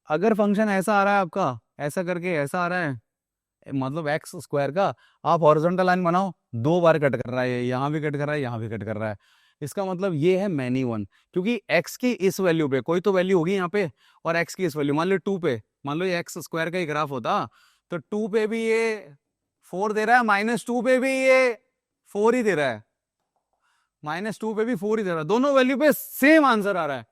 Speaker 1: अगर फंक्शन ऐसा आ रहा है आपका, ऐसा करके ऐसा आ रहा है, मतलब एक्स स्क्वायर का, आप हॉरिजॉन्टल लाइन बनाओ, 2 बार कट कर रहा है, यहाँ भी कट कर रहा है, यहाँ भी कट कर रहा है, इसका मतलब ये है मैनी वन। क्योंकि एक्स की इस वैल्यू पे कोई तो वैल्यू होगी यहाँ पे, और एक्स की इस वैल्यू, मान लो 2 पे, मान लो ये एक्स स्क्वायर का ही ग्राफ होता तो 2 पे भी ये 4 दे रहा है, -2 पे भी ये 4 ही दे रहा है, -2 पे भी 4 ही दे रहा है, दोनों वैल्यू पे सेम आंसर आ रहा है,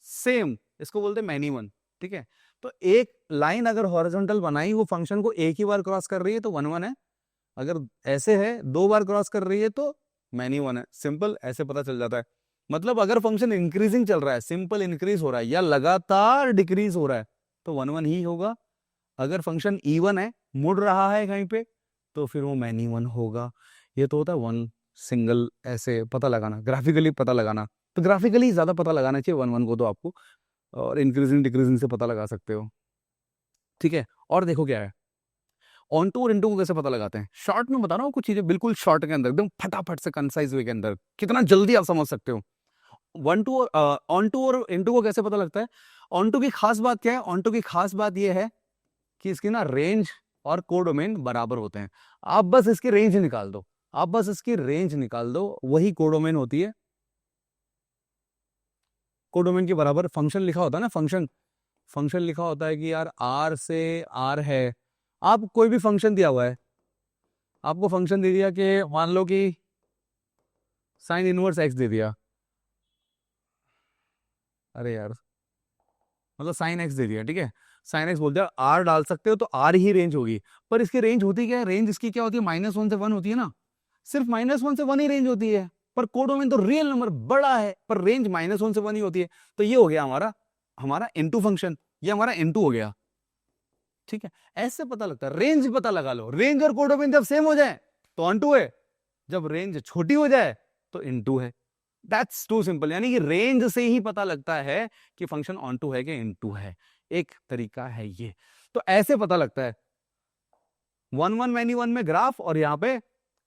Speaker 1: सेम। इसको बोलते हैं मैनी वन, ठीक है। तो एक लाइन अगर हॉरिजॉन्टल बनाई वो फंक्शन को एक ही बार क्रॉस कर रही है तो वन वन है, अगर ऐसे है 2 बार क्रॉस कर रही है तो मैनी वन है। सिंपल, ऐसे पता चल जाता है। मतलब अगर फंक्शन इंक्रीजिंग चल रहा है, सिंपल इंक्रीज हो रहा है या लगातार डिक्रीज हो रहा है तो वन वन ही होगा। अगर फंक्शन इवन है, मुड़ रहा है कहीं पे, तो फिर वो मैनी वन होगा। ये तो होता है वन सिंगल, ऐसे पता लगाना, ग्राफिकली पता लगाना। तो ग्राफिकली ज्यादा पता लगाना चाहिए वन वन को तो आपको, और इंक्रीजिंग डिक्रीजिंग से पता लगा सकते हो, ठीक है। और देखो क्या है, ऑन टू और इनटू को कैसे पता लगाते हैं, शॉर्ट में बता रहा हूँ कुछ चीजें, बिल्कुल शॉर्ट के अंदर, एकदम फटाफट से कंसाइज वे के अंदर, कितना जल्दी आप समझ सकते हो। वन टू और ऑन टू और इनटू को कैसे पता लगता है। ऑन टू की खास बात क्या है, ऑन टू की खास बात यह है कि इसकी ना रेंज और कोडोमेन बराबर होते हैं। आप बस इसकी रेंज निकाल दो, आप बस इसकी रेंज निकाल दो, वही कोडोमेन होती है। कोडोमेन के बराबर फंक्शन लिखा होता है ना, फंक्शन, फंक्शन लिखा होता है कि यार आर से आर है। आप कोई भी फंक्शन दिया हुआ है, आपको फंक्शन दे दिया कि मान लो कि साइन इनवर्स एक्स दे दिया, अरे यार मतलब साइन एक्स दे दिया, ठीक है, साइन एक्स बोल दिया, आर डाल सकते हो तो आर ही रेंज होगी। पर इसकी रेंज होती क्या है, रेंज इसकी क्या होती है, -1 से 1 होती है ना, सिर्फ -1 से 1 ही रेंज होती है। पर कोडोमेन तो रियल नंबर बड़ा है, पर रेंज -1 से 1 ही होती है। तो ये हो गया हमारा हमारा इनटू फंक्शन, ये हमारा इनटू हो गया, ठीक है। ऐसे पता लगता है, रेंज पता लगा लो, रेंज और कोडोमेन जब सेम हो जाए तो ऑनटू है, जब रेंज छोटी हो जाए तो इनटू है। दैट्स टू सिंपल, यानी कि रेंज से ही पता लगता है कि फंक्शन ऑन टू है कि इनटू है, एक तरीका है ये। तो ऐसे पता लगता है वन वन मैनी वन में ग्राफ, और यहां पे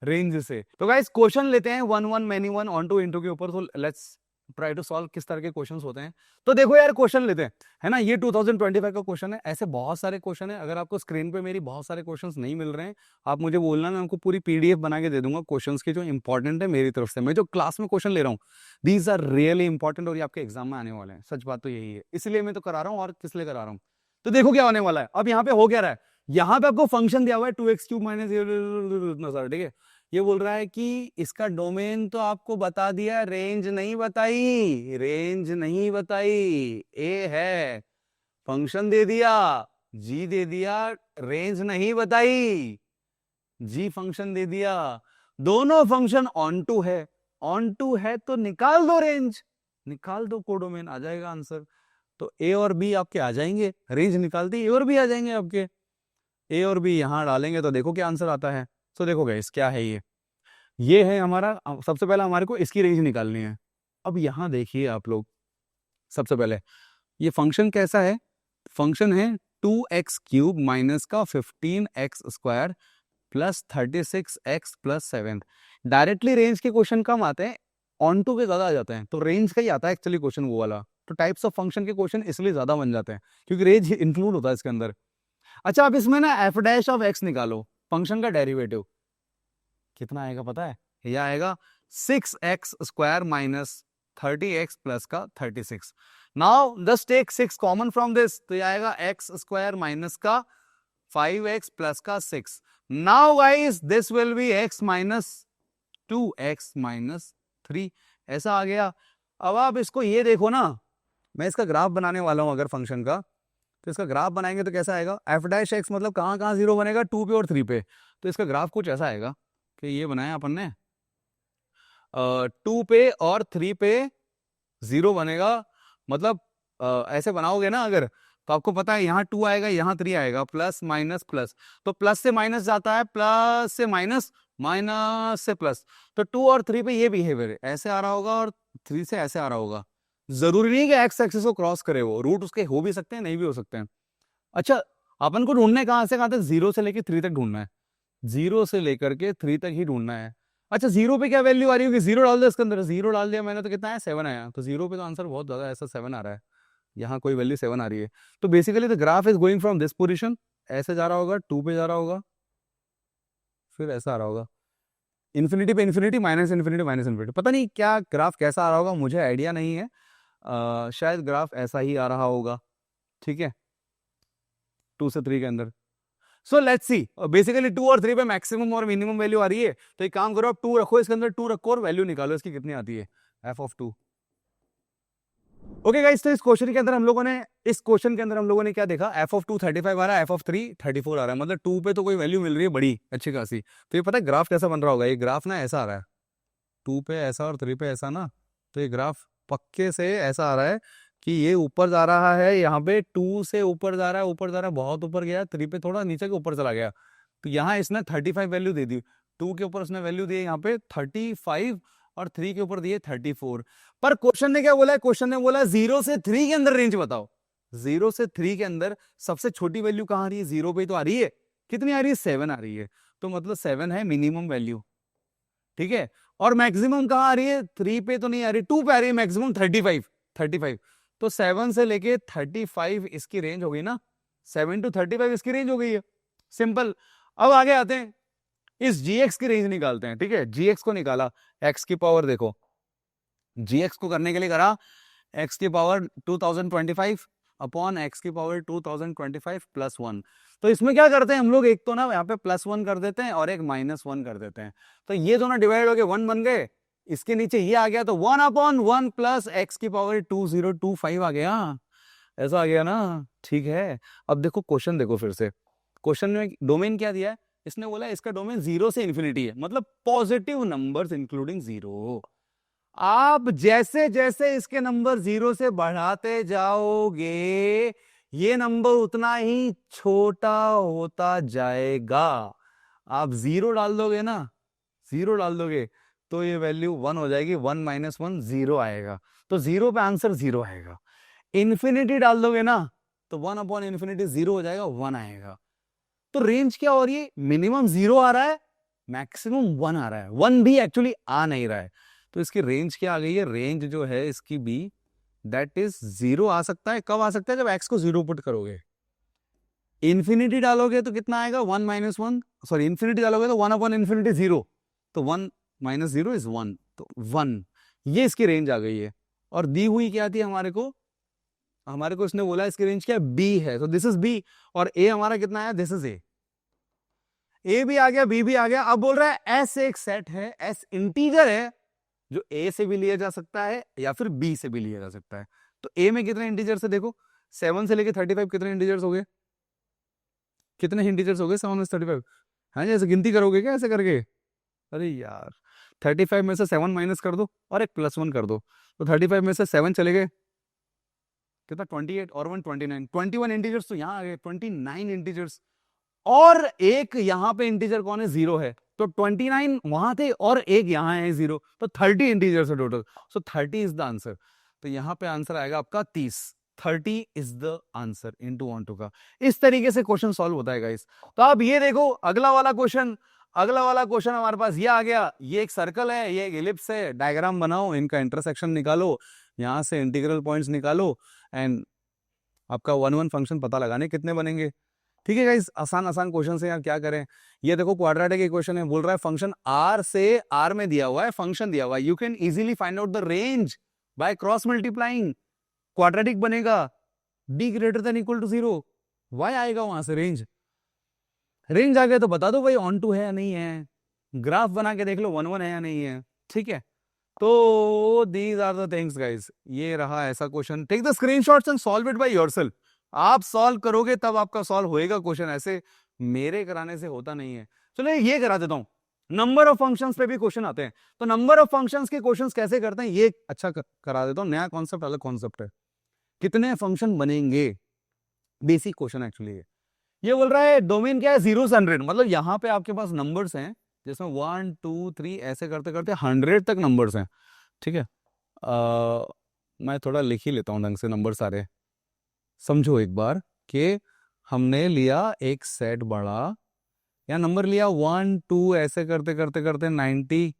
Speaker 1: रेंज से। तो गाइस क्वेश्चन लेते हैं one one many one onto into के ऊपर। तो लेट्स ट्राई टू सॉल्व किस तरह के क्वेश्चंस होते हैं। तो देखो यार क्वेश्चन लेते हैं, है ना, ये 2025 का क्वेश्चन है। ऐसे बहुत सारे क्वेश्चन है, अगर आपको स्क्रीन पे मेरी बहुत सारे क्वेश्चंस नहीं मिल रहे हैं, आप मुझे बोलना, मैं आपको पूरी पीडीएफ बना के दे दूंगा क्वेश्चंस की जो इंपॉर्टेंट है मेरी तरफ से। मैं जो क्लास में क्वेश्चन ले रहा हूँ, दीज आर रियली इंपॉर्टेंट, और ये आपके एग्जाम में आने वाले हैं। सच बात तो यही है, इसलिए मैं तो करा रहा हूँ, और किस लिए करा रहा हूँ। तो देखो क्या होने वाला है, अब यहाँ पे हो क्या रहा है, यहाँ पे आपको फंक्शन दिया हुआ है 2x³ माइनस, ठीक है। ये बोल रहा है कि इसका डोमेन तो आपको बता दिया, रेंज नहीं बताई, रेंज नहीं बताई। ए है, फंक्शन दे दिया, जी दे दिया, रेंज नहीं बताई, जी फंक्शन दे दिया। दोनों फंक्शन ऑन टू है, ऑन टू है तो निकाल दो रेंज, निकाल दो कोडोमेन, आ जाएगा आंसर। तो ए और बी आपके आ जाएंगे, रेंज निकाल दी, ए और बी आ जाएंगे आपके। ए और बी यहां डालेंगे तो देखो क्या आंसर आता है। तो देखो गाइस क्या है ये है हमारा, सबसे पहले हमारे को इसकी रेंज निकालनी है। अब यहां देखिए आप लोग, सबसे पहले ये फंक्शन कैसा है, फंक्शन है 2x³ माइनस का 15x² plus 36x plus 7। Directly range के क्वेश्चन कम आते हैं, ऑन टू के ज्यादा आ जाते हैं, तो रेंज का ही आता है एक्चुअली क्वेश्चन वो वाला। तो टाइप्स ऑफ फंक्शन के क्वेश्चन इसलिए ज्यादा बन जाते हैं क्योंकि रेंज इंक्लूड होता है इसके अंदर। अच्छा, अब इसमें ना f डैश ऑफ x निकालो, फंक्शन का डेरिवेटिव कितना आएगा पता है, यह आएगा 6x² माइनस 30x प्लस का 36। Now just take 6 common from this, तो यह आएगा x² माइनस का 5x प्लस का 6। Now guys this will B x minus 2x minus 3, ऐसा आ गया। अब आप इसको ये देखो ना, मैं इसका ग्राफ बनाने वाला हूं अगर फंक्शन का, तो इसका ग्राफ बनाएंगे तो कैसा आएगा, f डैश x मतलब कहां कहां जीरो बनेगा, 2 पे और 3 पे। तो इसका ग्राफ कुछ ऐसा आएगा कि ये बनाया अपन ने, 2 पे और 3 पे 0 बनेगा। मतलब ऐसे बनाओगे ना अगर, तो आपको पता है यहाँ 2 आएगा, यहाँ 3 आएगा, प्लस माइनस प्लस, तो प्लस से माइनस जाता है, प्लस से माइनस, माइनस से प्लस। तो 2 और 3 पे ये बिहेवियर ऐसे आ रहा होगा और 3 से ऐसे आ रहा होगा। जरूरी नहीं कि एक्स एक्सिस को क्रॉस करे, वो रूट उसके हो भी सकते हैं, नहीं भी हो सकते हैं। अच्छा, अपन को ढूंढना है कहां से कहां तक, 0 से लेकर 3 तक ढूंढना है, 0 से लेकर के 3 तक ही ढूंढना है। अच्छा, 0 पे क्या वैल्यू आ रही होगी, 0 डाल दो इसके अंदर, 0 डाल दिया मैंने तो कितना है 7 आया, तो 0 पे तो आंसर बहुत ज्यादा ऐसा 7 आ रहा है, यहाँ कोई वैल्यू 7 आ रही है। तो basically the graph is going from this position, ऐसे जा रहा होगा, 2 पे जा रहा होगा, फिर ऐसा आ रहा होगा, इन्फिनिटी पे infinity, minus infinity minus infinity. पता नहीं क्या ग्राफ कैसा आ रहा होगा, मुझे आइडिया नहीं है, शायद ग्राफ ऐसा ही आ रहा होगा, ठीक है, 2 से 3 के अंदर। सो लेट्स सी, बेसिकली 2 और 3 पे मैक्सिमम और मिनिमम वैल्यू आ रही है, तो एक काम करो, आप 2 रखो इसके अंदर, 2 रखो और वैल्यू निकालो इसकी कितनी आती है, f ऑफ 2। ओके गाइस, तो इस क्वेश्चन के अंदर हम लोगों ने क्या देखा, एफ ऑफ 2 35 आ रहा है, एफ ऑफ 3 34 आ रहा है, मतलब 2 पे तो कोई वैल्यू मिल रही है बड़ी अच्छी खासी। तो ये पता है ग्राफ कैसा बन रहा होगा, ये ग्राफ ना ऐसा आ रहा है, 2 पे ऐसा और 3 पे ऐसा ना, तो ये ग्राफ पक्के से ऐसा आ रहा है कि ये ऊपर जा रहा है, यहाँ पे 2 से ऊपर जा रहा है, ऊपर जा रहा है, बहुत ऊपर गया, 3 पे थोड़ा नीचे के ऊपर चला गया। तो यहाँ इसने 35 वैल्यू दे दी, 2 के ऊपर उसने वैल्यू दी यहाँ पे 35 और 3 के ऊपर दिए 34। पर क्वेश्चन ने क्या बोला है, क्वेश्चन ने बोला 0 से 3 के अंदर रेंज बताओ। 0 से 3 के अंदर सबसे छोटी वैल्यू कहाँ आ रही है, 0 पे तो आ रही है, कितनी आ रही है, 7 आ रही है, तो मतलब 7 है मिनिमम वैल्यू, ठीक है। और मैक्सिमम कहाँ आ रही है, 3 पे तो नहीं आ रही, 2 पे आ रही है मैक्सिमम, 35। तो 7 से लेके 35 इसकी रेंज हो गई ना, 7 to 35 इसकी रेंज हो गई है, सिंपल। अब आगे आते हैं, इस gx की रेंज निकालते हैं, ठीक है। gx को निकाला, x की पावर देखो, gx को करने के लिए करा x की पावर 2025 अपॉन x की पावर 2025 प्लस 1। तो इसमें क्या करते हैं हम लोग, एक तो ना यहाँ पे +1 कर देते हैं और एक -1 कर देते हैं, तो ये दोनों डिवाइड हो गए 1 बन गए, इसके नीचे ये आ गया, तो 1/1 प्लस x की पावर 2025 आ गया, ऐसा आ गया ना, ठीक है। अब देखो क्वेश्चन देखो फिर से, क्वेश्चन में डोमेन क्या दिया है, इसने बोला इसका डोमेन 0 से इन्फिनिटी है, मतलब पॉजिटिव नंबर्स इंक्लूडिंग 0। आप जैसे जैसे इसके नंबर 0 से बढ़ाते जाओगे, ये नंबर उतना ही छोटा होता जाएगा। आप 0 डाल दोगे ना, 0 डाल दोगे तो ये वैल्यू 1 हो जाएगी, 1 - 1 0 आएगा, तो 0 पे आंसर 0 आएगा। इन्फिनिटी डाल दोगे ना, तो 1/∞ 0 हो जाएगा, 1 आएगा। तो रेंज क्या हो रही है, मिनिमम 0 आ रहा है, मैक्सिमम 1 आ रहा है, 1 भी एक्चुअली आ नहीं रहा है, तो इसकी रेंज क्या आ गई है, रेंज जो है इसकी बी, दैट इज 0 आ सकता है, कब आ सकता है, जब x को 0 पुट करोगे। इन्फिनिटी डालोगे तो कितना आएगा, 1 - 1, सॉरी इन्फिनिटी डालोगे तो 1/∞ 0, तो 1 - 0 इज 1, तो 1, ये इसकी रेंज आ गई है। और दी हुई क्या थी हमारे को इसने बोला इसकी रेंज क्या है, बी है, तो दिस इज बी, और ए हमारा कितना है, दिस इज ए भी आ गया, बी भी आ गया। अब बोल रहा है एस एक सेट है, एस इंटीजर है, जो ए से भी लिया जा सकता है या फिर बी से भी लिया जा सकता है। तो ए में कितने इंटीजर्स है, देखो 7 से लेके 35 कितने इंटीजर्स हो गए, कितने इंटीजर्स हो गए 7 में 35, हाँ जी, ऐसे गिनती करोगे क्या ऐसे करके, अरे यार 35 में से 7 माइनस कर दो और एक +1 कर दो, तो 35 में से 7 चले गए, कितना 28 और 1 29, 21 इंटीजर्स तो यहाँ आ गए, 29 इंटीजर्स, और एक यहाँ पे इंटीजर कौन है, 0 है, तो 29 वहां थे और एक यहाँ है 0, तो 30 इंटीजर्स है total, so 30 is the answer. तो यहाँ पे आंसर आएगा आपका 30, 30 इज द आंसर इनटू 1 का। इस तरीके से क्वेश्चन सॉल्व होता है गाइस। तो आप ये देखो अगला वाला क्वेश्चन हमारे पास ये आ गया, ये एक सर्कल है, ये एक एलिप्स है, डायग्राम बनाओ, इनका इंटरसेक्शन निकालो, यहाँ से इंटीग्रल पॉइंट्स निकालो, एंड आपका 1 फंक्शन पता लगाने कितने बनेंगे। ठीक है गाइस, आसान आसान क्वेश्चन है यार, क्या करें। ये देखो क्वाड्रेटिक इक्वेशन है, बोल रहा है फंक्शन आर से आर में दिया हुआ है, फंक्शन दिया हुआ है, you can easily find out the range by cross multiplying, quadratic बनेगा, d greater than equal to 0, y आएगा वहां से, रेंज आ गया तो बता दो भाई ऑन टू है या नहीं है, ग्राफ बना के देख लो 1 1 है या नहीं है, ठीक है। तो these are the things guys, ये रहा ऐसा question, take the screenshots and solve it by yourself. आप सॉल्व करोगे तब आपका सॉल्व होएगा क्वेश्चन, ऐसे मेरे कराने से होता नहीं है। चलो ये करा देता हूं, नंबर ऑफ फंक्शंस पे भी क्वेश्चन आते हैं, तो नंबर ऑफ फंक्शंस के क्वेश्चंस कैसे करते हैं ये अच्छा करा देता हूं, नया कॉन्सेप्ट, अलग कॉन्सेप्ट है, कितने फंक्शन बनेंगे, बेसिक क्वेश्चन एक्चुअली है। ये बोल रहा है डोमेन क्या है, 0 से 100, मतलब यहाँ पे आपके पास नंबर्स हैं जिसमें 1 2 3 ऐसे करते करते 100 तक नंबर्स हैं, ठीक है। मैं थोड़ा लिख ही लेता हूँ ढंग से, नंबर सारे समझो एक बार, कि हमने लिया एक सेट बड़ा, या नंबर लिया 1 2 ऐसे करते करते करते 96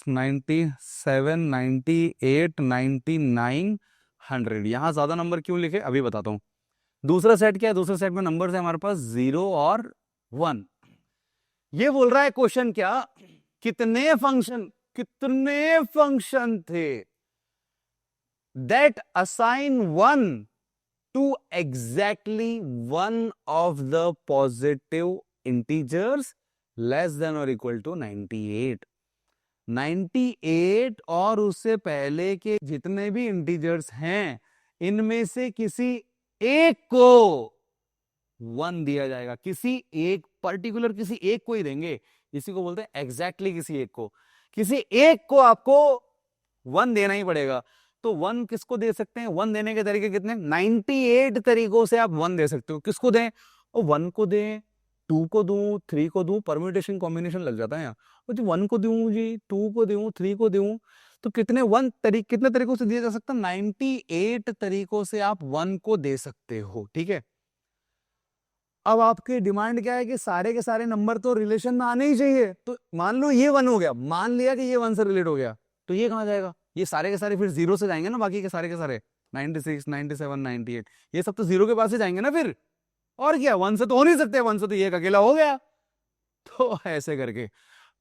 Speaker 1: 97 98 99 100, यहाँ ज्यादा नंबर क्यों लिखे अभी बताता हूँ। दूसरा सेट क्या है, दूसरे सेट में नंबर है हमारे पास 0 और 1। ये बोल रहा है क्वेश्चन क्या, कितने फंक्शन थे that assign 1 to exactly one of the positive integers less than or equal to 98। 98 और उससे पहले के जितने भी इंटीजर्स हैं इनमें से किसी एक को 1 दिया जाएगा। किसी एक पर्टिकुलर किसी एक को ही देंगे, इसी को बोलते हैं एग्जैक्टली किसी एक को। किसी एक को आपको 1 देना ही पड़ेगा। तो 1 किसको दे सकते हैं? 1 देने के तरीके कितने? 98 तरीकों से आप 1 दे सकते हो। किसको दें? और 1 को दें, 2 को दूं, 3 को दूं, परम्यूटेशन कॉम्बिनेशन लग जाता है यहाँ। और जी 1 को दूं जी, 2 को दूं, 3 को दूं, तो कितने कितने तरीकों से दिया जा सकता है? 98 तरीकों से आप 1 को दे सकते हो। ठीक है, अब आपकी डिमांड क्या है कि सारे के सारे नंबर तो रिलेशन में आने ही चाहिए। तो मान लो ये 1 हो गया, मान लिया कि ये 1 से रिलेट हो गया, तो ये कहां जाएगा? ये सारे के सारे फिर 0 से जाएंगे ना, बाकी के सारे 96, 97, 98 ये सब तो 0 के पास ही जाएंगे ना फिर। और क्या, 1 से तो हो नहीं सकते, 1 से तो ये अकेला हो गया। तो ऐसे करके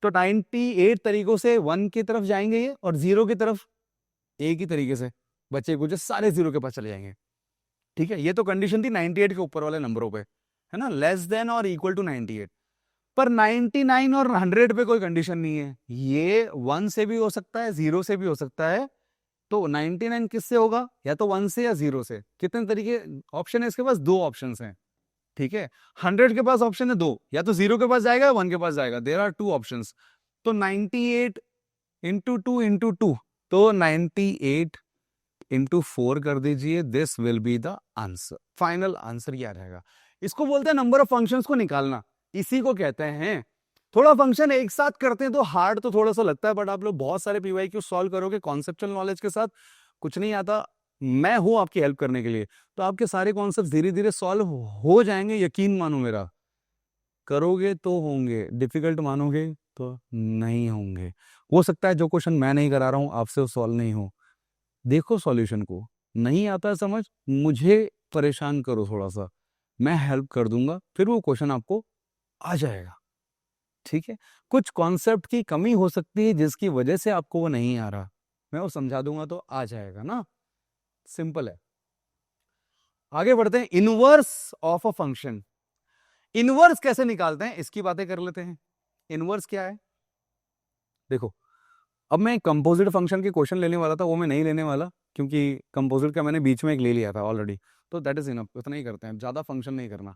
Speaker 1: तो 98 तरीकों से 1 की तरफ जाएंगे ये, और 0 की तरफ एक ही तरीके से बच्चे कुछ सारे 0 के पास चले जाएंगे। ठीक है, ये तो कंडीशन थी 98 के ऊपर वाले नंबरों पे, है ना, लेस देन और इक्वल टू 98। पर 99 और 100 पे कोई कंडीशन नहीं है। ये 1 से भी हो सकता है, 0 से भी हो सकता है। तो 99 किससे होगा? या तो 1 से या 0 से। कितने तरीके ऑप्शन है इसके पास? 2 ऑप्शन हैं। ठीक है, 100 के पास ऑप्शन है 2, या तो 0 के पास जाएगा या 1 के पास जाएगा। There are 2 options. तो 98 इंटू 2 इंटू 2, तो 98 इंटू 4 कर दीजिए। This will be the answer. Final answer क्या रहेगा? इसको बोलते हैं नंबर ऑफ फंक्शंस को निकालना, इसी को कहते हैं। थोड़ा फंक्शन एक साथ करते हैं तो हार्ड तो थोड़ा सा लगता है, बट आप लोग बहुत सारे पीवाईक्यू सॉल्व करोगे कॉन्सेप्चुअल नॉलेज के साथ, कुछ नहीं आता, मैं हूं आपकी हेल्प करने के लिए। तो आपके सारे कॉन्सेप्ट धीरे धीरे सॉल्व हो जाएंगे, यकीन मानो मेरा। करोगे तो होंगे, डिफिकल्ट मानोगे तो नहीं होंगे। हो सकता है जो क्वेश्चन मैं नहीं करा रहा हूं आपसे वो सॉल्व नहीं हो। देखो सॉल्यूशन को, नहीं आता है समझ, मुझे परेशान करो थोड़ा सा, मैं हेल्प कर दूंगा, फिर वो क्वेश्चन आपको आ जाएगा। ठीक है, कुछ कॉन्सेप्ट की कमी हो सकती है जिसकी वजह से आपको वो नहीं आ रहा, मैं वो समझा दूंगा तो आ जाएगा ना। सिंपल है। आगे बढ़ते हैं। Inverse of a function. Inverse कैसे निकालते हैं इसकी बातें कर लेते हैं। इनवर्स क्या है? देखो, अब मैं कंपोजिट फंक्शन के क्वेश्चन लेने वाला था, वो मैं नहीं लेने वाला, क्योंकि कंपोजिट का मैंने बीच में एक ले लिया था ऑलरेडी। तो दैट इज इनफ, उतना ही करते हैं, ज्यादा फंक्शन नहीं करना।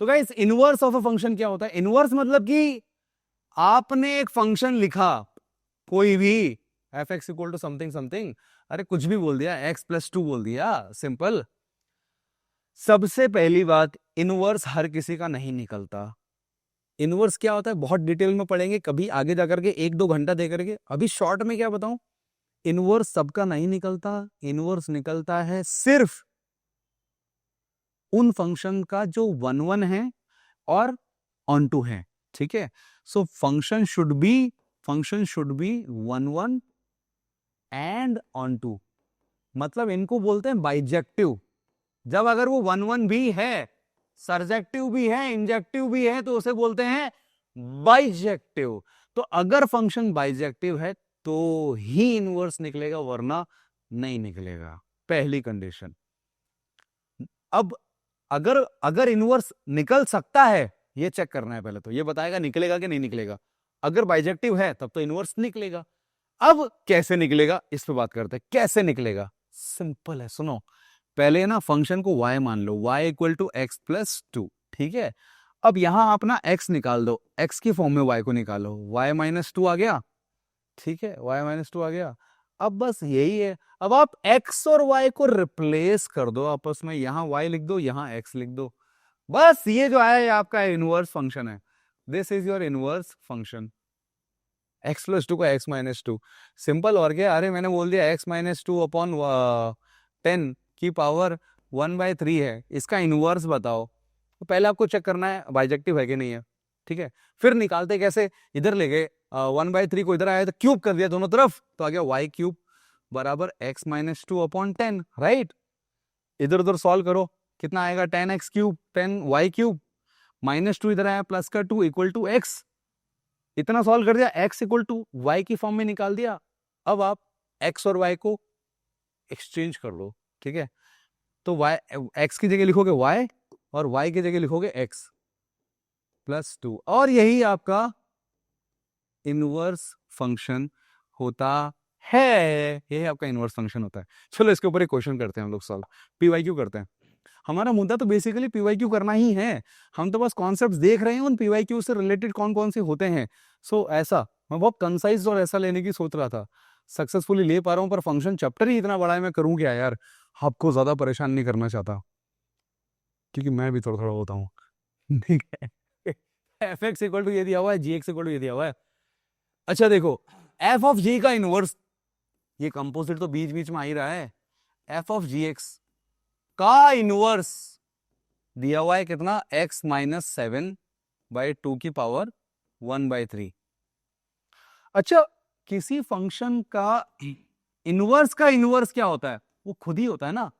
Speaker 1: तो guys, inverse of a function क्या होता है? इनवर्स मतलब कि आपने एक फंक्शन लिखा, कोई भी F X equal to something something, अरे कुछ भी बोल दिया, x प्लस 2 बोल दिया, सिंपल। सबसे पहली बात, इनवर्स हर किसी का नहीं निकलता। इनवर्स क्या होता है बहुत डिटेल में पढ़ेंगे कभी आगे जाकर के, 1-2 घंटा दे करके। अभी शॉर्ट में क्या बताऊं, इनवर्स सबका नहीं निकलता। इनवर्स निकलता है सिर्फ उन फंक्शन का जो 1-1 है और ऑन टू है। ठीक है, so function should be 1-1 and onto, मतलब इनको बोलते हैं बाइजेक्टिव। जब अगर वो 1-1 भी है, सरजेक्टिव भी है, इंजेक्टिव भी है, तो उसे बोलते हैं बाइजेक्टिव। तो अगर फंक्शन बाइजेक्टिव है तो ही इनवर्स निकलेगा, वरना नहीं निकलेगा, पहली कंडीशन। अब अगर इनवर्स निकल सकता है, ये चेक करना है पहले, तो ये बताएगा निकलेगा कि नहीं निकलेगा। अगर बाइजेक्टिव है तब तो इनवर्स निकलेगा। अब कैसे निकलेगा इस पे बात करते हैं। कैसे निकलेगा? सिंपल है, सुनो। पहले ना फंक्शन को y मान लो, y equal to X plus 2। ठीक है, अब यहां आप ना x निकाल दो, x की फॉर्म में y को निकालो, y माइनस 2 आ गया। ठीक है, y माइनस 2 आ गया। अब बस यही है, अब आप x और y को रिप्लेस कर दो आपस में, यहां y लिख दो, यहां x लिख दो। बस ये जो आया ये आपका इनवर्स फंक्शन है। This is your inverse function. x plus 2 को x माइनस 2, सिंपल। और क्या, अरे मैंने बोल दिया x माइनस 2 अपॉन 10 की पावर 1/3 है, इसका इनवर्स बताओ। तो पहले आपको चेक करना है बाइजेक्टिव है कि नहीं है। ठीक है, फिर निकालते कैसे, इधर ले गए 1/3 को इधर आया तो क्यूब कर दिया दोनों तरफ, तो आ गया y क्यूब बराबर x माइनस 2 अपॉन 10, राइट। इधर उधर सॉल्व करो, कितना आएगा, 10x cube 10y cube, minus 2 इधर आया प्लस का 2 इक्वल टू x। इतना सॉल्व कर दिया, x इक्वल टू y की फॉर्म में निकाल दिया। अब आप x और y को एक्सचेंज कर लो। ठीक है, तो y x की जगह लिखोगे y और y की जगह लिखोगे x प्लस 2, और यही आपका इनवर्स फंक्शन होता है, ये आपका इनवर्स फंक्शन होता है। चलो इसके ऊपर एक क्वेश्चन करते हैं हम लोग सॉल्व, पीवाईक्यू करते हैं। हमारा मुद्दा तो बेसिकली पीवाईक्यू करना ही है, हम तो बस कॉन्सेप्ट्स देख रहे हैं उन पीवाईक्यू से रिलेटेड कौन कौन से होते हैं। सो ऐसा मैं बहुत कंसाइज और ऐसा लेने की सोच रहा था, सक्सेसफुली ले पा रहा हूं, पर फंक्शन चैप्टर ही इतना बड़ा है, मैं करूं क्या यार, आपको ज्यादा परेशान नहीं करना चाहता क्योंकि मैं भी थोड़ा थोड़ा होता हूँ। ठीक है, एफ एक्स इक्वल टू ये दिया हुआ है, जी एक्स इक्वल टू ये दिया हुआ है। अच्छा देखो, एफ ऑफ जी का इनवर्स, ये कंपोजिट तो बीच बीच में आ ही रहा है, एफ ऑफ जी एक्स का इनवर्स दिया हुआ है कितना, x माइनस 7/2 की पावर 1/3। अच्छा, किसी फंक्शन का इनवर्स क्या होता है, वो खुद ही होता है ना,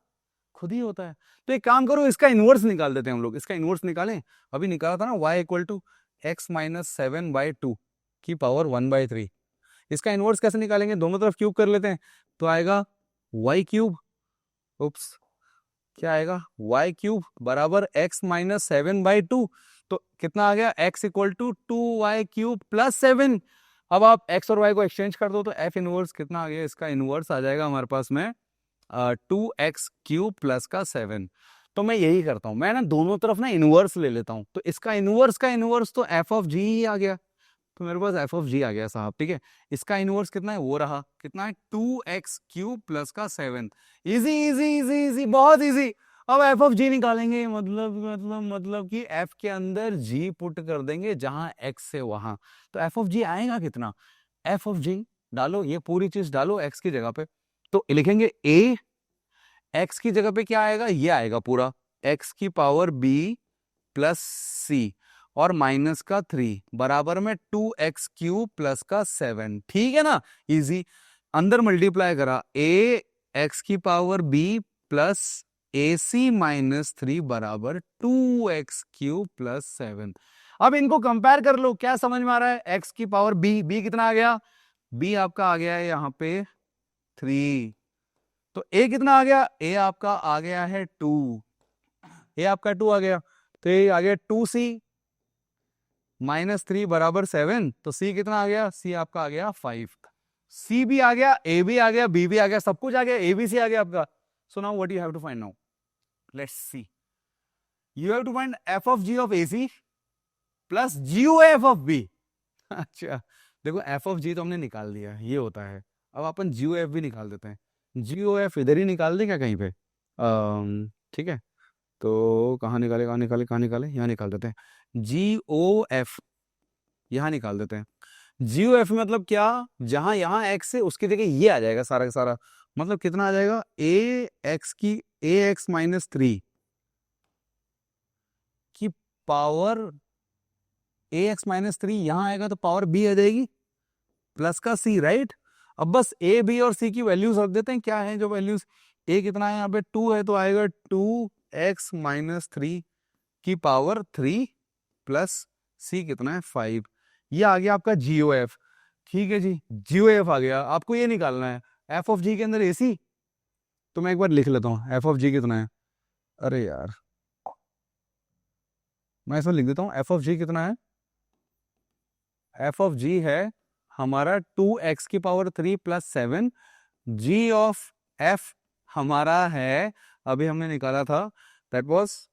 Speaker 1: खुद ही होता है। तो एक काम करो, इसका इनवर्स निकाल देते हैं हम लोग, इसका इनवर्स निकालें, अभी निकाला था ना, y equal to X minus 7/2 की पावर 1/3। इसका इनवर्स कैसे निकालेंगे, दोनों तरफ क्यूब कर लेते हैं, तो आएगा y क्यूब, उप्स क्या आएगा, y क्यूब बराबर x माइनस 7/2, तो कितना आ गया, x equal to 2y cube plus 7। अब आप x और y को एक्सचेंज कर दो तो f इनवर्स कितना आ गया, इसका इनवर्स आ जाएगा हमारे पास में 2x क्यूब प्लस का 7। तो मैं यही करता हूं, मैं ना दोनों तरफ ना इनवर्स ले लेता हूं, तो इसका इनवर्स तो f ऑफ g ही आ गया, तो मेरे पास f ऑफ g आ गया साहब। ठीक है, इसका इनवर्स कितना है, वो रहा, कितना है, 2x क्यूब प्लस का 7। इजी इजी इजी इजी, बहुत इजी। अब f ऑफ g निकालेंगे, मतलब कि f के अंदर g पुट कर देंगे जहां x से वहां, तो f ऑफ g आएगा कितना, f ऑफ g डालो, ये पूरी चीज डालो x की जगह पे, तो लिखेंगे a, x की जगह पे क्या आएगा, ये आएगा पूरा x की पावर b प्लस c और माइनस का 3 बराबर में 2x क्यूब प्लस का 7। ठीक है ना, इजी। अंदर मल्टीप्लाई करा, a x की power b plus ac minus 3 बराबर 2x क्यूब प्लस 7। अब इनको कंपेयर कर लो, क्या समझ में आ रहा है, x की पावर b कितना आ गया, b आपका आ गया है यहां पे 3, तो a कितना आ गया, a आपका आ गया है 2, a आपका 2 आ गया, तो ये आ गया 2c माइनस 3 बराबर 7, तो c कितना आ गया, c आपका आ गया 5। c भी आ गया, a भी आ गया, b भी आ गया, सब कुछ आ गया, a b c आ गया आपका। So now what you have to find, now let's see, you have to find f of g of ac plus GOF of b। अच्छा देखो, f ऑफ g तो हमने निकाल दिया, ये होता है, अब अपन GOF भी निकाल देते हैं। GOF इधर ही निकाल दे क्या कहीं पे, ठीक है, तो कहाँ निकाले, यहाँ निकाल देते हैं। GOF यहाँ निकाल देते हैं। GOF मतलब क्या, जहां यहाँ x है उसकी जगह ये आ जाएगा सारा का सारा, मतलब कितना आ जाएगा, ax माइनस 3 की पावर ax माइनस 3 यहां आएगा तो पावर b आ जाएगी प्लस का c, राइट। अब बस a b और c की वैल्यूज रख देते हैं, क्या है जो वैल्यूज, a कितना है यहाँ पे 2 है, तो आएगा 2x माइनस 3 की पावर 3 प्लस c कितना है 5, ये आ गया आपका GOF। ठीक है जी, GOF आ गया, आपको ये निकालना है f ऑफ g के अंदर AC, तो मैं एक बार लिख लेता हूँ f ऑफ g कितना है, अरे यार मैं इसमें लिख देता हूँ, f ऑफ g कितना है, f ऑफ g है हमारा 2x की power 3 plus 7, g of f हमारा है, अभी हमने निकाला था, दैट वाज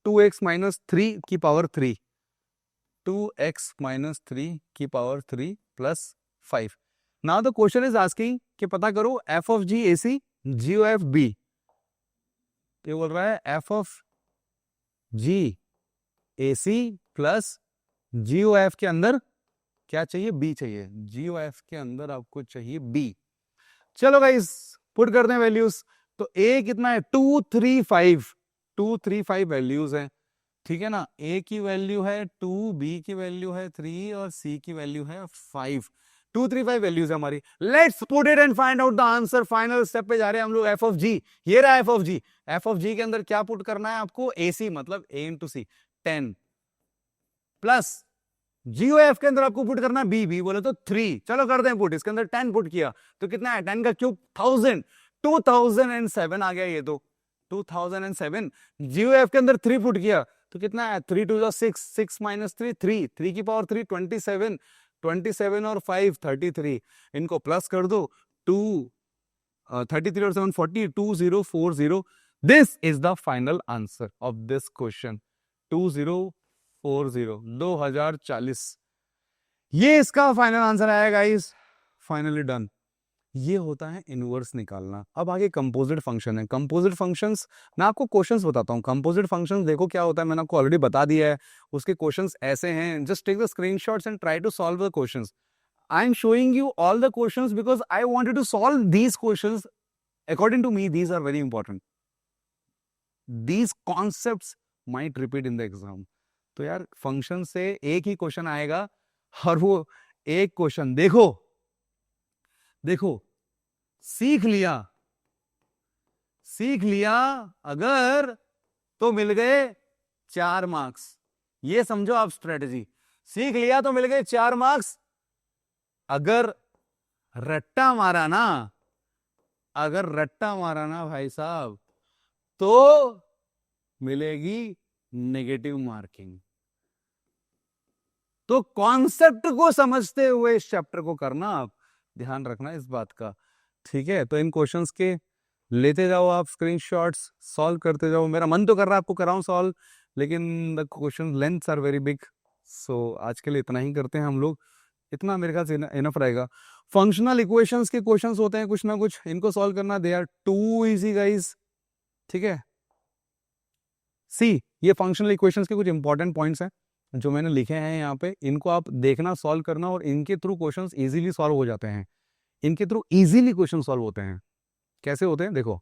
Speaker 1: 2x माइनस 3 की पावर 3, 2x माइनस 3 की power 3 plus 5। Now the question is asking कि पता करो f of g AC GOF b, ये बोल रहा है f of g AC plus GOF के अंदर क्या चाहिए, b चाहिए, GOF के अंदर आपको चाहिए b। चलो गाइस पुट करते हैं वैल्यूज, तो a कितना है 235 वैल्यूज है, ठीक है ना, a की वैल्यू है 2, b की वैल्यू है 3 और c की वैल्यू है 5, 235 वैल्यूज है हमारी। Let's put it and find out the answer. Final step पे जा रहे हैं हम लोग, f ऑफ g, ये रहा f of g। f of g के अंदर क्या पुट करना है आपको, ac मतलब a into c 10 plus GOF के अंदर आपको पुट करना है b बोले तो 3, चलो करते हैं पुट, इसके अंदर 10 पुट किया तो कितना है, 10 का क्यूब 1000, 2007 आ गया ये तो 2007। GOF के अंदर 3 पुट किया तो कितना है, 3 2 6, 6 माइनस 3 3 की पावर 3 27, 27 और 5 33, इनको प्लस कर दो 2 33 और 7 40 2040. This is the final answer of this question 2040 2040. ये इसका फाइनल आंसर आया गाइस. Finally done. ये होता है इनवर्स निकालना. अब आगे कंपोजिट फंक्शन है. कंपोजिट फंक्शंस मैं आपको क्वेश्चंस बताता हूं. कंपोजिट फंक्शंस देखो क्या होता है, मैंने आपको ऑलरेडी बता दिया है. उसके क्वेश्चंस ऐसे हैं. Just take the screenshots and try to solve the questions. I am showing you all the questions because I wanted to solve these questions. According to me, these are very important. These concepts might repeat in the exam. तो यार function से एक ही question आएगा और वो एक question देखो देखो सीख लिया अगर तो मिल गए 4 मार्क्स. ये समझो आप स्ट्रेटजी. सीख लिया तो मिल गए 4 मार्क्स. अगर रट्टा मारा ना भाई साहब तो मिलेगी नेगेटिव मार्किंग. तो कॉन्सेप्ट को समझते हुए इस चैप्टर को करना. आप ध्यान रखना इस बात का. ठीक है. तो इन क्वेश्चंस के लेते जाओ आप स्क्रीनशॉट्स, सॉल्व करते जाओ. मेरा मन तो कर रहा है आपको कराऊं सॉल्व, लेकिन the question lengths are very big. So आज के लिए इतना ही करते हैं हम लोग. इतना मेरे ख्याल से इनफ रहेगा. फंक्शनल इक्वेशंस के क्वेश्चंस होते हैं कुछ ना कुछ, इनको सॉल्व करना. They are too easy guys. ठीक है. सी ये फंक्शनल इक्वेशंस के कुछ इंपॉर्टेंट पॉइंट्स हैं जो मैंने लिखे हैं यहाँ पे. इनको आप देखना, सॉल्व करना, और इनके थ्रू क्वेश्चंस इजीली सॉल्व हो जाते हैं. इनके थ्रू इजीली क्वेश्चन सॉल्व होते हैं. कैसे होते हैं देखो.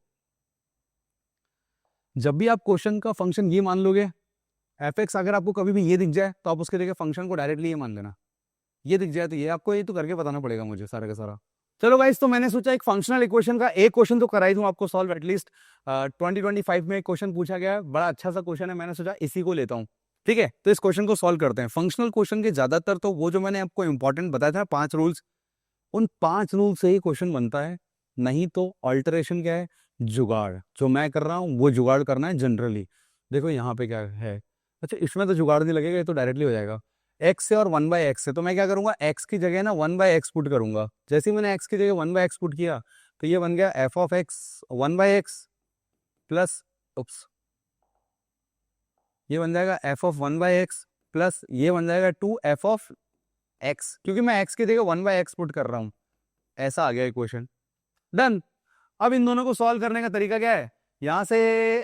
Speaker 1: जब भी आप क्वेश्चन का फंक्शन ये मान लोगे एफ एक्स, अगर आपको कभी भी ये दिख जाए तो आप उसके जगह फंक्शन को डायरेक्टली ये मान लेना. ये दिख जाए तो ये आपको ये तो करके बताना पड़ेगा मुझे सारा का सारा. चलो गाइस, तो मैंने सोचा एक फंक्शनल इक्वेशन का एक क्वेश्चन तो कराई दूं आपको सॉल्व. एटलीस्ट 2025 में एक क्वेश्चन पूछा गया है, बड़ा अच्छा सा क्वेश्चन है. मैंने सोचा इसी को लेता हूं. ठीक है. तो इस क्वेश्चन को सॉल्व करते हैं. फंक्शनल क्वेश्चन के ज्यादातर तो वो जो मैंने आपको इंपॉर्टेंट बताया था 5 रूल्स, उन 5 रूल से ही क्वेश्चन बनता है. नहीं तो ऑल्टरेशन क्या है, जुगाड़. जो मैं कर रहा हूँ वो जुगाड़ करना है जनरली. देखो यहाँ पे क्या है. अच्छा इसमें तो जुगाड़ नहीं लगेगा, ये तो डायरेक्टली हो जाएगा. एक्स से और 1/x है, तो मैं क्या करूंगा, एक्स की जगह ना 1/x पुट करूंगा. जैसे ही मैंने एक्स की जगह 1/x पुट किया तो ये बन गया F of x 1/x plus ये बन जाएगा एफ ऑफ 1/x प्लस ये बन जाएगा 2f ऑफ x, क्योंकि मैं x की जगह 1/x पुट कर रहा हूं. ऐसा आ गया इक्वेशन. डन. अब इन दोनों को सॉल्व करने का तरीका क्या है, यहां से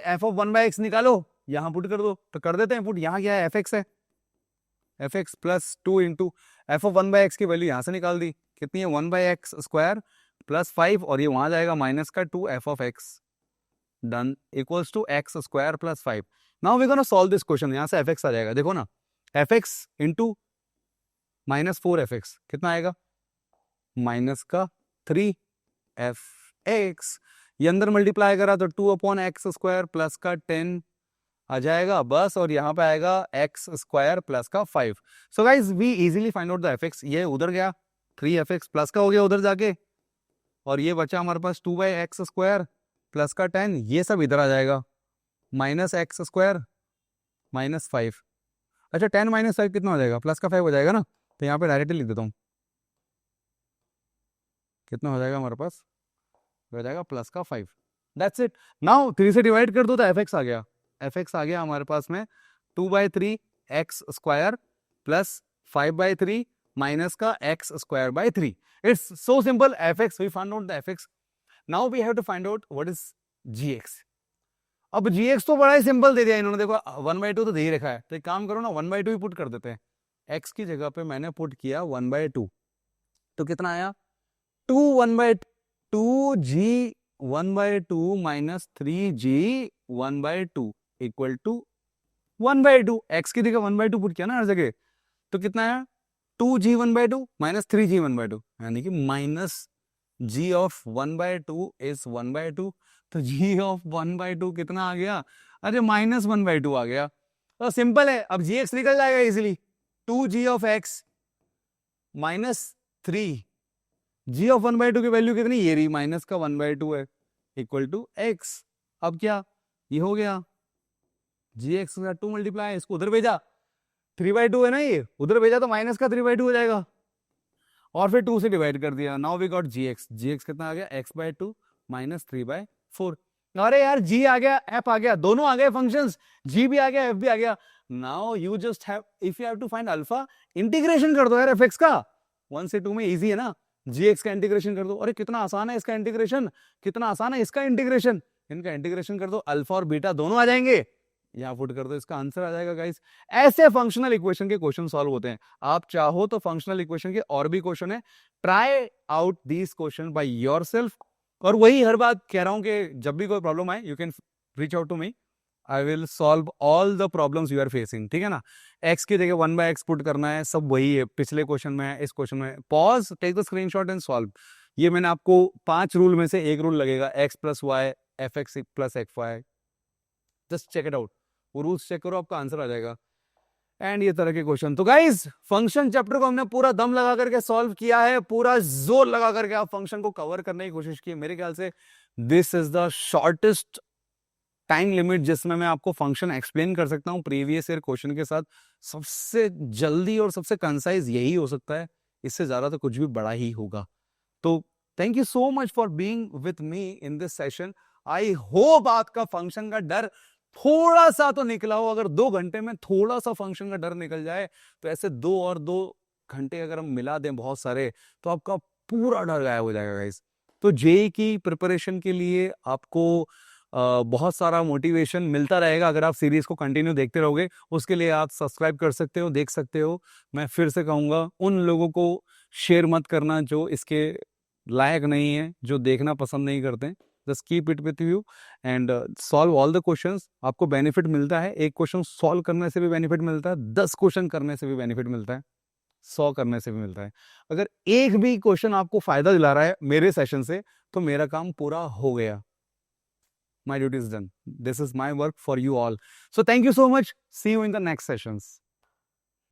Speaker 1: एफ ऑफ 1/x निकालो, यहां पुट कर दो. तो कर देते हैं पुट. यहां क्या है, एफ एक्स है, F x plus 2 into F of 1/x की वैल्यू यहां से निकाल दी. कितनी है, 1/x स्क्वायर प्लस 5, और ये वहां जाएगा माइनस का 2f of x. Done. Equals to X square plus 5. Now we gonna solve this question. यहां से एफ एक्स आ जाएगा. देखो ना, F x into minus 4f(x) कितना आएगा, माइनस का 3f(x). ये अंदर मल्टीप्लाई करा तो 2/x स्क्वायर प्लस का 10 आ जाएगा बस, और यहाँ पे आएगा x स्क्वायर प्लस का 5. So guys we easily find out the fx. ये उधर गया 3f(x) प्लस का हो गया उधर जाके, और ये बचा हमारे पास 2/x स्क्वायर प्लस का 10. ये सब इधर आ जाएगा, माइनस एक्स स्क्वायर माइनस 5. अच्छा 10 माइनस 5 कितना हो जाएगा, प्लस का 5 हो जाएगा ना. तो यहाँ पे डायरेक्टली लिख देता हूँ. कितना हो जाएगा हमारे पास, हो जाएगा प्लस का 5. That's it. नाउ 3 से डिवाइड कर दो तो fx आ गया. fx आ गया हमारे पास में 2/3 एक्स स्क्वायर प्लस 5/3 माइनस का x square by 3. It's so simple. fx we find out the fx. Now we have to find out what is gx. अब gx तो बड़ा ही सिंपल दे दिया इन्होंने. देखो 1/2 तो दे ही रखा है, तो एक काम करो ना 1/2 ही पुट कर देते हैं. x की जगह पे मैंने पुट किया 1/2, तो कितना आया 1/2 g 1/2 minus 3g 1/2 equal to 1/2. x की जगह 1/2 पुट किया ना हर जगह, तो कितना आया 2g 1/2 माइनस 3g 1/2, यानी कि माइनस g ऑफ 1/2 इज 1/2. तो g ऑफ 1/2 कितना आ गया, अरे माइनस 1/2 आ गया. तो सिंपल है. अब gx निकल जाएगा easily. 2g of x minus 3 g of 1/2 की वैल्यू कितनी, ये रही माइनस का 1/2 है, इक्वल टू x. अब क्या ये हो गया, gx का 2 मल्टीप्लाई, इसको उधर भेजा 3/2 है ना, ये उधर भेजा तो माइनस का 3/2 हो जाएगा. और फिर 2 से डिवाइड कर दिया। Now we got gx, gx कितना आ गया, x/2 माइनस 3/4। अरे यार g आ गया, f आ गया, दोनों आ गए फंक्शंस, g भी आ गया, f भी आ गया। Now you just have, if you have to find alpha, integration कर दो यार fx का। 1 से 2 में इजी है ना, gx का इंटीग्रेशन कर दो। अरे कितना आसान है इसका इंटीग्रेशन, कितना आसान है इसका इंटीग्रेशन, इनका इंटीग्रेशन कर दो, अल्फा और बीटा दोनों आ जाएंगे, यहां पुट कर दो, इसका आंसर आ जाएगा गाइस। ऐसे फंक्शनल इक्वेशन के क्वेश्चन सॉल्व होते हैं। आप चाहो तो फंक्शनल इक्वेशन के और भी क्वेश्चन है, try out these question by yourself. और वही हर बात कह रहा हूं कि जब भी कोई प्रॉब्लम आए, you can reach out to me, I will solve all the problems you are facing, ठीक है ना। एक्स की जगह 1/x पुट करना है, सब वही है, पिछले क्वेश्चन में है, इस क्वेश्चन में। Pause, take the screenshot and solve. ये मैंने आपको 5 रूल में से एक रूल लगेगा, x + y fx + fy, just check it out, वो रूल्स चेक करो, आपका आंसर आ जाएगा। एंड ये तरह के क्वेश्चन। तो गाइस फंक्शन चैप्टर को हमने पूरा दम लगा करके सॉल्व किया है, पूरा जोर लगा करके आप फंक्शन को कवर करने की कोशिश की है। मेरे ख्याल से this is the shortest time limit जिसमें मैं आपको फंक्शन एक्सप्लेन कर सकता हूं प्रीवियस ईयर क्वेश्चन के साथ। सबसे जल्दी और सबसे कंसाइज यही हो सकता है, इससे ज्यादा तो कुछ भी बड़ा ही होगा। तो thank you so much for being with me in this session. I hope आपका फंक्शन का डर थोड़ा सा तो निकला हो। अगर 2 घंटे में थोड़ा सा फंक्शन का डर निकल जाए, तो ऐसे 2 और 2 घंटे अगर हम मिला दें बहुत सारे, तो आपका पूरा डर गायब हो जाएगा गाइस। तो जेईई की प्रिपरेशन के लिए आपको बहुत सारा मोटिवेशन मिलता रहेगा अगर आप सीरीज को कंटिन्यू देखते रहोगे। उसके लिए आप सब्सक्राइब कर सकते हो, देख सकते हो। मैं फिर से कहूंगा, उन लोगों को शेयर मत करना जो इसके लायक नहीं है, जो देखना पसंद नहीं करते। Just keep it with you and solve all the questions. आपको बेनिफिट मिलता है, एक क्वेश्चन सॉल्व करने से भी बेनिफिट मिलता है, 10 क्वेश्चन करने से भी बेनिफिट मिलता है, 100 करने से भी मिलता है। अगर एक भी क्वेश्चन आपको फायदा दिला रहा है मेरे सेशन से, तो मेरा काम पूरा हो गया। My duty is done. This is my work for you all. So thank you so much. See you in the next sessions.